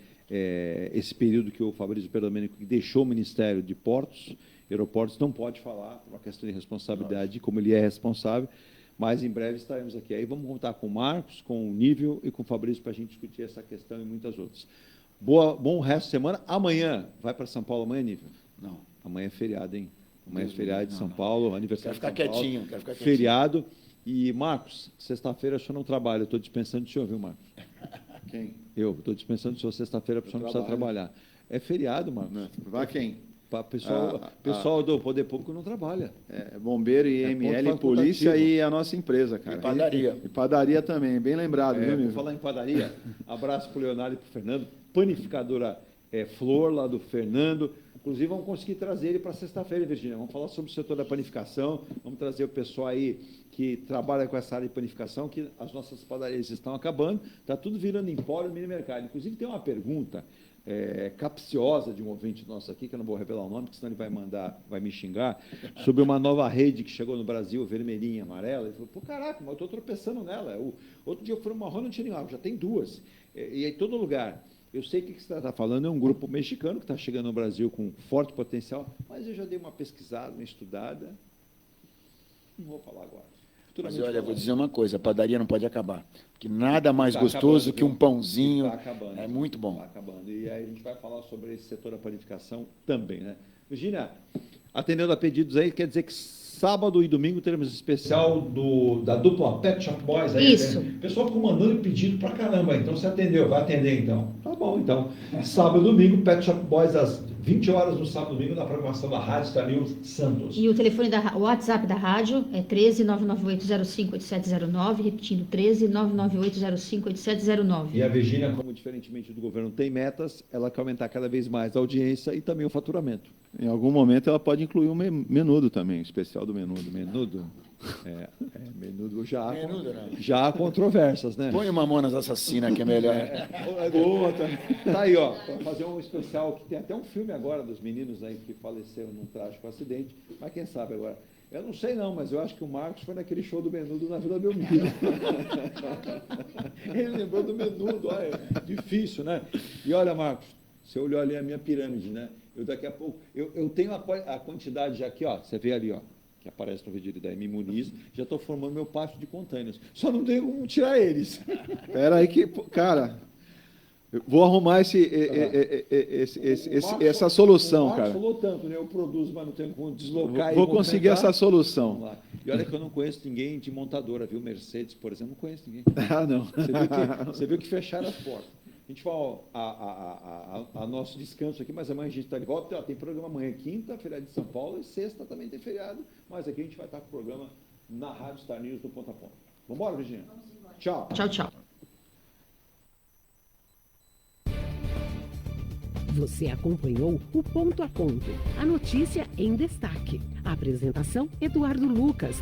esse período que o Fabrício Perdomenico deixou o Ministério de Portos, Aeroportos, não pode falar, por uma questão de responsabilidade, como ele é responsável, mas em breve estaremos aqui. Aí vamos contar com o Marcos, com o Nível e com o Fabrício para a gente discutir essa questão e muitas outras. Bom resto de semana. Amanhã, vai para São Paulo amanhã, Nível? Não. Amanhã é feriado, hein? Amanhã é feriado de São Paulo, aniversário de São Paulo. Quero ficar quietinho. Feriado. E, Marcos, sexta-feira o senhor não trabalha, eu estou dispensando o senhor, viu, Marcos? Quem? Eu estou dispensando o senhor sexta-feira para o senhor não precisar trabalhar. É feriado, Marcos. Vai quem? Pessoal do Poder Público não trabalha. Bombeiro, IML, polícia e a nossa empresa, cara. E padaria. E padaria também, bem lembrado, viu, Vou falar em padaria. Abraço para o Leonardo e para o Fernando. Panificadora Flor, lá do Fernando. Inclusive, vamos conseguir trazer ele para sexta-feira, Virgínia. Vamos falar sobre o setor da panificação. Vamos trazer o pessoal aí que trabalha com essa área de panificação, que as nossas padarias estão acabando. Está tudo virando empório, mini mercado. Inclusive, tem uma pergunta capciosa de um ouvinte nosso aqui, que eu não vou revelar o nome, porque senão ele vai me xingar, sobre uma nova rede que chegou no Brasil, vermelhinha, amarela. Ele falou, caraca, mas eu estou tropeçando nela. Outro dia eu fui numa rua, não tinha nenhuma, já tem 2. E em todo lugar. Eu sei que você está falando, é um grupo mexicano que está chegando no Brasil com forte potencial, mas eu já dei uma pesquisada, uma estudada. Não vou falar agora. Mas olha, eu vou dizer uma coisa, a padaria não pode acabar, porque nada mais gostoso que um pãozinho, é muito bom. Está acabando, e aí a gente vai falar sobre esse setor da panificação também, né? Virgínia, atendendo a pedidos aí, quer dizer que sábado e domingo teremos especial da dupla Pet Shop Boys. Aí, isso. Né? O pessoal ficou mandando pedido pra caramba, então você atendeu, vai atender então. Tá bom, então. Sábado e domingo, Pet Shop Boys às 20 horas no sábado e domingo na programação da Rádio Star News Santos. E o telefone o WhatsApp da rádio é 13 998058709, repetindo, 13 998058709. E a Virgínia, como diferentemente do governo tem metas, ela quer aumentar cada vez mais a audiência e também o faturamento. Em algum momento ela pode incluir um menudo também, o especial do menudo. Menudo? Menudo já. Menudo, não. Já há controvérsias, né? Põe o Mamonas Assassina, que é melhor. Boa, tá aí, ó, para fazer um especial, que tem até um filme agora dos meninos aí que faleceram num trágico acidente, mas quem sabe agora. Eu não sei não, mas eu acho que o Marcos foi naquele show do Menudo na Vila Belmiro. Ele lembrou do Menudo, olha, difícil, né? E olha, Marcos, você olhou ali a minha pirâmide, né? Eu daqui a pouco, eu tenho a quantidade já aqui, ó, você vê ali, ó, que aparece no vídeo da M. Muniz, já estou formando meu pátio de containers. Só não tenho como tirar eles. Espera aí que, cara, eu vou arrumar essa solução, cara. O Marcos falou tanto, né? Eu produzo, mas não tenho como deslocar e vou conseguir essa solução. Vamos lá. E olha que eu não conheço ninguém de montadora, viu? Mercedes, por exemplo, não conheço ninguém. Ah, não. Você viu que fecharam as portas. A gente vai a nosso descanso aqui, mas amanhã a gente está de volta. Tem programa amanhã, quinta, feriado de São Paulo, e sexta também tem feriado, mas aqui a gente vai estar com o programa na Rádio Star News do Ponta a Ponta. Vamos embora, Virgínia? Tchau. Tchau, tchau. Você acompanhou o Ponto a Ponto, a notícia em destaque. A apresentação, Eduardo Lucas.